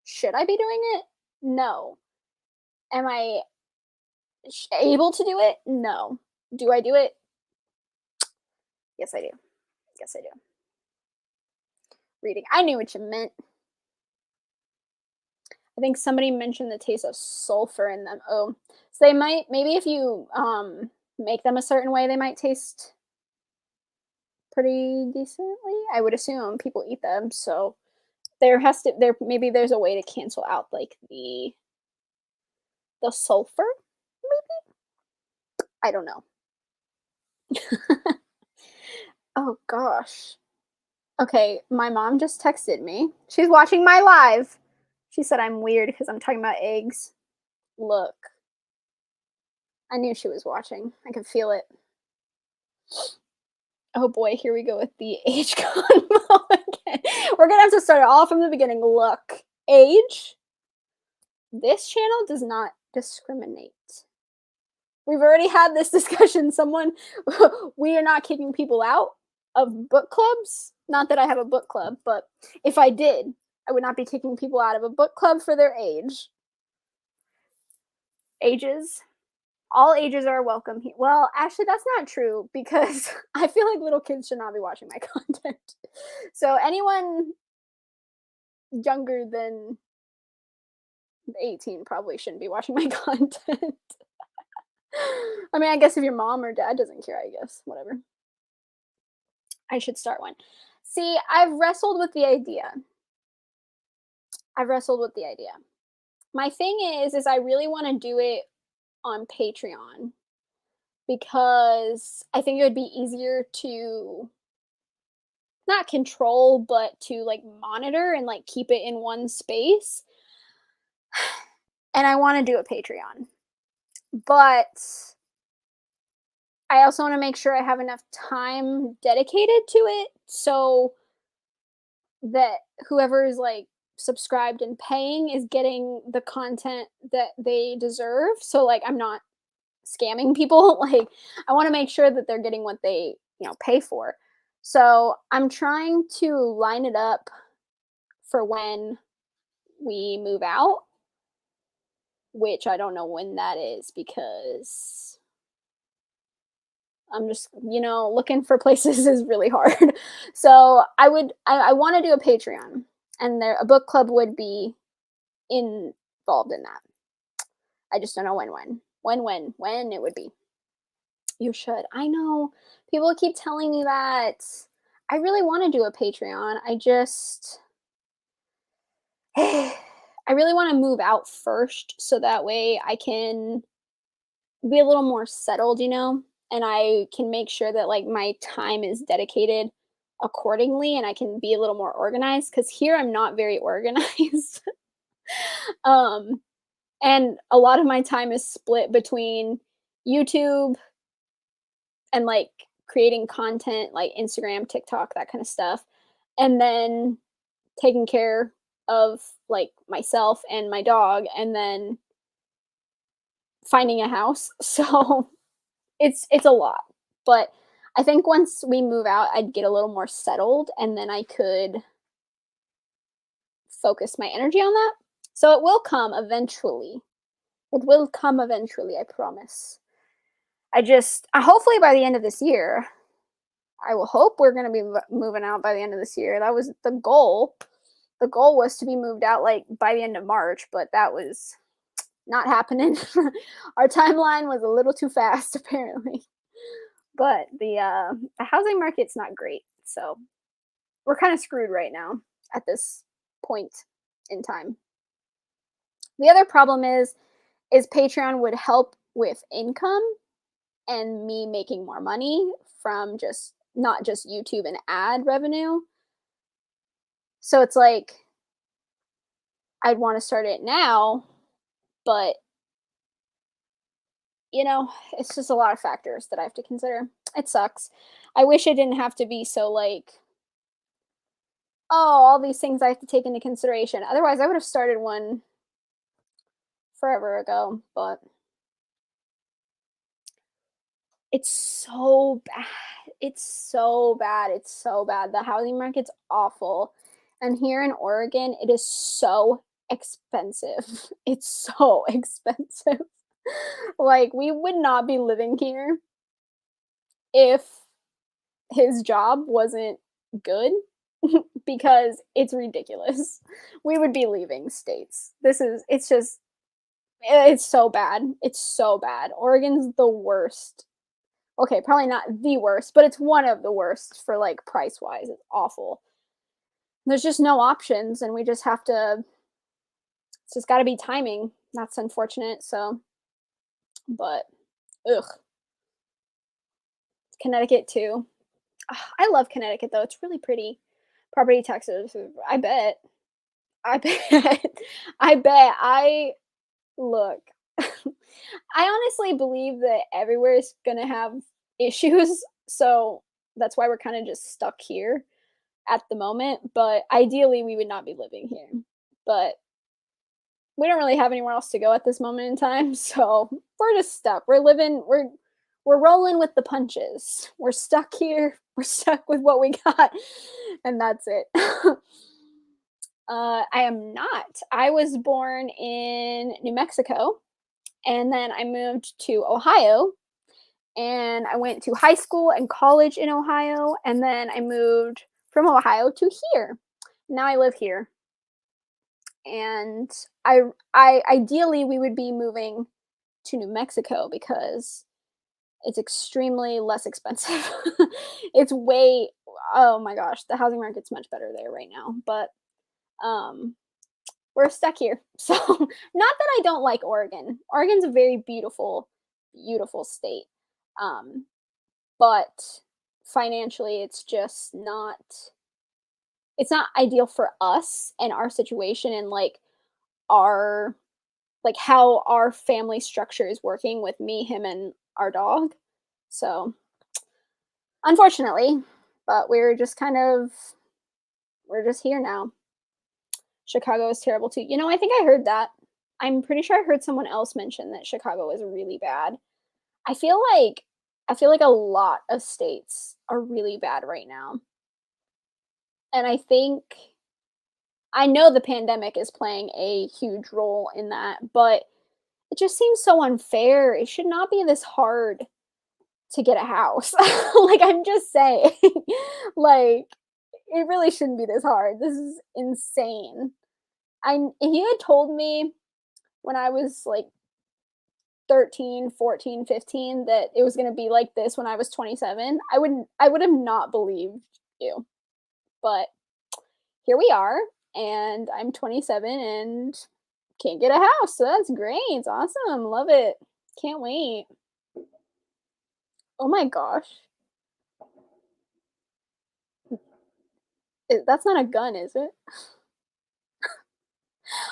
Should I be doing it? No. Am I able to do it? No. Do I do it? Yes, I do. Yes, I do. Reading. I knew what you meant. I think somebody mentioned the taste of sulfur in them. Oh, so they might maybe if you make them a certain way, they might taste pretty decently. I would assume people eat them, so maybe there's a way to cancel out like the sulfur. I don't know. Oh gosh. Okay, my mom just texted me. She's watching my live. She said I'm weird because I'm talking about eggs. Look, I knew she was watching. I could feel it. Oh boy, here we go with the age convo again. We're gonna have to start it all from the beginning. Look, age. This channel does not discriminate. We've already had this discussion. Someone, we are not kicking people out of book clubs. Not that I have a book club, but if I did, I would not be kicking people out of a book club for their age. Ages. All ages are welcome here. Well, actually, that's not true because I feel like little kids should not be watching my content. So anyone younger than 18 probably shouldn't be watching my content. I mean, I guess if your mom or dad doesn't care, I guess, whatever. I should start one. See, I've wrestled with the idea. I've wrestled with the idea. My thing is I really want to do it on Patreon because I think it would be easier to not control, but to like monitor and like keep it in one space. And I want to do a Patreon. But I also want to make sure I have enough time dedicated to it so that whoever is like subscribed and paying is getting the content that they deserve. So like I'm not scamming people. Like I want to make sure that they're getting what they, pay for. So I'm trying to line it up for when we move out, which I don't know when that is because I'm just, looking for places is really hard. So I want to do a Patreon and a book club would be involved in that. I just don't know when it would be. You should. I know people keep telling me that. I really want to do a Patreon. I really want to move out first so that way I can be a little more settled, and I can make sure that like my time is dedicated accordingly and I can be a little more organized cuz here I'm not very organized. um and a lot of my time is split between YouTube and like creating content like Instagram, TikTok, that kind of stuff. And then taking care of like myself and my dog and then finding a house. So it's a lot. But I think once we move out, I'd get a little more settled and then I could focus my energy on that. So it will come eventually. It will come eventually, I promise. Hopefully by the end of this year, I will hope we're going to be moving out by the end of this year. That was the goal. The goal was to be moved out like by the end of March, but that was not happening. Our timeline was a little too fast, apparently. But the housing market's not great, so we're kind of screwed right now at this point in time. The other problem is Patreon would help with income and me making more money from just not just YouTube and ad revenue. So it's like I'd want to start it now, but it's just a lot of factors that I have to consider. It sucks. I wish it didn't have to be so like, oh, all these things I have to take into consideration. Otherwise, I would have started one forever ago, but it's so bad. It's so bad. It's so bad. The housing market's awful. And here in Oregon, it is so expensive. It's so expensive. Like, we would not be living here if his job wasn't good because it's ridiculous. We would be leaving states. It's so bad. It's so bad. Oregon's the worst. Okay, probably not the worst, but it's one of the worst for like price wise. It's awful. There's just no options, and we just have to. It's just got to be timing. That's unfortunate. So, but ugh, Connecticut too. I love Connecticut though. It's really pretty. Property taxes, I bet. I bet. I bet. I look. I honestly believe that everywhere is gonna have issues, so that's why we're kind of just stuck here at the moment. But ideally, we would not be living here. But we don't really have anywhere else to go at this moment in time, so we're just stuck. We're rolling with the punches. We're stuck here. We're stuck with what we got, and that's it. I am not. I was born in New Mexico, and then I moved to Ohio, and I went to high school and college in Ohio, and then I moved from Ohio to here. Now I live here, and I ideally we would be moving to New Mexico because it's extremely less expensive. It's way oh my gosh, the housing market's much better there right now, but um we're stuck here. So, not that I don't like Oregon. Oregon's a very beautiful, beautiful state. Um, but financially it's not ideal for us and our situation and our how our family structure is working with me, him, and our dog. So, unfortunately, but we're just here now. Chicago is terrible too. I think I heard that. I'm pretty sure I heard someone else mention that Chicago is really bad. I feel like I feel like a lot of states are really bad right now. And I know the pandemic is playing a huge role in that, but it just seems so unfair. It should not be this hard to get a house. Like I'm just saying. Like it really shouldn't be this hard. This is insane. If you had told me when I was like 13, 14, 15 that it was going to be like this when I was 27, I would have not believed you. But here we are and I'm 27 and can't get a house. So that's great. It's awesome. Love it. Can't wait. Oh my gosh. That's not a gun, is it?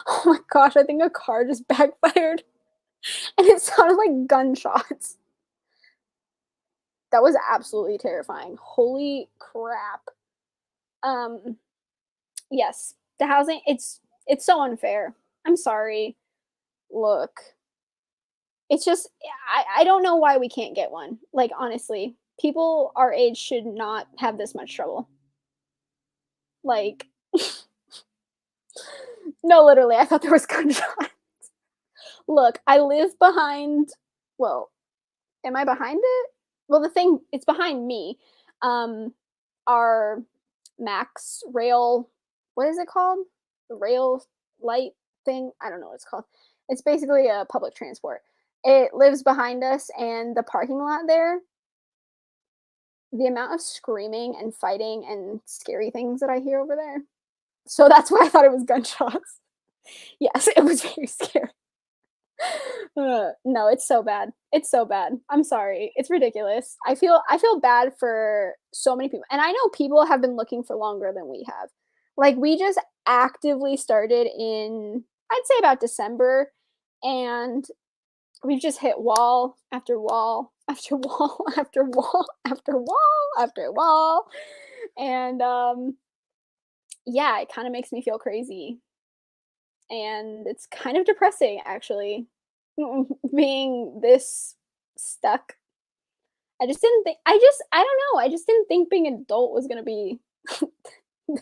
Oh my gosh, I think a car just backfired and it sounded like gunshots. That was absolutely terrifying. Holy crap. Um yes, the housing it's so unfair. I'm sorry. Look, it's just I don't know why we can't get one. Like honestly, people our age should not have this much trouble. Like no, literally, I thought there was gunshot. Look, I live behind well, am I behind it? Well, the thing it's behind me. Um our Max rail what is it called? The rail light thing? I don't know what it's called. It's basically a public transport. It lives behind us and the parking lot there, the amount of screaming and fighting and scary things that I hear over there. So that's why I thought it was gunshots. Yes, it was very scary. No, it's so bad. It's so bad. I'm sorry. It's ridiculous. I feel bad for so many people. And I know people have been looking for longer than we have. Like we just actively started in I'd say about December and we've just hit wall after wall after wall after wall after wall after wall. And yeah, it kind of makes me feel crazy. And it's kind of depressing actually being this stuck. I just didn't think I don't know, I just didn't think being an adult was gonna be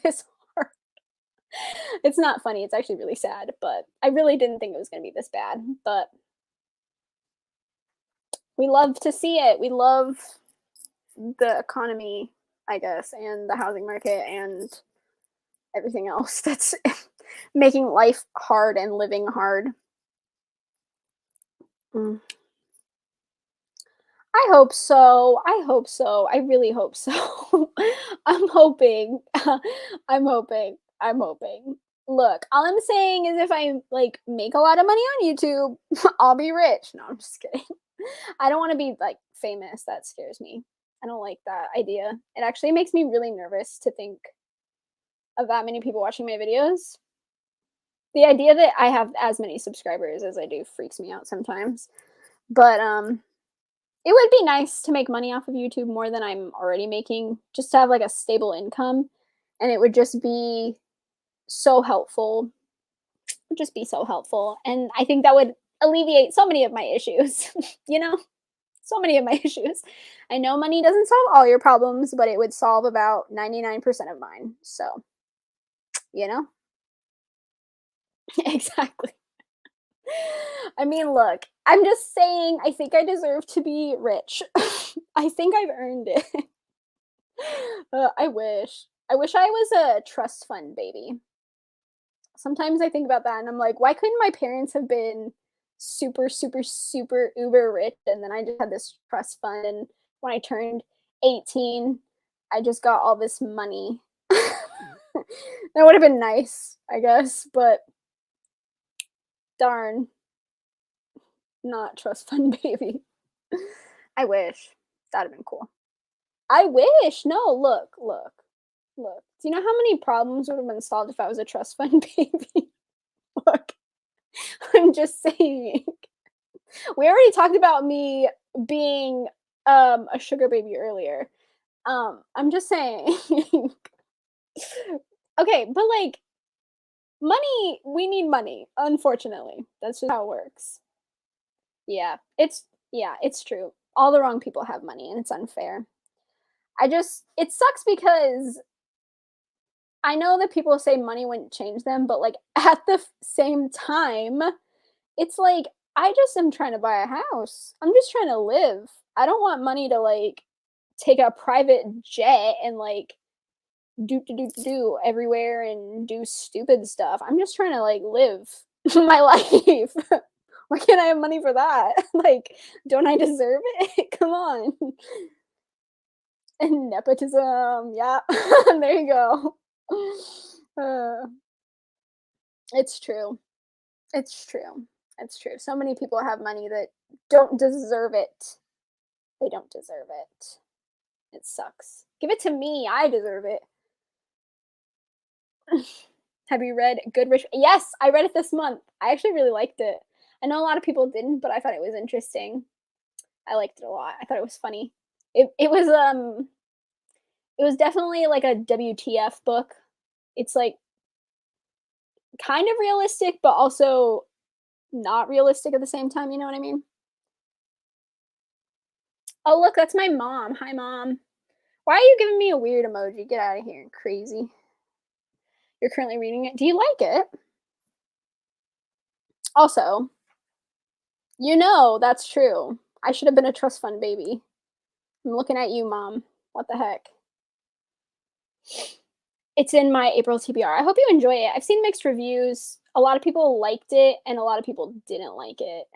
this hard. It's not funny, it's actually really sad, but I really didn't think it was gonna be this bad. But we love to see it. We love the economy, I guess, and the housing market and everything else that's making life hard and living hard. Mm. I hope so. I hope so. I really hope so. I'm hoping. I'm hoping. I'm hoping. Look, all I'm saying is if I like make a lot of money on YouTube, I'll be rich. No, I'm just kidding. I don't want to be like famous. That scares me. I don't like that idea. It actually makes me really nervous to think of that many people watching my videos. The idea that I have as many subscribers as I do freaks me out sometimes. But it would be nice to make money off of YouTube more than I'm already making, just to have like a stable income. And it would just be so helpful. It would just be so helpful. And I think that would alleviate so many of my issues, you know? So many of my issues. I know money doesn't solve all your problems, but it would solve about 99% of mine. So, you know? Exactly. I mean, look, I'm just saying, I think I deserve to be rich. I think I've earned it. I wish. I wish I was a trust fund baby. Sometimes I think about that and I'm like, why couldn't my parents have been super, super, super uber rich? And then I just had this trust fund. And when I turned 18, I just got all this money. That would have been nice, I guess. But darn, not trust fund baby. I wish. That'd have been cool. I wish. No, look, look, look. Do you know how many problems would have been solved if I was a trust fund baby? Look, I'm just saying. We already talked about me being a sugar baby earlier. I'm just saying. Okay, but like money, we need money, unfortunately. That's just how it works. Yeah, it's true. All the wrong people have money and it's unfair. It sucks because I know that people say money wouldn't change them, but like at the same time, it's like I just am trying to buy a house. I'm just trying to live. I don't want money to like take a private jet and like do everywhere and do stupid stuff. I'm just trying to like live my life. Why can't I have money for that? Like, don't I deserve it? Come on. And nepotism. Yeah. There you go. Uh, it's true. It's true. It's true. So many people have money that don't deserve it. They don't deserve it. It sucks. Give it to me. I deserve it. Have you read Good Rich? Yes, I read it this month. I actually really liked it. I know a lot of people didn't, but I thought it was interesting. I liked it a lot. I thought it was funny. It was definitely like a WTF book. It's like kind of realistic, but also not realistic at the same time, you know what I mean? Oh, look, that's my mom. Hi, mom. Why are you giving me a weird emoji? Get out of here, crazy. You're currently reading it. Do you like it? Also, you know that's true. I should have been a trust fund baby. I'm looking at you, mom. What the heck? It's in my April TBR. I hope you enjoy it. I've seen mixed reviews. A lot of people liked it and a lot of people didn't like it.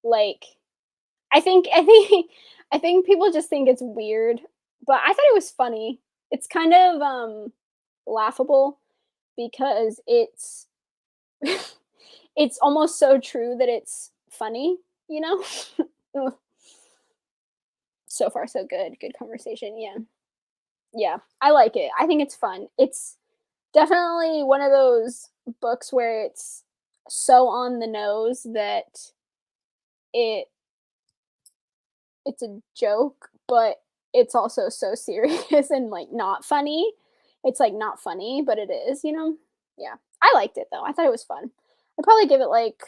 Like, I think I think people just think it's weird, but I thought it was funny. It's kind of laughable because it's almost so true that it's funny, you know? Ugh, so far so good. Good conversation. Yeah. Yeah. I like it. I think it's fun. It's definitely one of those books where it's so on the nose that it it's a joke, but it's also so serious and like not funny. It's like not funny, but it is, you know? Yeah. I liked it though. I thought it was fun. I'd probably give it like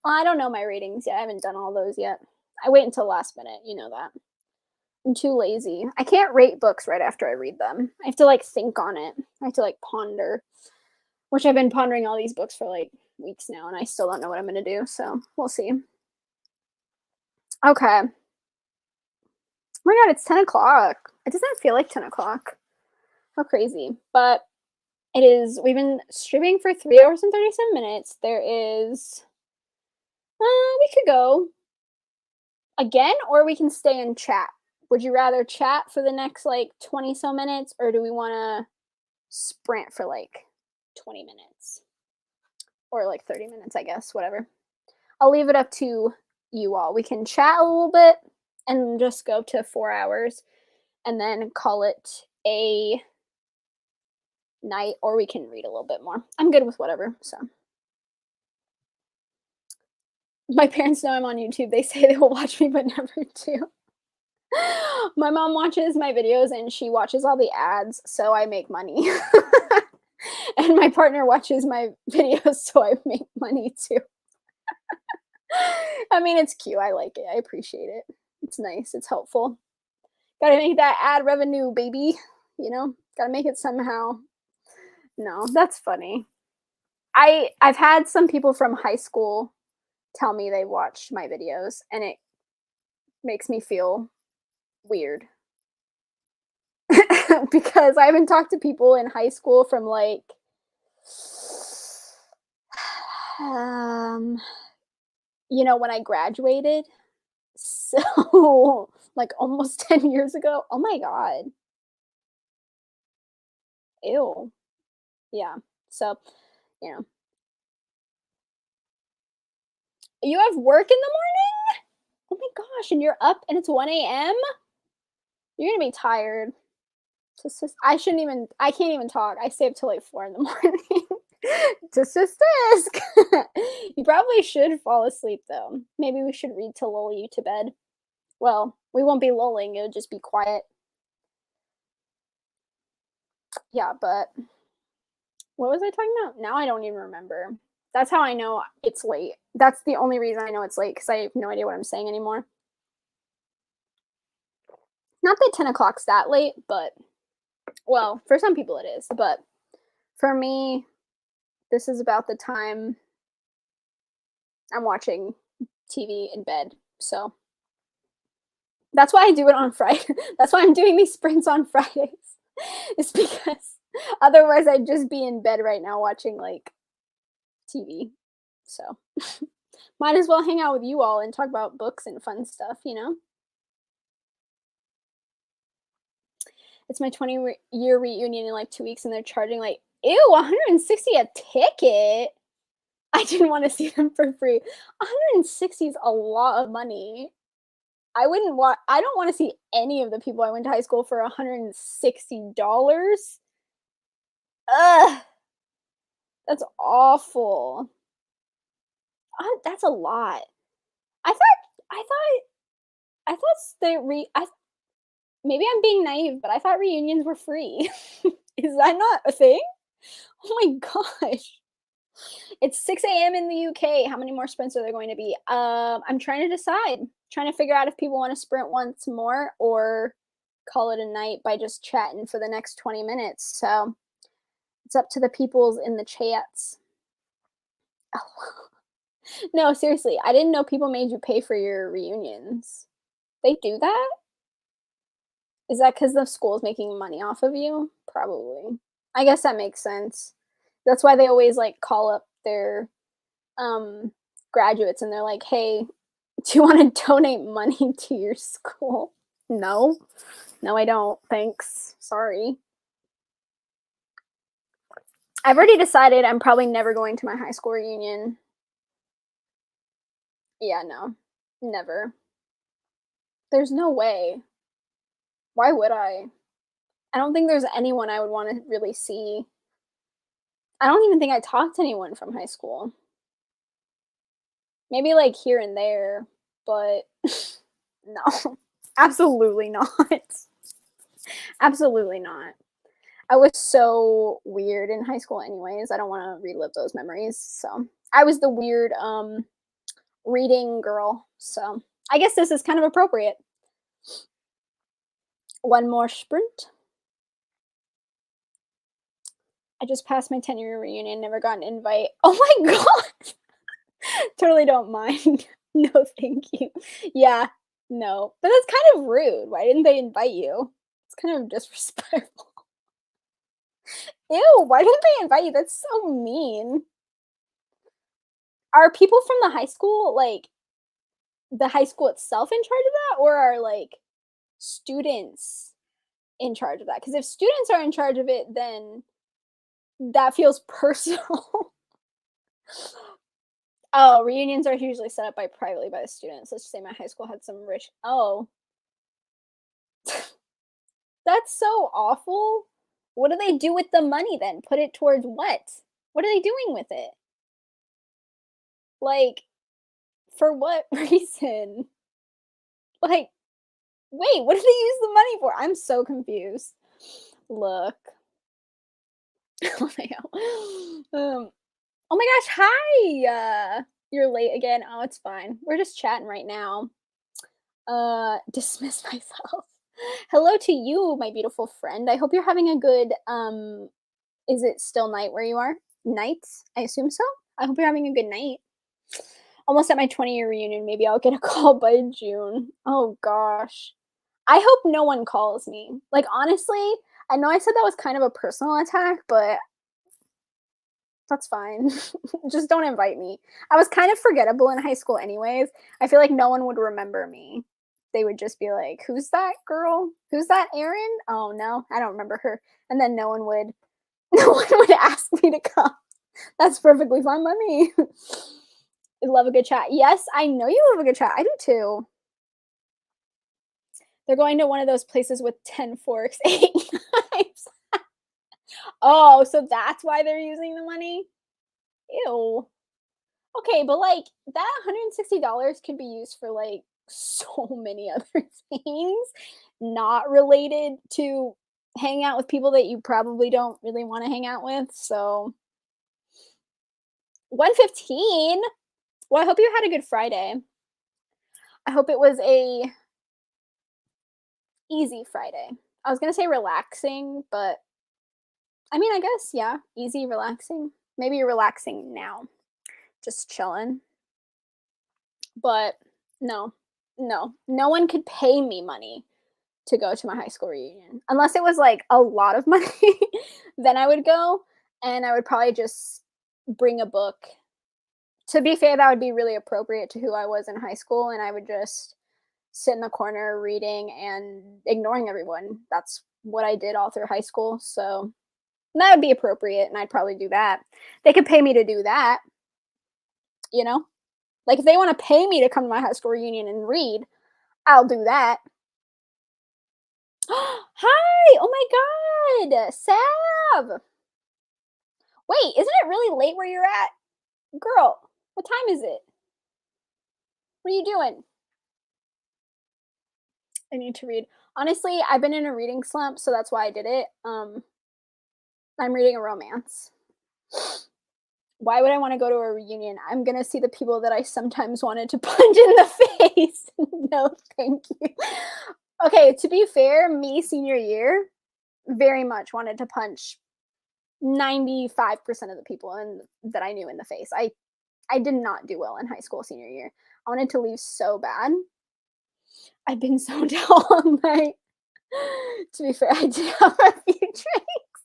well, I don't know my ratings yet. I haven't done all those yet. I wait until last minute, you know that. I'm too lazy. I can't rate books right after I read them. I have to like think on it. I have to like ponder, which I've been pondering all these books for like weeks now and I still don't know what I'm going to do, so we'll see. Okay. Oh my god, it's 10 o'clock. It doesn't feel like 10 o'clock. How crazy. But it is, we've been streaming for 3 hours and 37 minutes. There is, we could go again or we can stay and chat. Would you rather chat for the next like 20 so minutes or do we want to sprint for like 20 minutes? Or like 30 minutes, I guess, whatever. I'll leave it up to you all. We can chat a little bit and just go to 4 hours and then call it a night, or we can read a little bit more. I'm good with whatever, so. My parents know I'm on YouTube. They say they will watch me, but never do. My mom watches my videos and she watches all the ads, so I make money. And my partner watches my videos, so I make money too. I mean, it's cute. I like it. I appreciate it. It's nice. It's helpful. Gotta make that ad revenue, baby. Gotta make it somehow. No, that's funny. I've had some people from high school tell me they watched my videos, and it makes me feel weird. Because I haven't talked to people in high school from like um when I graduated. So like almost 10 years ago. Oh my god. Ew. Yeah. So, you know. You have work in the morning? Oh my gosh, and you're up and it's 1 a.m.? You're gonna be tired. I shouldn't even I can't even talk. I stay up till like 4 in the morning. Tisk. You probably should fall asleep though. Maybe we should read to lull you to bed. Well, we won't be lulling, it'll just be quiet. Yeah, but what was I talking about? Now I don't even remember. That's how I know it's late. That's the only reason I know it's late because I have no idea what I'm saying anymore. Not that 10 o'clock's that late, but well, for some people it is. But for me, this is about the time I'm watching TV in bed. So that's why I do it on Friday. That's why I'm doing these sprints on Fridays. It's because otherwise I'd just be in bed right now watching like TV. So might as well hang out with you all and talk about books and fun stuff. It's my 20-year reunion in like 2 weeks, and they're charging like, ew, 160 a ticket. I didn't want to see them for free. 160 is a lot of money. I don't want to see any of the people I went to high school for $160. Ugh, that's awful. That's a lot. I thought I thought I thought they re I maybe I'm being naive, but I thought reunions were free. Is that not a thing? Oh my gosh. It's 6 a.m. in the UK. How many more sprints are there going to be? I'm trying to decide. Trying to figure out if people want to sprint once more or call it a night by just chatting for the next 20 minutes. So it's up to the peoples in the chats. Oh. No, seriously, I didn't know people made you pay for your reunions. They do that? Is that because the school's making money off of you? Probably. I guess that makes sense. That's why they always like call up their um graduates and they're like, "Hey, do you want to donate money to your school?" No. No, I don't. Thanks. Sorry. I've already decided I'm probably never going to my high school reunion. Yeah, no. Never. There's no way. Why would I? I don't think there's anyone I would want to really see. I don't even think I talked to anyone from high school. Maybe like here and there, but no. Absolutely not. Absolutely not. I was so weird in high school anyways. I don't wanna relive those memories, so I was the weird, reading girl, so I guess this is kind of appropriate. One more sprint. I just passed my 10-year reunion, never got an invite. Oh my god! Totally don't mind. No, thank you. Yeah, no. But that's kind of rude. Why didn't they invite you? It's kind of disrespectful. Ew, why didn't they invite you? That's so mean. Are people from the high school, like, the high school itself in charge of that, or are, like, students in charge of that? Because if students are in charge of it, then that feels personal. Oh, reunions are usually set up by privately by the students. Let's just say my high school had some rich. Oh, that's so awful. What do they do with the money then? Put it towards what? What are they doing with it? Like, for what reason? Like, wait, what do they use the money for? I'm so confused. Look. Oh my god. Oh my gosh, hi. You're late again. Oh, it's fine. We're just chatting right now. Dismiss myself. Hello to you, my beautiful friend. I hope you're having a good is it still night where you are? Night? I assume so. I hope you're having a good night. Almost at my 20-year reunion. Maybe I'll get a call by June. Oh gosh. I hope no one calls me. Like honestly, I know I said that was kind of a personal attack, but that's fine. Just don't invite me. I was kind of forgettable in high school anyways. I feel like no one would remember me. They would just be like, "Who's that girl? Who's that Erin? Oh no, I don't remember her." And then no one would no one would ask me to come. That's perfectly fine by me. I love a good chat. Yes, I know you love a good chat. I do too. They're going to one of those places with 10 forks, 8 knives. Oh, so that's why they're using the money? Ew. Okay, but like that $160 can be used for like so many other things not related to hanging out with people that you probably don't really want to hang out with. So 115. Well, I hope you had a good Friday. I hope it was a easy Friday. I was gonna say relaxing, but I mean, I guess yeah, easy, relaxing. Maybe you're relaxing now, just chilling. But no, no one could pay me money to go to my high school reunion unless it was like a lot of money. Then I would go, and I would probably just bring a book. To be fair, that would be really appropriate to who I was in high school, and I would just sit in the corner reading and ignoring everyone. That's what I did all through high school. So that would be appropriate, and I'd probably do that. They could pay me to do that, you know? Like if they want to pay me to come to my high school reunion and read, I'll do that. Hi! Oh my god! Sav! Wait, isn't it really late where you're at? Girl, what time is it? What are you doing? I need to read. Honestly, I've been in a reading slump, so that's why I did it. I'm reading a romance. Why would I want to go to a reunion? I'm gonna see the people that I sometimes wanted to punch in the face. No, thank you. Okay, to be fair, me senior year very much wanted to punch 95% of the people that I knew in the face. I did not do well in high school senior year. I wanted to leave so bad. I've been zoned out all night. To be fair, I did have a few drinks,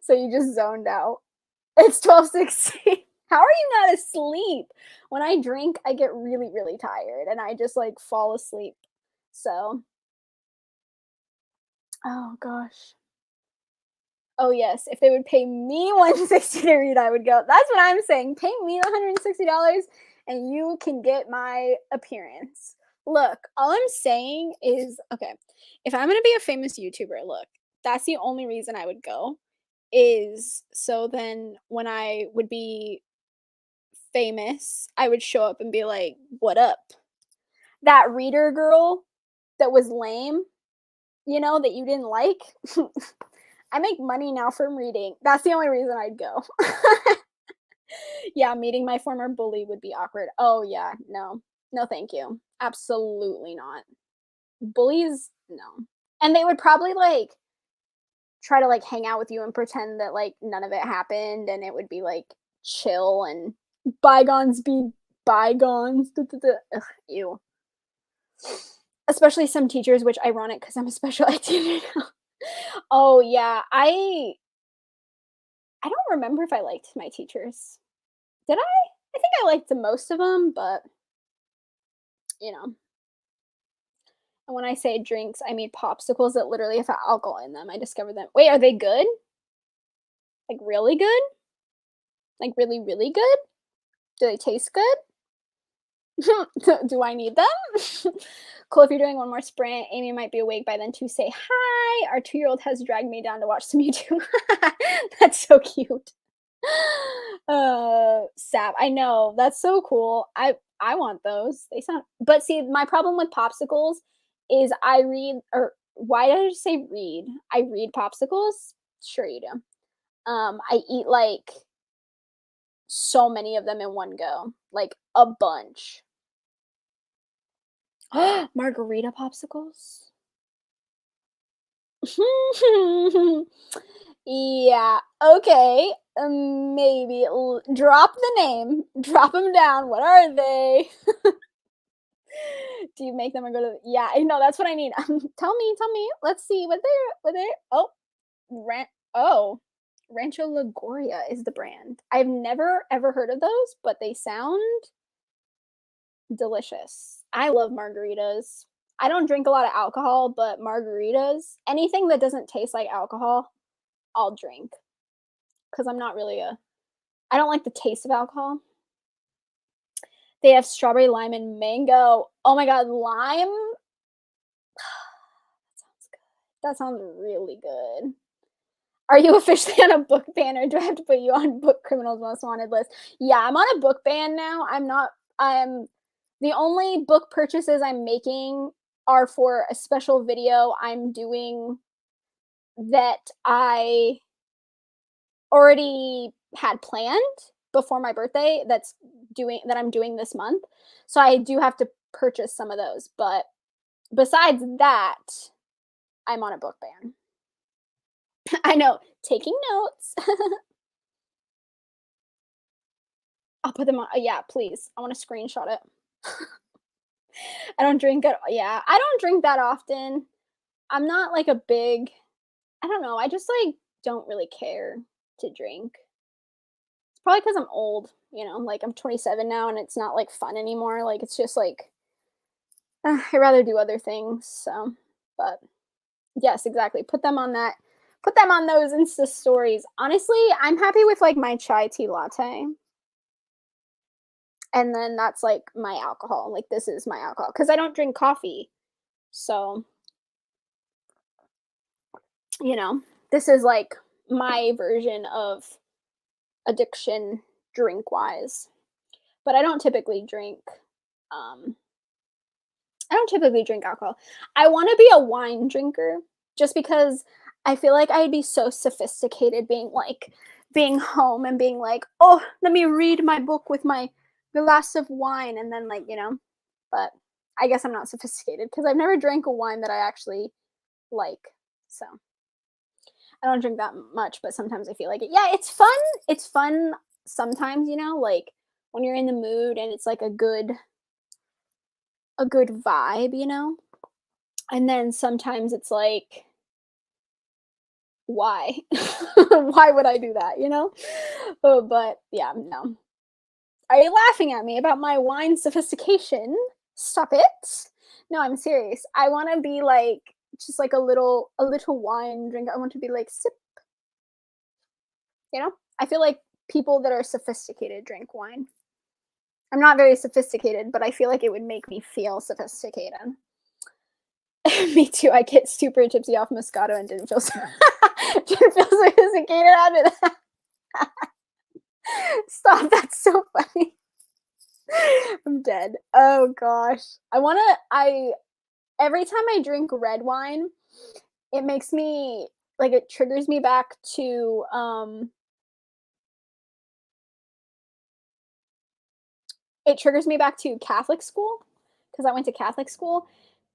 so you just zoned out. It's 12:16. How are you not asleep? When I drink, I get really, really tired and I just like fall asleep. So, oh gosh. Oh yes, if they would pay me 160 to read, I would go. That's what I'm saying. Pay me $160 and you can get my appearance. Look, all I'm saying is okay, if I'm gonna be a famous YouTuber, look, that's the only reason I would go is so then when I would be famous, I would show up and be like, "What up?" That reader girl that was lame, that you didn't like. I make money now from reading. That's the only reason I'd go. Yeah, meeting my former bully would be awkward. Oh yeah, no. No, thank you. Absolutely not. Bullies, no. And they would probably like try to like hang out with you and pretend that like none of it happened and it would be like chill and bygones be bygones. Duh, duh, duh. Ugh, ew. Especially some teachers, which ironic because I'm a special ed teacher now. Oh yeah, I don't remember if I liked my teachers. Did I? I think I liked the most of them, but you know. And when I say drinks, I mean popsicles that literally have alcohol in them. I discovered them. Wait, are they good? Like really good? Like really, really good? Do they taste good? Do I need them? Cool, if you're doing one more sprint, Amy might be awake by then to say hi. Our 2-year-old has dragged me down to watch some YouTube. That's so cute. Sap. I know. That's so cool. I want those. They sound but see, my problem with popsicles is I read or why did I just say read? I read popsicles? Sure you do. I eat like so many of them in one go, like a bunch. Margarita popsicles? Yeah, okay, maybe. Drop the name. Drop them down. What are they? Do you make them or go to yeah, I know, that's what I need. Tell me. Let's see what they're oh, ran oh, Rancho Lagoria is the brand. I've never ever heard of those, but they sound delicious. I love margaritas. I don't drink a lot of alcohol, but margaritas, anything that doesn't taste like alcohol, I'll drink because I'm not really a I don't like the taste of alcohol. They have strawberry, lime, and mango. Oh my god, lime? Sounds good. That sounds really good. Are you officially on a book ban or do I have to put you on book criminals most wanted list? Yeah, I'm on a book ban now. I'm the only book purchases I'm making are for a special video I'm doing that I already had planned before my birthday that I'm doing this month. So I do have to purchase some of those, but besides that, I'm on a book ban. I know, taking notes. I'll put them on yeah, please. I wanna screenshot it. I don't drink it yeah, I don't drink that often. I'm not like a big I don't know, I just, like, don't really care to drink. It's probably because 'cause I'm old, like, I'm 27 now, and it's not, like, fun anymore, like, it's just, like, I'd rather do other things, so but yes, exactly, put them on those Insta stories. Honestly, I'm happy with, like, my chai tea latte, and then that's, like, my alcohol, like, this is my alcohol because I don't drink coffee, so, you know, this is, like, my version of addiction drink-wise, but um I don't typically drink alcohol. I wanna be a wine drinker just because I feel like I'd be so sophisticated being home and being like, "Oh, let me read my book with my glass of wine," and then, like, but I guess I'm not sophisticated because 'cause I've never drank a wine that I actually like, so I don't drink that much, but sometimes I feel like it. Yeah, it's fun sometimes, like, when you're in the mood and it's, like, a good vibe, and then sometimes it's like, "Why? Why would I do that?" Oh, but yeah, no. Are you laughing at me about my wine sophistication? Stop it. No, I'm serious. I wanna be like just like a little wine drink. I want to be like, "Sip," you know? I feel like people that are sophisticated drink wine. I'm not very sophisticated, but I feel like it would make me feel sophisticated. Me too. I get super tipsy off Moscato and didn't feel so didn't feel sophisticated after that. Stop, that's so funny. I'm dead. Oh gosh. I every time I drink red wine, it makes me like it triggers me back to Catholic school because I went to Catholic school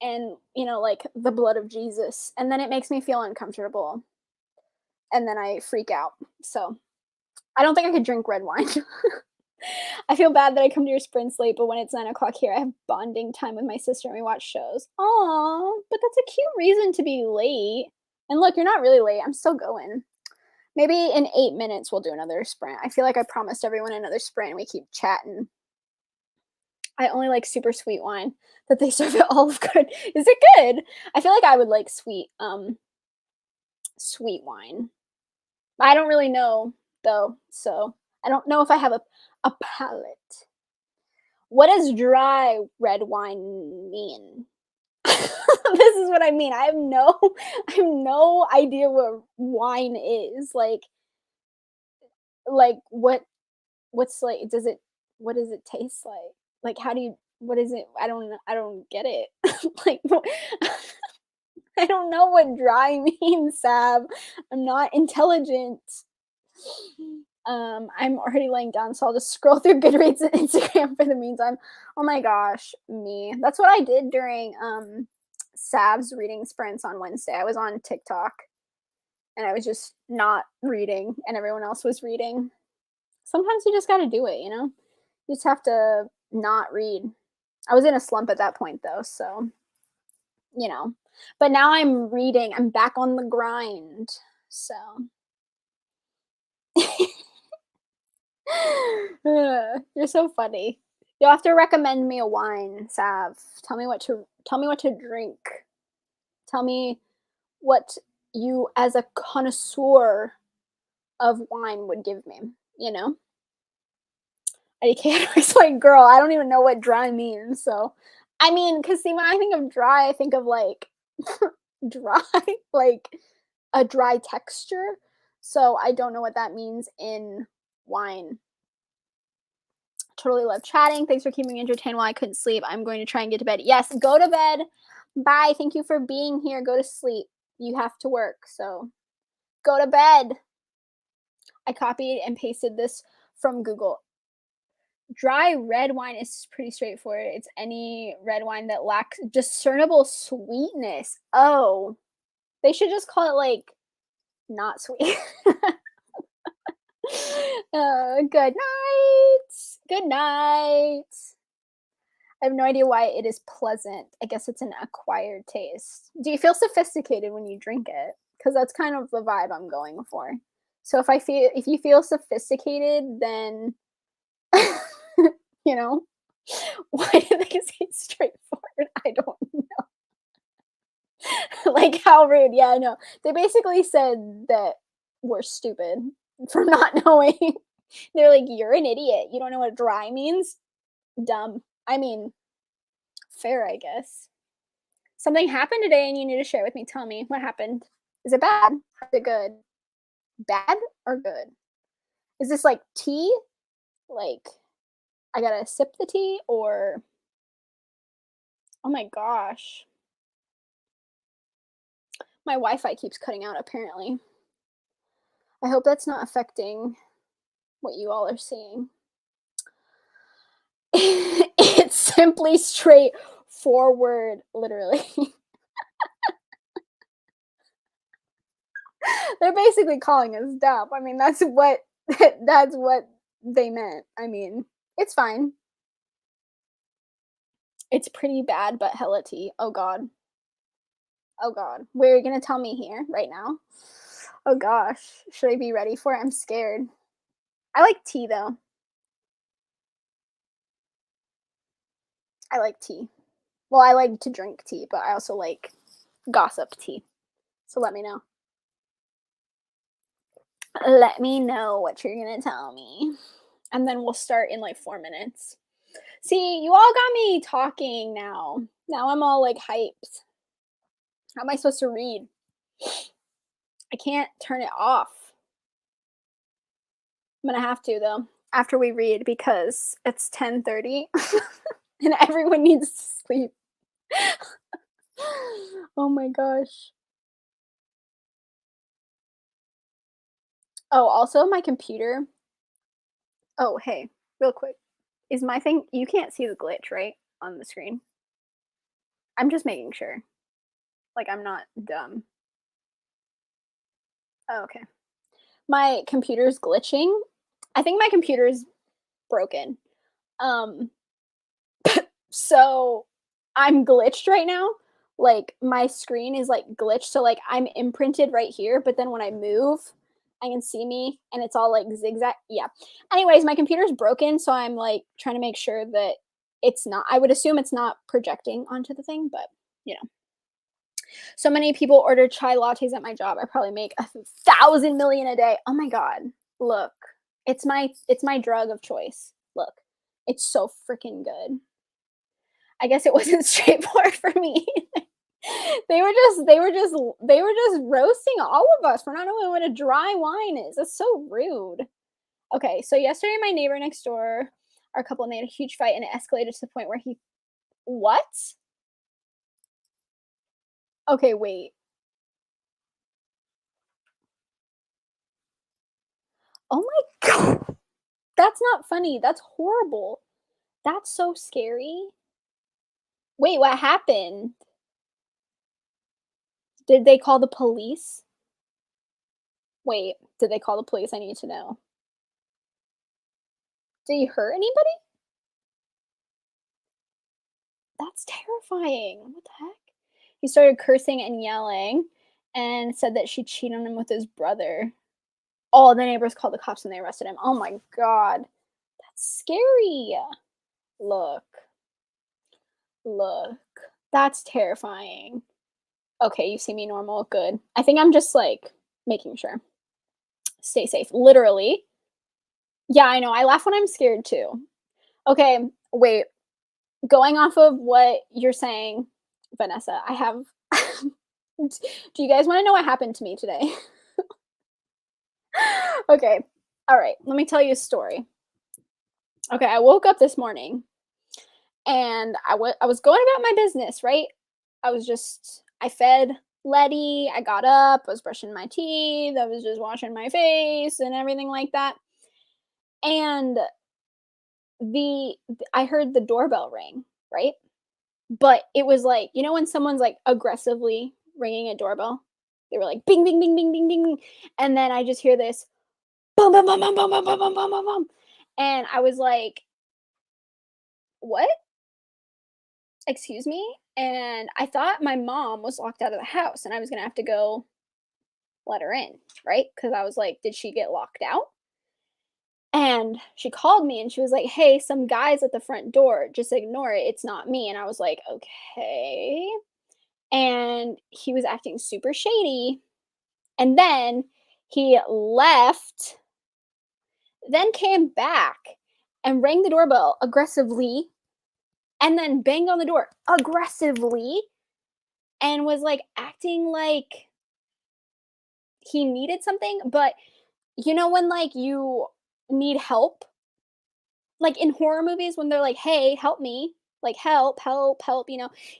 and like the blood of Jesus and then it makes me feel uncomfortable and then I freak out. So, I don't think I could drink red wine. I feel bad that I come to your sprints late, but when it's 9 o'clock here, I have bonding time with my sister and we watch shows. Aw, but that's a cute reason to be late. And look, you're not really late. I'm still going. Maybe in 8 minutes we'll do another sprint. I feel like I promised everyone another sprint and we keep chatting. I only like super sweet wine that they serve at Olive Garden. Is it good? I feel like I would like sweet wine. I don't really know though, so I don't know if I have a palate. What does dry red wine mean? This is what I mean. I have no idea what wine is. Like what's like does it what does it taste like? Like how do you what is it? I don't get it. Like I don't know what dry means, Sab. I'm not intelligent. I'm already laying down, so I'll just scroll through Goodreads and Instagram for the meantime. Oh my gosh, me. That's what I did during Sav's reading sprints on Wednesday. I was on TikTok and I was just not reading and everyone else was reading. Sometimes you just got to do it, you know? You just have to not read. I was in a slump at that point though, so, you know. But now I'm reading. I'm back on the grind. So, you're so funny. You'll have to recommend me a wine, Sav. Tell me what to drink. Tell me what you as a connoisseur of wine would give me, you know? I can't always like, girl, I don't even know what dry means. So, I mean, because see, when I think of dry, I think of like dry, like a dry texture. So, I don't know what that means in wine. Totally love chatting. Thanks for keeping me entertained while I couldn't sleep. I'm going to try and get to bed. Yes, go to bed. Bye. Thank you for being here. Go to sleep. You have to work. So, go to bed. I copied and pasted this from Google. Dry red wine is pretty straightforward. It's any red wine that lacks discernible sweetness. Oh, they should just call it like not sweet. Good night. Good night. I have no idea why it is pleasant. I guess it's an acquired taste. Do you feel sophisticated when you drink it? Because that's kind of the vibe I'm going for. So if you feel sophisticated, then you know, why did they say straightforward? I don't know. Like how rude. Yeah, I know. They basically said that we're stupid for not knowing. They're like, you're an idiot. You don't know what dry means? Dumb. I mean, fair, I guess. Something happened today and you need to share with me. Tell me what happened. Is it bad? Is it good? Bad or good? Is this like tea? Like I gotta sip the tea or oh my gosh. My Wi-Fi keeps cutting out apparently. I hope that's not affecting what you all are seeing. It's simply straightforward, literally. They're basically calling us dumb. I mean, that's what they meant. I mean, it's fine. It's pretty bad, but hella tea. Oh god. Oh god. Where are you gonna tell me here right now? Oh gosh. Should I be ready for it? I'm scared. I like tea though. I like tea. Well, I like to drink tea, but I also like gossip tea. So let me know. Let me know what you're gonna tell me. And then we'll start in like 4 minutes. See, you all got me talking now. Now I'm all like hyped. How am I supposed to read? I can't turn it off. I'm gonna have to though after we read because it's 10:30 and everyone needs to sleep. Oh my gosh. Oh, also my computer. Oh, hey, real quick. Is my thing you can't see the glitch, right? On the screen. I'm just making sure. Like I'm not dumb. Oh, okay. My computer's glitching. I think my computer's broken. Um so I'm glitched right now. Like my screen is like glitched so like I'm imprinted right here, but then when I move, I can see me and it's all like zigzag. Yeah. Anyways, my computer's broken, so I'm like trying to make sure that it's not I would assume it's not projecting onto the thing, but you know. So many people order chai lattes at my job. I probably make 1,000 million a day. Oh my god. Look. It's my drug of choice. Look, it's so freaking good. I guess it wasn't straightforward for me. They were just roasting all of us for not knowing what a dry wine is. That's so rude. Okay, so yesterday my neighbor next door, our couple, and they had a huge fight and it escalated to the point where he what? Okay, wait. Oh my god. That's not funny. That's horrible. That's so scary. Wait, what happened? Did they call the police? Wait, did they call the police? I need to know. Did he hurt anybody? That's terrifying. What the heck? He started cursing and yelling and said that she cheated on him with his brother. All the neighbors called the cops and they arrested him. Oh my god. That's scary. Look, look. That's terrifying. Okay, you see me normal. Good. I think I'm just like making sure. Stay safe. Literally. Yeah, I know. I laugh when I'm scared too. Okay, wait. Going off of what you're saying, Vanessa, I have. Do you guys want to know what happened to me today? Okay. All right. Let me tell you a story. Okay, I woke up this morning and I was going about my business, right? I fed Letty, I got up, I was brushing my teeth, I was just washing my face and everything like that. And I heard the doorbell ring, right? But it was like, you know when someone's like aggressively ringing a doorbell? They were like bing bing bing bing bing bing bing. And then I just hear this boom boom boom boom boom boom boom boom boom boom boom. And I was like, "What? Excuse me?" And I thought my mom was locked out of the house and I was going to have to go let her in, right? Cuz I was like, "Did she get locked out?" And she called me and she was like, "Hey, some guy's at the front door. Just ignore it. It's not me." And I was like, "Okay." And he was acting super shady. And then he left, then came back and rang the doorbell aggressively and then banged on the door aggressively and was like acting like he needed something. But you know, when like you need help, like in horror movies, when they're like, "Hey, help me." Like help, help, help,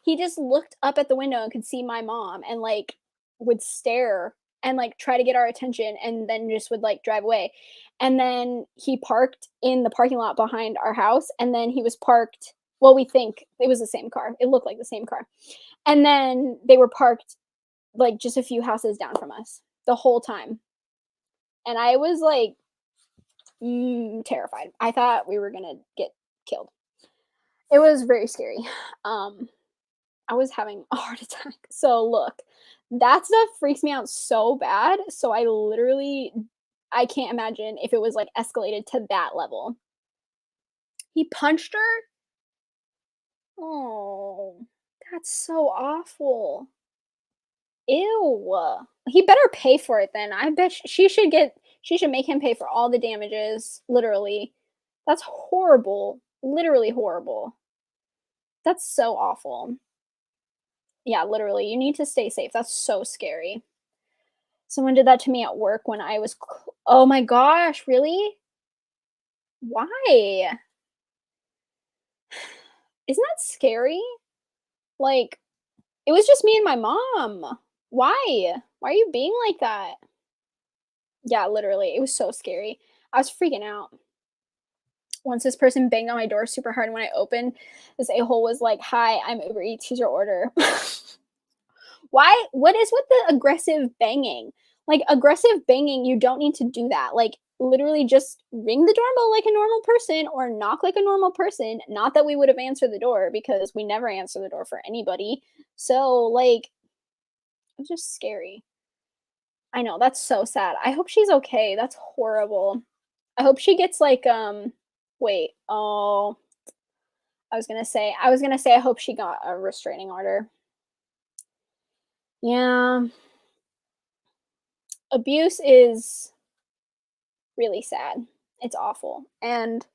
he just looked up at the window and could see my mom and like would stare and like try to get our attention and then just would like drive away. And then he parked in the parking lot behind our house and then he was parked, well, we think it was the same car. It looked like the same car. And then they were parked like just a few houses down from us the whole time. And I was like terrified. I thought we were gonna get killed. It was very scary. Um, I was having a heart attack. So look, that stuff freaks me out so bad. So I can't imagine if it was like escalated to that level. He punched her? Oh, that's so awful. Ew. He better pay for it then. I bet she should make him pay for all the damages, literally. That's horrible. Literally horrible. That's so awful. Yeah, literally. You need to stay safe. That's so scary. Someone did that to me at work when oh my gosh, really? Why? Isn't that scary? Like, it was just me and my mom. Why? Why are you being like that? Yeah, literally. It was so scary. I was freaking out. Once this person banged on my door super hard, and when I opened, this a-hole was like, "Hi, I'm Uber Eats. Here's your order." Why? What is with the aggressive banging? Like, aggressive banging, you don't need to do that. Like, literally just ring the doorbell like a normal person or knock like a normal person. Not that we would have answered the door because we never answer the door for anybody. So, like, it's just scary. I know, that's so sad. I hope she's okay. That's horrible. I hope she gets like wait. Oh, I was gonna say I hope she got a restraining order. Yeah, abuse is really sad. It's awful. And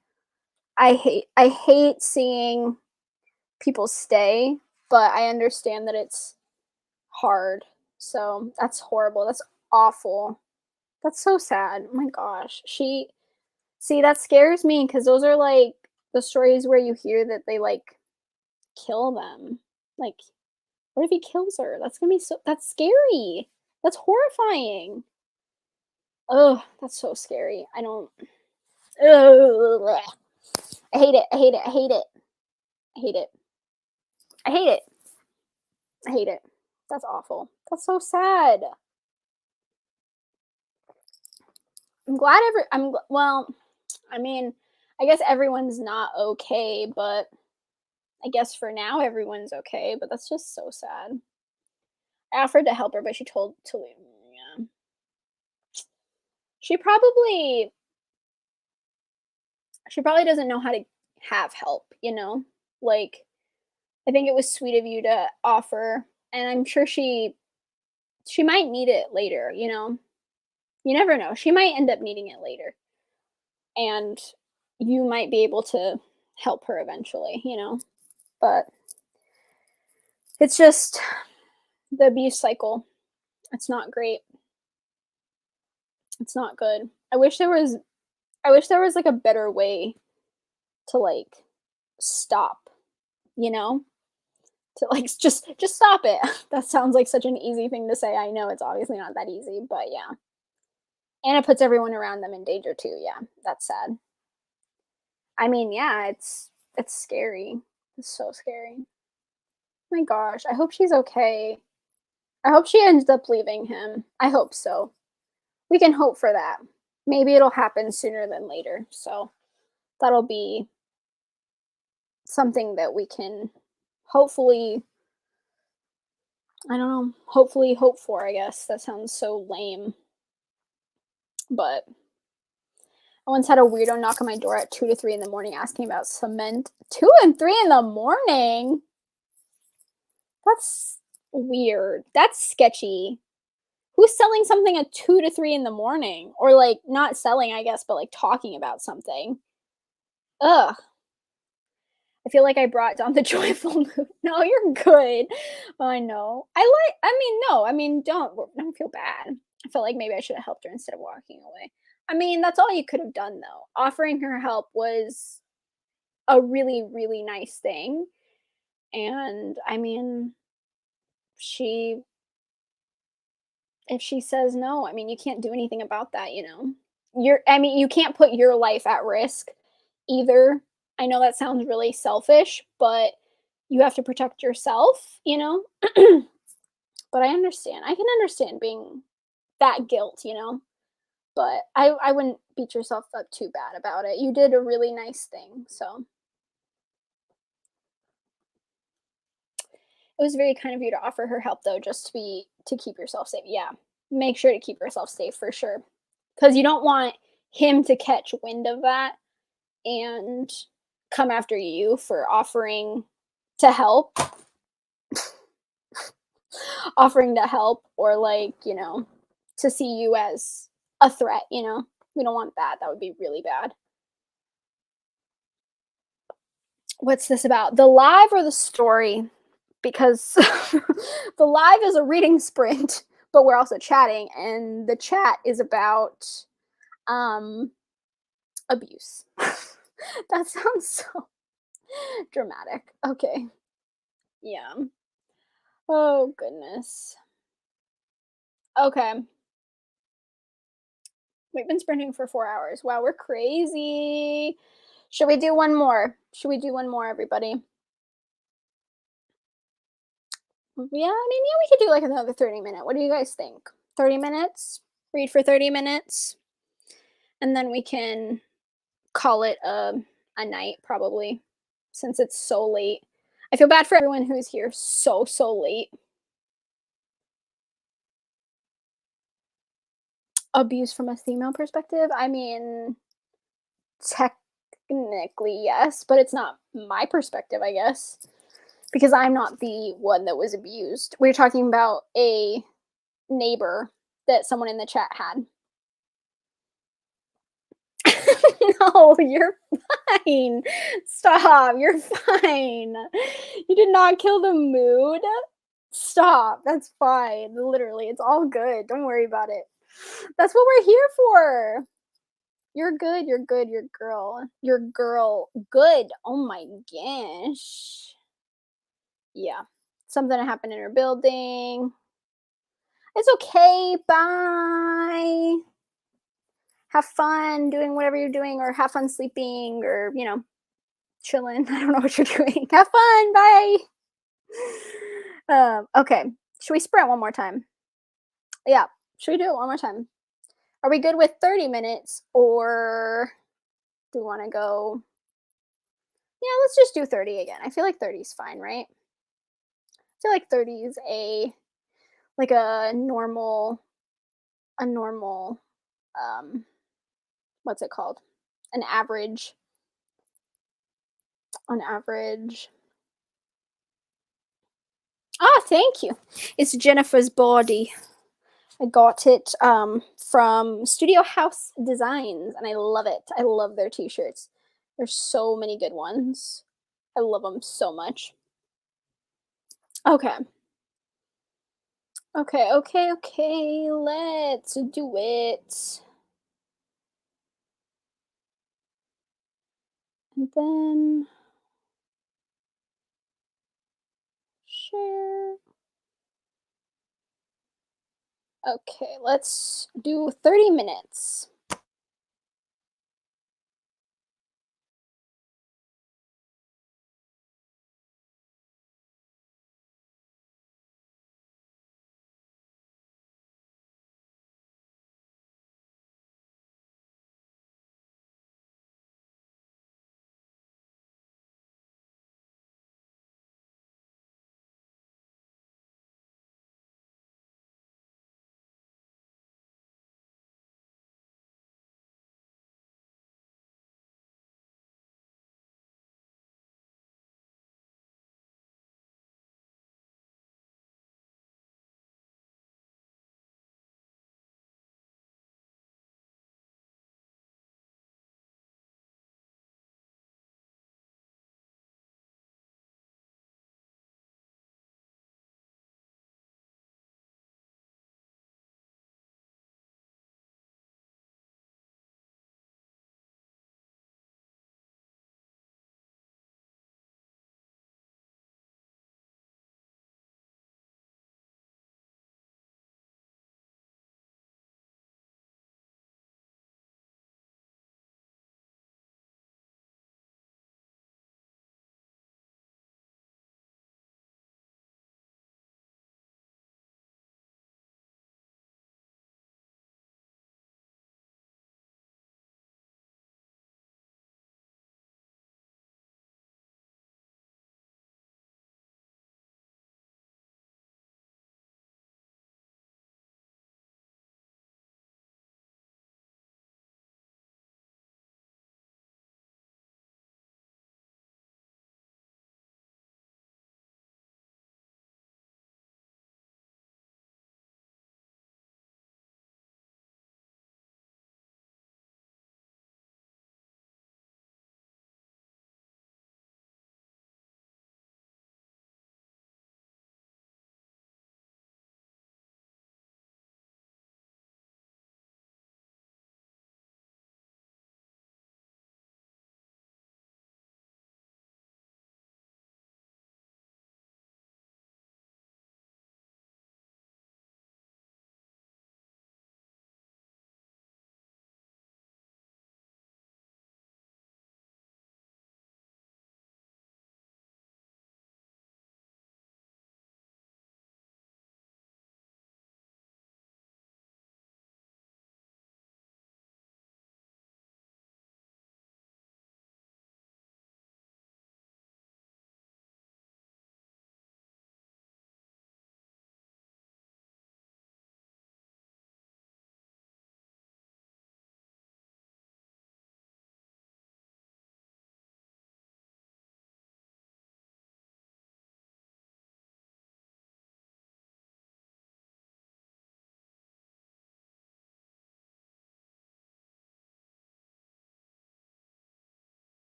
I hate seeing people stay, but I understand that it's hard. So that's horrible. That's awful. That's so sad. Oh my gosh. She see that scares me because those are like the stories where you hear that they like kill them. Like, what if he kills her? That's gonna be so that's scary. That's horrifying. Oh, that's so scary. I don't ugh. I hate it. I hate it. I hate it. I hate it. I hate it. I hate it. That's awful. That's so sad. Well, I mean, I guess everyone's not okay, but I guess for now everyone's okay, but that's just so sad. I offered to help her, but she told to leave. Yeah. She probably she probably doesn't know how to have help, you know? Like, I think it was sweet of you to offer, and I'm sure she might need it later, you know? You never know. She might end up needing it later, and you might be able to help her eventually, you know? But it's just the abuse cycle. It's not great. It's not good. I wish there was like a better way to like stop, you know? To like just stop it. That sounds like such an easy thing to say. I know it's obviously not that easy, but yeah. And it puts everyone around them in danger too. Yeah. That's sad. I mean, yeah, it's scary. It's so scary. My gosh, I hope she's okay. I hope she ends up leaving him. I hope so. We can hope for that. Maybe it'll happen sooner than later. So that'll be something that we can hopefully, I don't know, hopefully hope for, I guess. That sounds so lame. But I once had a weirdo knock on my door at 2 to 3 in the morning asking about cement. 2 and 3 in the morning? That's weird. That's sketchy. Who's selling something at 2 to 3 in the morning? Or like not selling, I guess, but like talking about something. Ugh. I feel like I brought down the joyful mood. No, you're good. I know. No, I mean, don't feel bad. I felt like maybe I should have helped her instead of walking away. I mean, that's all you could have done though. Offering her help was a really, really nice thing. And I mean, she if she says no, I mean, you can't do anything about that, you know. I mean, you can't put your life at risk either. I know that sounds really selfish, but you have to protect yourself, you know? But I understand. I can understand being that guilt, you know? But I wouldn't beat yourself up too bad about it. You did a really nice thing. So it was very kind of you to offer her help though, just to keep yourself safe. Yeah. Make sure to keep yourself safe for sure. Cuz you don't want him to catch wind of that and come after you for offering to help, offering to help or like, you know, to see you as a threat, you know. We don't want that. That would be really bad. What's this about? The live or the story? Because the live is a reading sprint, but we're also chatting and the chat is about um abuse. That sounds so dramatic. Okay. Yeah. Oh goodness. Okay. We've been sprinting for 4 hours. Wow, we're crazy. Should we do one more? Should we do one more, everybody? Yeah, I mean, yeah, we could do like another 30-minute. What do you guys think? 30 minutes? Read for 30 minutes? And then we can call it a night, probably, since it's so late. I feel bad for everyone who's here so late. Abuse from a female perspective? I mean, technically, yes, but it's not my perspective, I guess, because I'm not the one that was abused. We're talking about a neighbor that someone in the chat had. No, you're fine. Stop, you're fine. You did not kill the mood. Stop, that's fine. Literally, it's all good. Don't worry about it. That's what we're here for. You're good, you're good, you're girl. You're girl good. Oh my gosh. Yeah. Something happened in her building. It's okay. Bye. Have fun doing whatever you're doing, or have fun sleeping, or, chilling. I don't know what you're doing. Have fun. Bye. Okay. Should we sprint one more time? Yeah. Should we do it one more time? Are we good with 30 minutes, or do we want to go? Yeah, let's just do 30 again. I feel like 30 is fine, right? I feel like 30 is like a normal um what's it called? An average on average. Ah, thank you. It's Jennifer's body. I got it from Studio House Designs, and I love it. I love their t-shirts. There's so many good ones. I love them so much. Okay. Okay, okay, okay. Let's do it. And then share. Okay, let's do 30 minutes.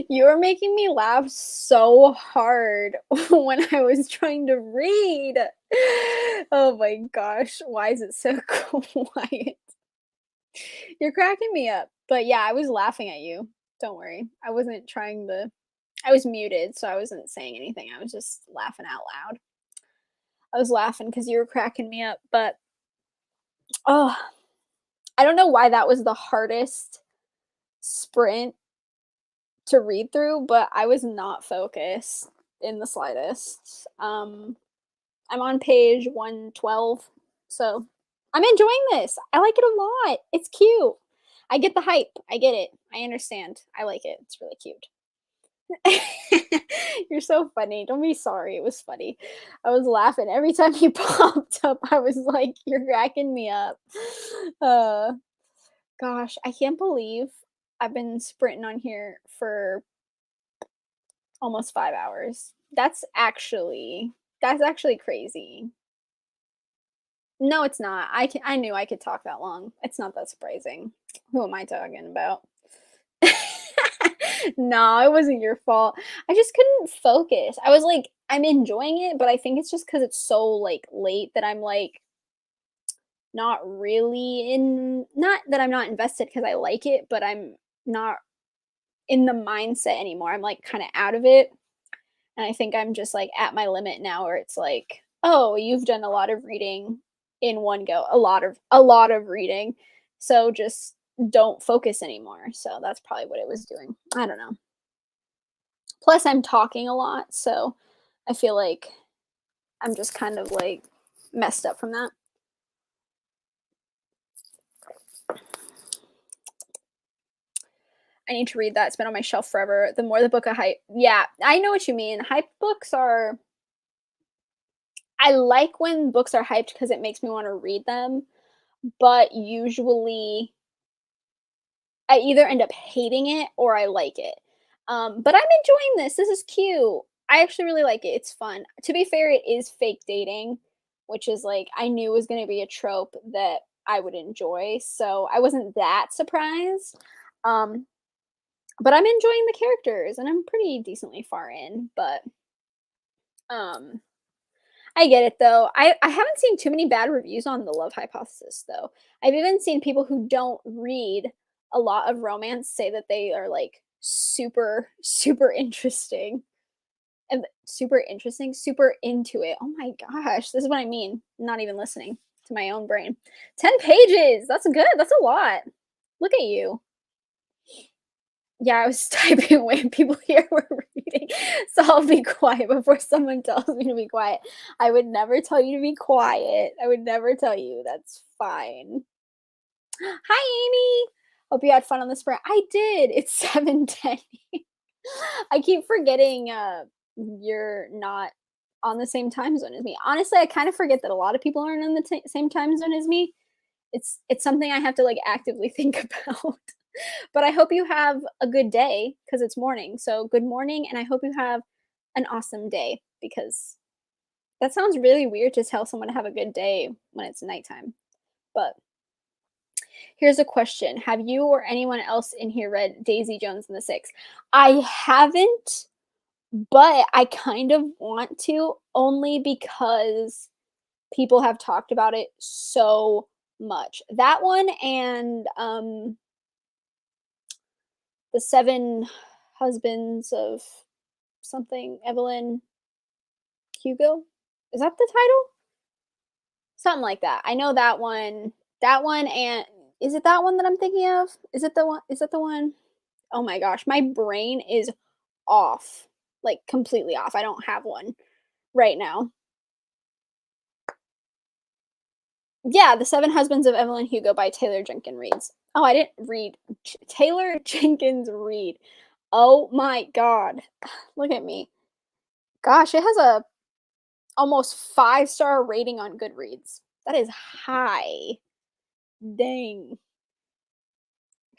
You were making me laugh so hard when I was trying to read. Oh my gosh, why is it so quiet? You're cracking me up. But yeah, I was laughing at you. Don't worry. I wasn't trying to I was muted, so I wasn't saying anything. I was just laughing out loud. I was laughing because you were cracking me up, but oh, I don't know why that was the hardest sprint to read through, but I was not focused in the slightest. I'm on page 112, so I'm enjoying this. I like it a lot. It's cute. I get the hype. I get it. I understand. I like it. It's really cute. You're so funny. Don't be sorry. It was funny. I was laughing every time he popped up. I was like, "You're cracking me up." Uh, gosh, I can't believe I've been sprinting on here for almost 5 hours. That's actually crazy. No, it's not. I knew I could talk that long. It's not that surprising. Who am I talking about? No, it wasn't your fault. I just couldn't focus. I was like, I'm enjoying it, but I think it's just because it's so like late that I'm like not really in not that I'm not invested because I like it, but I'm not in the mindset anymore. I'm like kind of out of it. And I think I'm just like at my limit now where it's like, oh, you've done a lot of reading in one go. A lot of reading. So just don't focus anymore. So that's probably what it was doing. I don't know. Plus I'm talking a lot, so I feel like I'm just kind of like messed up from that. I need to read that. It's been on my shelf forever. The more the book I hype. Yeah, I know what you mean. Hype books are I like when books are hyped because it makes me want to read them, but usually I either end up hating it or I like it. But I'm enjoying this. This is cute. I actually really like it. It's fun. To be fair, it is fake dating, which is like I knew was going to be a trope that I would enjoy. So I wasn't that surprised. Um, but I'm enjoying the characters and I'm pretty decently far in. But um, I get it though. I haven't seen too many bad reviews on the love hypothesis though. I've even seen people who don't read a lot of romance say that they are like super super interesting and super interesting, super into it. Oh my gosh, this is what I mean. Not even listening to my own brain. 10 pages. That's good. That's a lot. Look at you. Yeah, I was typing away and people here were reading. So I'll be quiet before someone tells me to be quiet. I would never tell you to be quiet. I would never tell you. That's fine. Hi, Amy. Hope you had fun on the sprint. I did. It's 7:10. I keep forgetting you're not on the same time zone as me. Honestly, I kind of forget that a lot of people aren't on the same time zone as me. It's something I have to like actively think about. But I hope you have a good day because it's morning. So good morning, and I hope you have an awesome day because that sounds really weird to tell someone to have a good day when it's nighttime. But here's a question: have you or anyone else in here read Daisy Jones and the Six? I haven't, but I kind of want to only because people have talked about it so much. That one and the Seven Husbands of something, Evelyn Hugo? Is that the title? Something like that. I know that one. That one and is it that one that I'm thinking of? Is it the one? Is that the one? Oh my gosh, my brain is off. Like completely off. I don't have one right now. Yeah, The Seven Husbands of Evelyn Hugo by Taylor Jenkins Reid. Oh, I didn't read Taylor Jenkins Reid. Oh my god. Look at me. Gosh, it has a almost 5-star rating on Goodreads. That is high. Dang.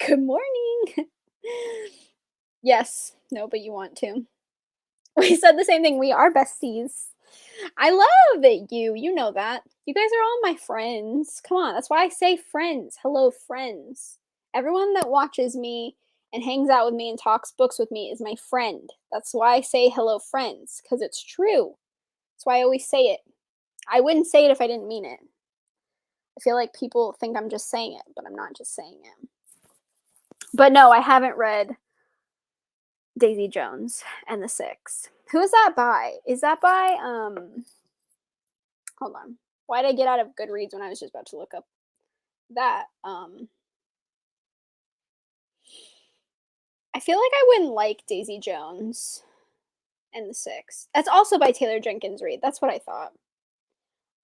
Good morning. Yes. No, but you want to. We said the same thing. We are besties. I love it, you. You know that. You guys are all my friends. Come on. That's why I say friends. Hello, friends. Everyone that watches me and hangs out with me and talks books with me is my friend. That's why I say hello friends, because it's true. That's why I always say it. I wouldn't say it if I didn't mean it. I feel like people think I'm just saying it, but I'm not just saying it. But no, I haven't read Daisy Jones and the Six. Who is that by? Is that by hold on. Why did I get out of Goodreads when I was just about to look up that? I feel like I wouldn't like Daisy Jones and the Six. That's also by Taylor Jenkins Reid. That's what I thought.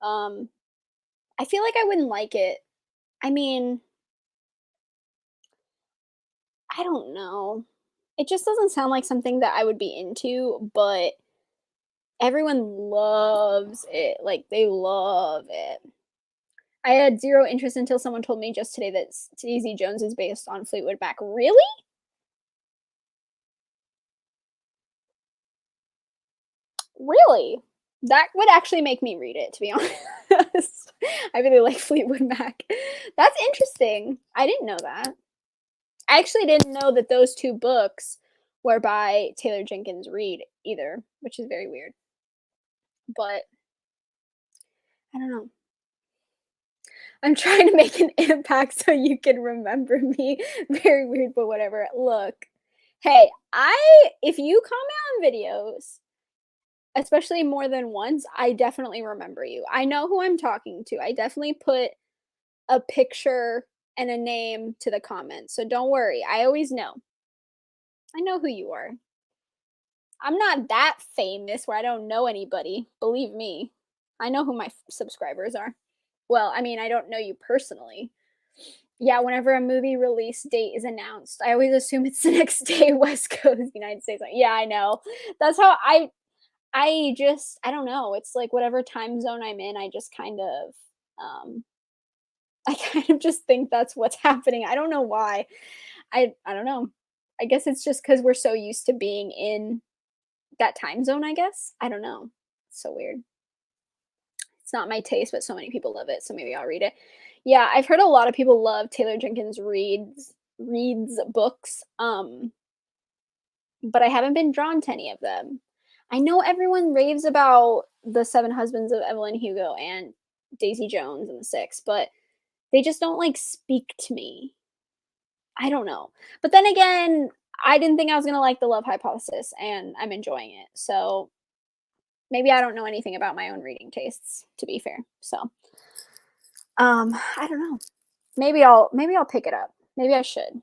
I feel like I wouldn't like it. I mean, I don't know. It just doesn't sound like something that I would be into, but everyone loves it. Like they love it. I had zero interest until someone told me just today that Daisy Jones is based on Fleetwood Mac. Really? Really? That would actually make me read it, to be honest. I really like Fleetwood Mac. That's interesting. I didn't know that. I actually didn't know that those two books were by Taylor Jenkins Reid either, which is very weird. But I don't know. I'm trying to make an impact so you can remember me. Very weird, but whatever. Look, hey, if you comment on videos, especially more than once, I definitely remember you. I know who I'm talking to. I definitely put a picture and a name to the comments. So don't worry. I always know. I know who you are. I'm not that famous where I don't know anybody. Believe me. I know who my subscribers are. Well, I mean, I don't know you personally. Yeah, whenever a movie release date is announced, I always assume it's the next day, West Coast, United States. Like, yeah, I know. That's how I don't know. It's like whatever time zone I'm in, I just kind of um I kind of just think that's what's happening. I don't know why. I don't know. I guess it's just cuz we're so used to being in that time zone, I guess. I don't know. It's so weird. It's not my taste, but so many people love it, so maybe I'll read it. Yeah, I've heard a lot of people love Taylor Jenkins Reid's books, but I haven't been drawn to any of them. I know everyone raves about The Seven Husbands of Evelyn Hugo and Daisy Jones and the Six, but they just don't like speak to me. I don't know. But then again, I didn't think I was gonna like the Love Hypothesis, and I'm enjoying it. So maybe I don't know anything about my own reading tastes, to be fair. So I don't know. Maybe I'll pick it up. Maybe I should.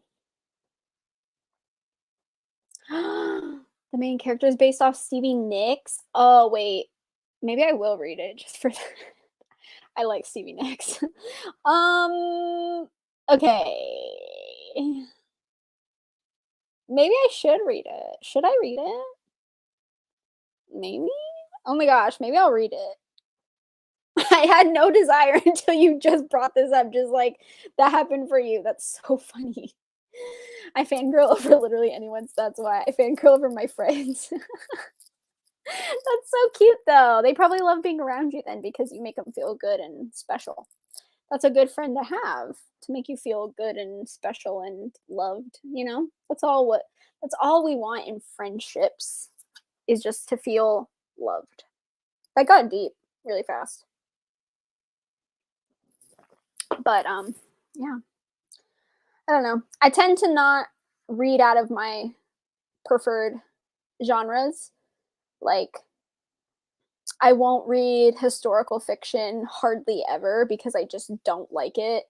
The main character is based off Stevie Nicks. Oh wait, maybe I will read it just for that. I like Stevie Nicks. Okay. Maybe I should read it. Should I read it? Maybe? Oh my gosh, maybe I'll read it. I had no desire until you just brought this up, just like that happened for you. That's so funny. I fangirl over literally anyone's. That's why I fangirl over my friends. That's so cute though. They probably love being around you then because you make them feel good and special. That's a good friend to have, to make you feel good and special and loved, you know? That's all we want in friendships is just to feel loved. That got deep really fast. But yeah. I don't know. I tend to not read out of my preferred genres. Like I won't read historical fiction hardly ever because I just don't like it.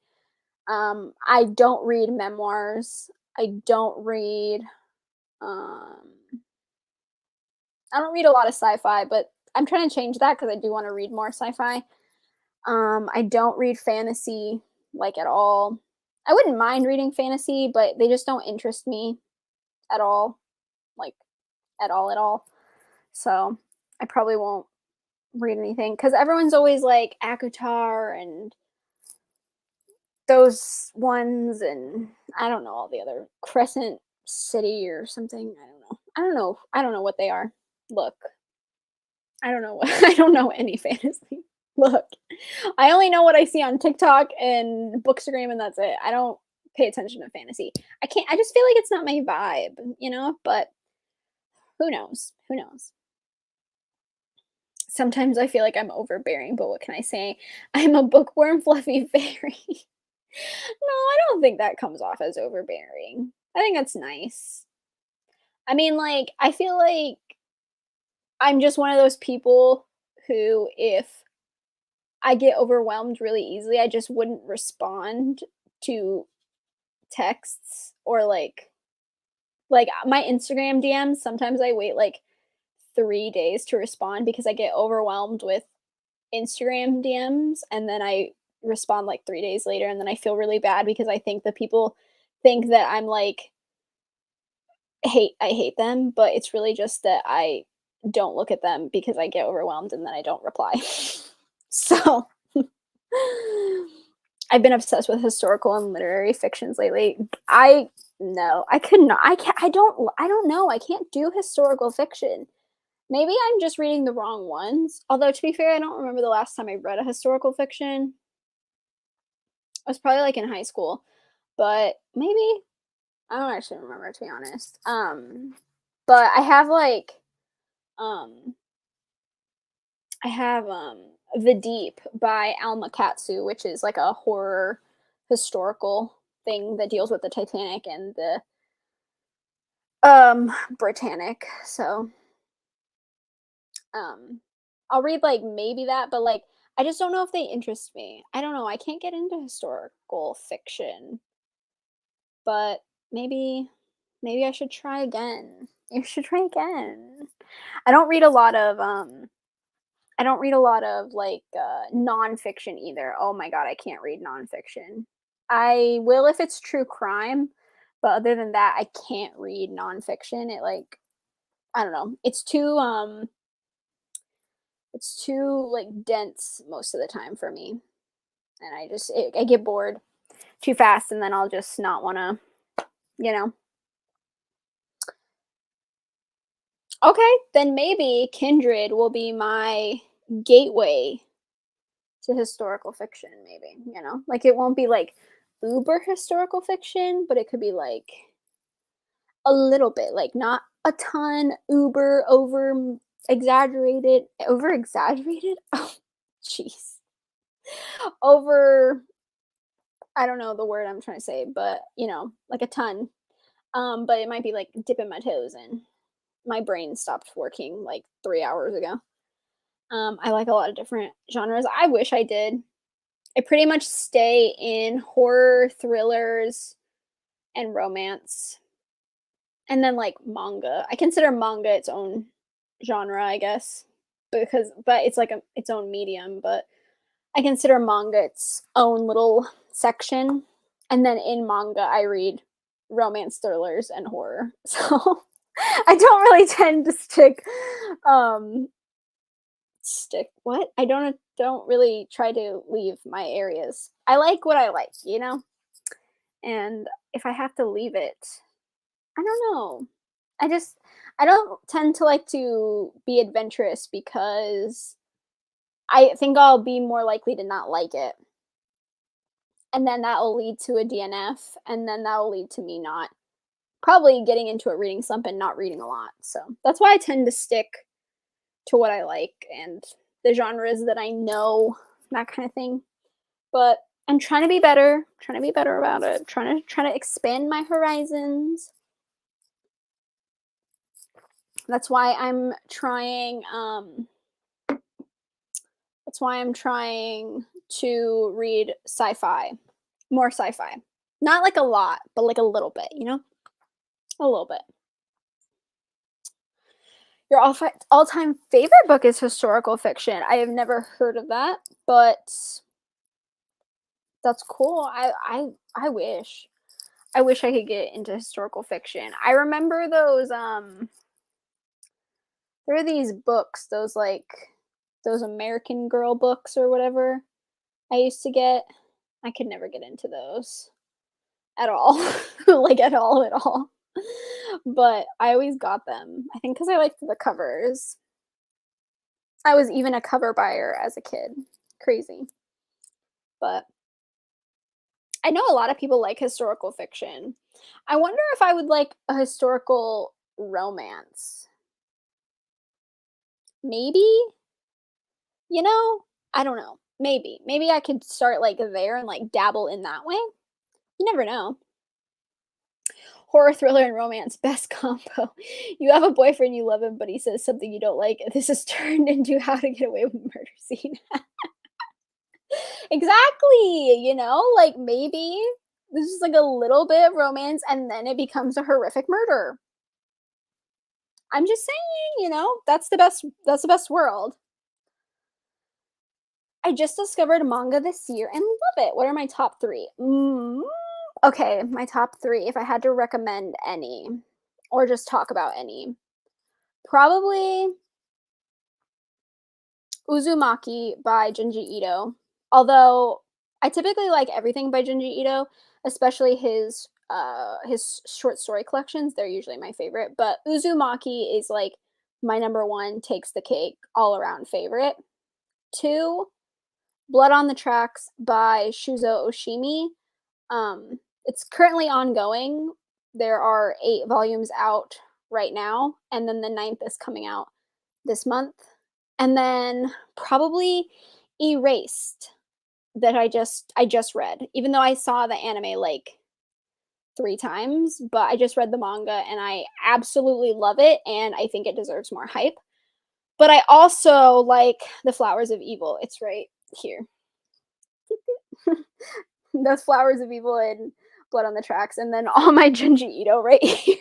I don't read memoirs. I don't read um I don't read a lot of sci-fi, but I'm trying to change that because I do want to read more sci-fi. I don't read fantasy like at all. I wouldn't mind reading fantasy, but they just don't interest me at all. Like at all. So I probably won't read anything because everyone's always like Akatar and those ones, and I don't know all the other Crescent City or something. I don't know. I don't know. I don't know what they are. Look, I don't know what I don't know any fantasy. Look, I only know what I see on TikTok and Bookstagram, and that's it. I don't pay attention to fantasy. I can't I just feel like it's not my vibe, but who knows? Who knows? Sometimes I feel like I'm overbearing, but what can I say? I'm a bookworm fluffy fairy. No, I don't think that comes off as overbearing. I think that's nice. I mean, like, I feel like I'm just one of those people who, if I get overwhelmed really easily, I just wouldn't respond to texts or my Instagram DMs. Sometimes I wait like 3 days to respond because I get overwhelmed with Instagram DMs, and then I respond like 3 days later, and then I feel really bad because I think that people think that I'm like I hate them, but it's really just that I don't look at them because I get overwhelmed and then I don't reply. So I've been obsessed with historical and literary fictions lately. I No, I could not. I can't. I don't know. I can't do historical fiction. Maybe I'm just reading the wrong ones. Although to be fair, I don't remember the last time I read a historical fiction. I was probably like in high school, but maybe I don't actually remember, to be honest. But um I have The Deep by Alma Katsu, which is like a horror historical thing that deals with the Titanic and the Britannic. So um I'll read like maybe that, but like I just don't know if they interest me. I don't know. I can't get into historical fiction, but maybe I should try again. You should try again. I don't read a lot of like nonfiction either. Oh my god, I can't read nonfiction. I will if it's true crime, but other than that, I can't read nonfiction. It like I don't know. It's too like dense most of the time for me, and I get bored too fast, and then I'll just not want to, you know. Okay, then maybe Kindred will be my gateway to historical fiction, maybe, like it won't be like uber historical fiction, but it could be like a little bit, like not a ton, uber over exaggerated. Oh, jeez, over. I don't know the word I'm trying to say, but like a ton. But it might be like dipping my toes in. My brain stopped working like 3 hours ago. I like a lot of different genres. I wish I did. I pretty much stay in horror, thrillers, and romance. And then like manga. I consider manga its own genre, I guess. But it's like its own medium, but I consider manga its own little section. And then in manga I read romance, thrillers, and horror. So I don't really tend to um stick what? I don't really try to leave my areas. I like what I like. And if I have to leave it, I don't know. I just I don't tend to like to be adventurous because I think I'll be more likely to not like it. And then that will lead to a DNF, and then that will lead to me not probably getting into a reading slump and not reading a lot. So that's why I tend to stick to what I like and the genres that I know, that kind of thing. But I'm trying to be better about it, trying to expand my horizons. That's why I'm trying to read sci-fi, more sci-fi. Not like a lot, but like a little bit. A little bit. Your all-time favorite book is historical fiction. I have never heard of that, but that's cool. I wish. I wish I could get into historical fiction. I remember those there are these books, those American Girl books or whatever I used to get. I could never get into those at all. Like at all at all. But I always got them. I think cuz I liked the covers. I was even a cover buyer as a kid. Crazy. But I know a lot of people like historical fiction. I wonder if I would like a historical romance. Maybe? You know? I don't know. Maybe. Maybe I could start, like, there and, like, dabble in that way? You never know. Horror, thriller, and romance, best combo. You have a boyfriend, you love him, but he says something you don't like, and this is turned into How to Get Away with Murder scene. Exactly, like, maybe this is, like, a little bit of romance, and then it becomes a horrific murder. I'm just saying, that's the best world. I just discovered manga this year and love it. What are my top 3? Okay, my top 3, if I had to recommend any or just talk about any, probably Uzumaki by Junji Ito. Although I typically like everything by Junji Ito, especially his short story collections. They're usually my favorite, but Uzumaki is like my number 1, takes the cake, all around favorite. 2, Blood on the Tracks by Shuzo Oshimi. It's currently ongoing. There are 8 volumes out right now, and then the ninth is coming out this month. And then probably Erased that I just read. Even though I saw the anime like 3 times, but I just read the manga and I absolutely love it and I think it deserves more hype. But I also like The Flowers of Evil. It's right here. The Flowers of Evil and Blood on the Tracks, and then all my Junji Ito right here.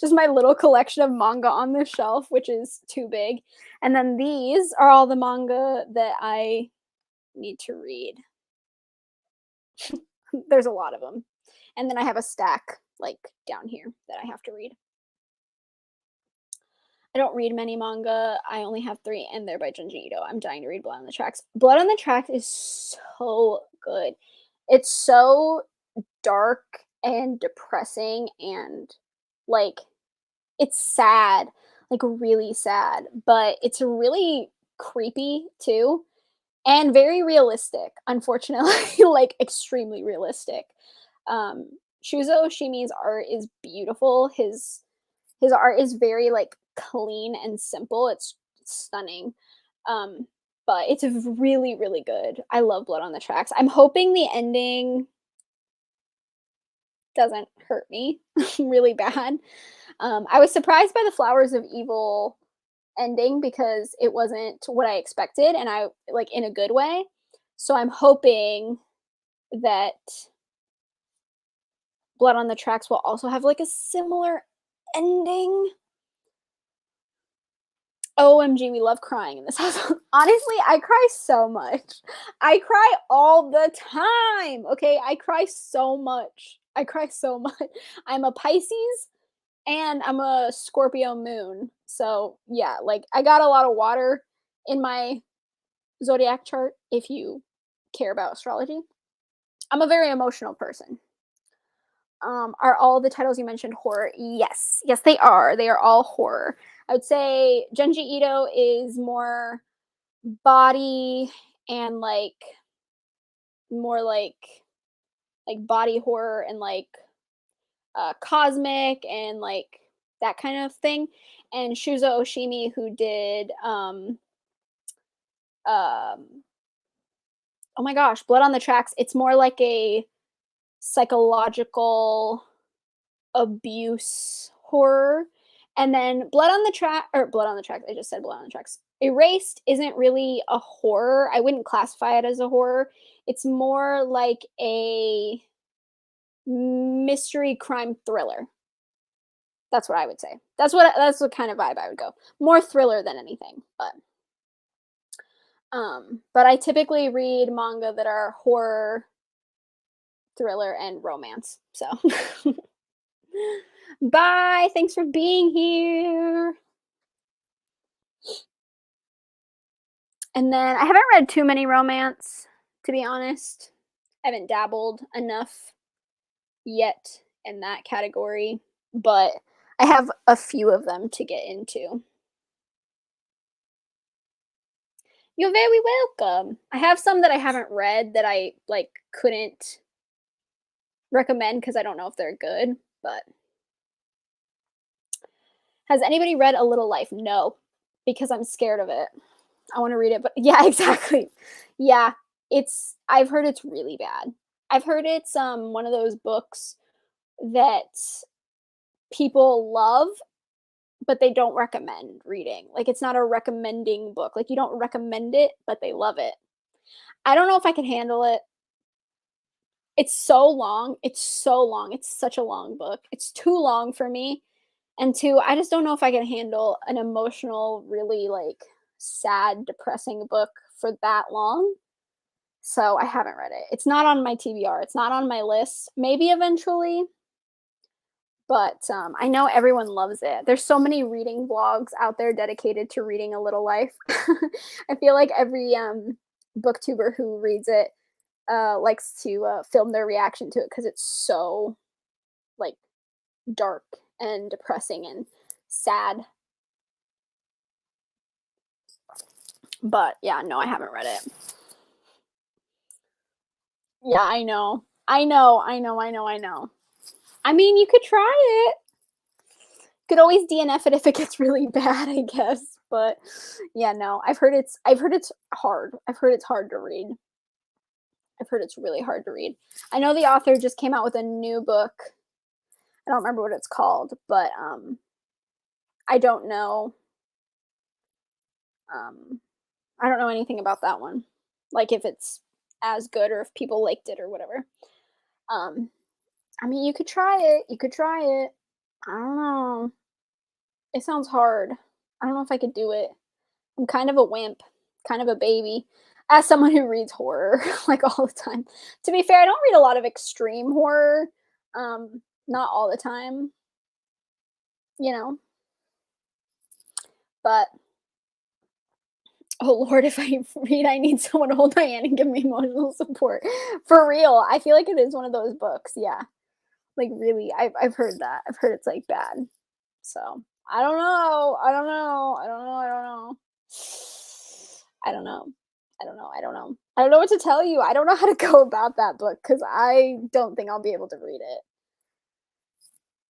Just my little collection of manga on the shelf, which is too big. And then these are all the manga that I need to read. There's a lot of them. And then I have a stack like down here that I have to read. I don't read many manga. I only have 3 and they're by Junji Ito. I'm dying to read Blood on the Tracks. Blood on the Tracks is so good. It's so dark and depressing and like it's sad, like really sad, but it's really creepy too and very realistic, unfortunately, like extremely realistic. Um Shuzo Oshimi's art is beautiful. His art is very like clean and simple. It's stunning. Um but it's really really good. I love Blood on the Tracks. I'm hoping the ending doesn't hurt me really bad. I was surprised by the Flowers of Evil ending because it wasn't what I expected, and I like in a good way. So I'm hoping that Blood on the Tracks will also have like a similar ending. OMG, we love crying in this house. Honestly, I cry so much. I cry all the time. Okay, I cry so much. I cry so much. I'm a Pisces and I'm a Scorpio moon. So, yeah, like I got a lot of water in my zodiac chart if you care about astrology. I'm a very emotional person. Are all the titles you mentioned horror? Yes. Yes, they are. They are all horror. I would say Junji Ito is more body and more like body horror and like cosmic and like that kind of thing. And Shuzo Oshimi, who did um oh my gosh, Blood on the Tracks, it's more like a psychological abuse horror. And then Blood on the Tracks, I just said Blood on the Tracks. Erased isn't really a horror. I wouldn't classify it as a horror. It's more like a mystery crime thriller. That's what I would say. That's what kind of vibe I would go. More thriller than anything, but I typically read manga that are horror, thriller, and romance. So bye. Thanks for being here. And then I haven't read too many romance, to be honest. I haven't dabbled enough yet in that category, but I have a few of them to get into. You're very welcome. I have some that I haven't read that I like couldn't recommend because I don't know if they're good, but has anybody read A Little Life? No, because I'm scared of it. I wanna read it, but yeah, exactly. Yeah, I've heard it's really bad. I've heard it's, one of those books that people love, but they don't recommend reading. Like, it's not a recommending book. Like, you don't recommend it, but they love it. I don't know if I can handle it. It's so long. It's so long. It's such a long book. It's too long for me. And 2, I just don't know if I can handle an emotional, really, like, sad, depressing book for that long. So I haven't read it. It's not on my TBR. It's not on my list. Maybe eventually, but I know everyone loves it. There's so many reading vlogs out there dedicated to reading A Little Life. I feel like every booktuber who reads it likes to film their reaction to it because it's so like dark and depressing and sad. But yeah, no, I haven't read it. Yeah, I know. I know, I know, I know, I know. I mean, you could try it. Could always DNF it if it gets really bad, I guess. But yeah, no. I've heard it's hard. I've heard it's hard to read. I've heard it's really hard to read. I know the author just came out with a new book. I don't remember what it's called, but I don't know um I don't know anything about that one. Like if it's as good or if people liked it or whatever. Um I mean, you could try it. You could try it. I don't know. It sounds hard. I don't know if I could do it. I'm kind of a wimp, kind of a baby. As someone who reads horror like all the time. To be fair, I don't read a lot of extreme horror. Not all the time, you know. But oh lord, if I read I need someone to hold my hand and give me emotional support. For real. I feel like it is one of those books. Yeah. Like really, I've heard that. I've heard it's like bad. So I don't know. I don't know. I don't know. I don't know. I don't know. I don't know. I don't know. I don't know what to tell you. I don't know how to go about that book because I don't think I'll be able to read it.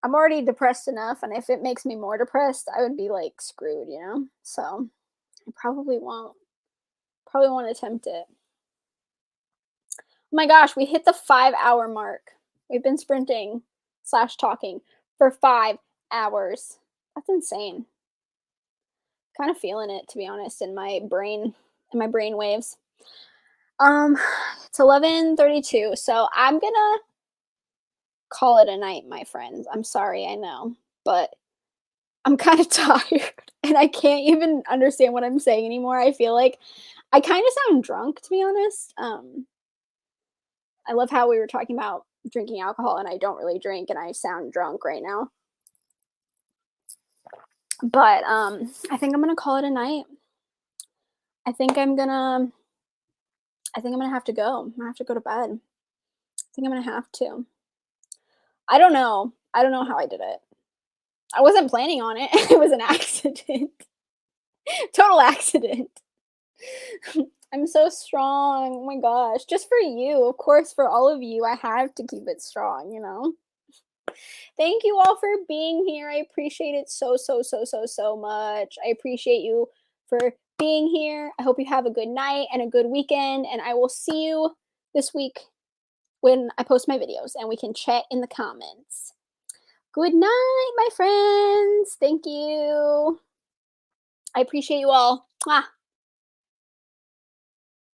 I'm already depressed enough, and if it makes me more depressed, I would be like screwed, you know? So I probably won't. Probably won't attempt it. Oh my gosh, we hit the 5 hour mark. We've been sprinting slash talking for 5 hours. That's insane. Kind of feeling it, to be honest, in my brain waves. Um, it's 11:32, so I'm gonna call it a night, my friends. I'm sorry, I know, but I'm kind of tired and I can't even understand what I'm saying anymore. I feel like I kind of sound drunk, to be honest. I love how we were talking about drinking alcohol and I don't really drink and I sound drunk right now. But I think I'm gonna call it a night. I think I'm gonna I think I'm gonna have to go. I'm gonna have to go to bed. I think I'm gonna have to. I don't know. I don't know how I did it. I wasn't planning on it. It was an accident. Total accident. I'm so strong. Oh my gosh. Just for you. Of course, for all of you, I have to keep it strong, you know? Thank you all for being here. I appreciate it so, so, so, so, so much. I appreciate you for being here. I hope you have a good night and a good weekend. And I will see you this week when I post my videos and we can chat in the comments. Good night, my friends. Thank you. I appreciate you all. Mwah.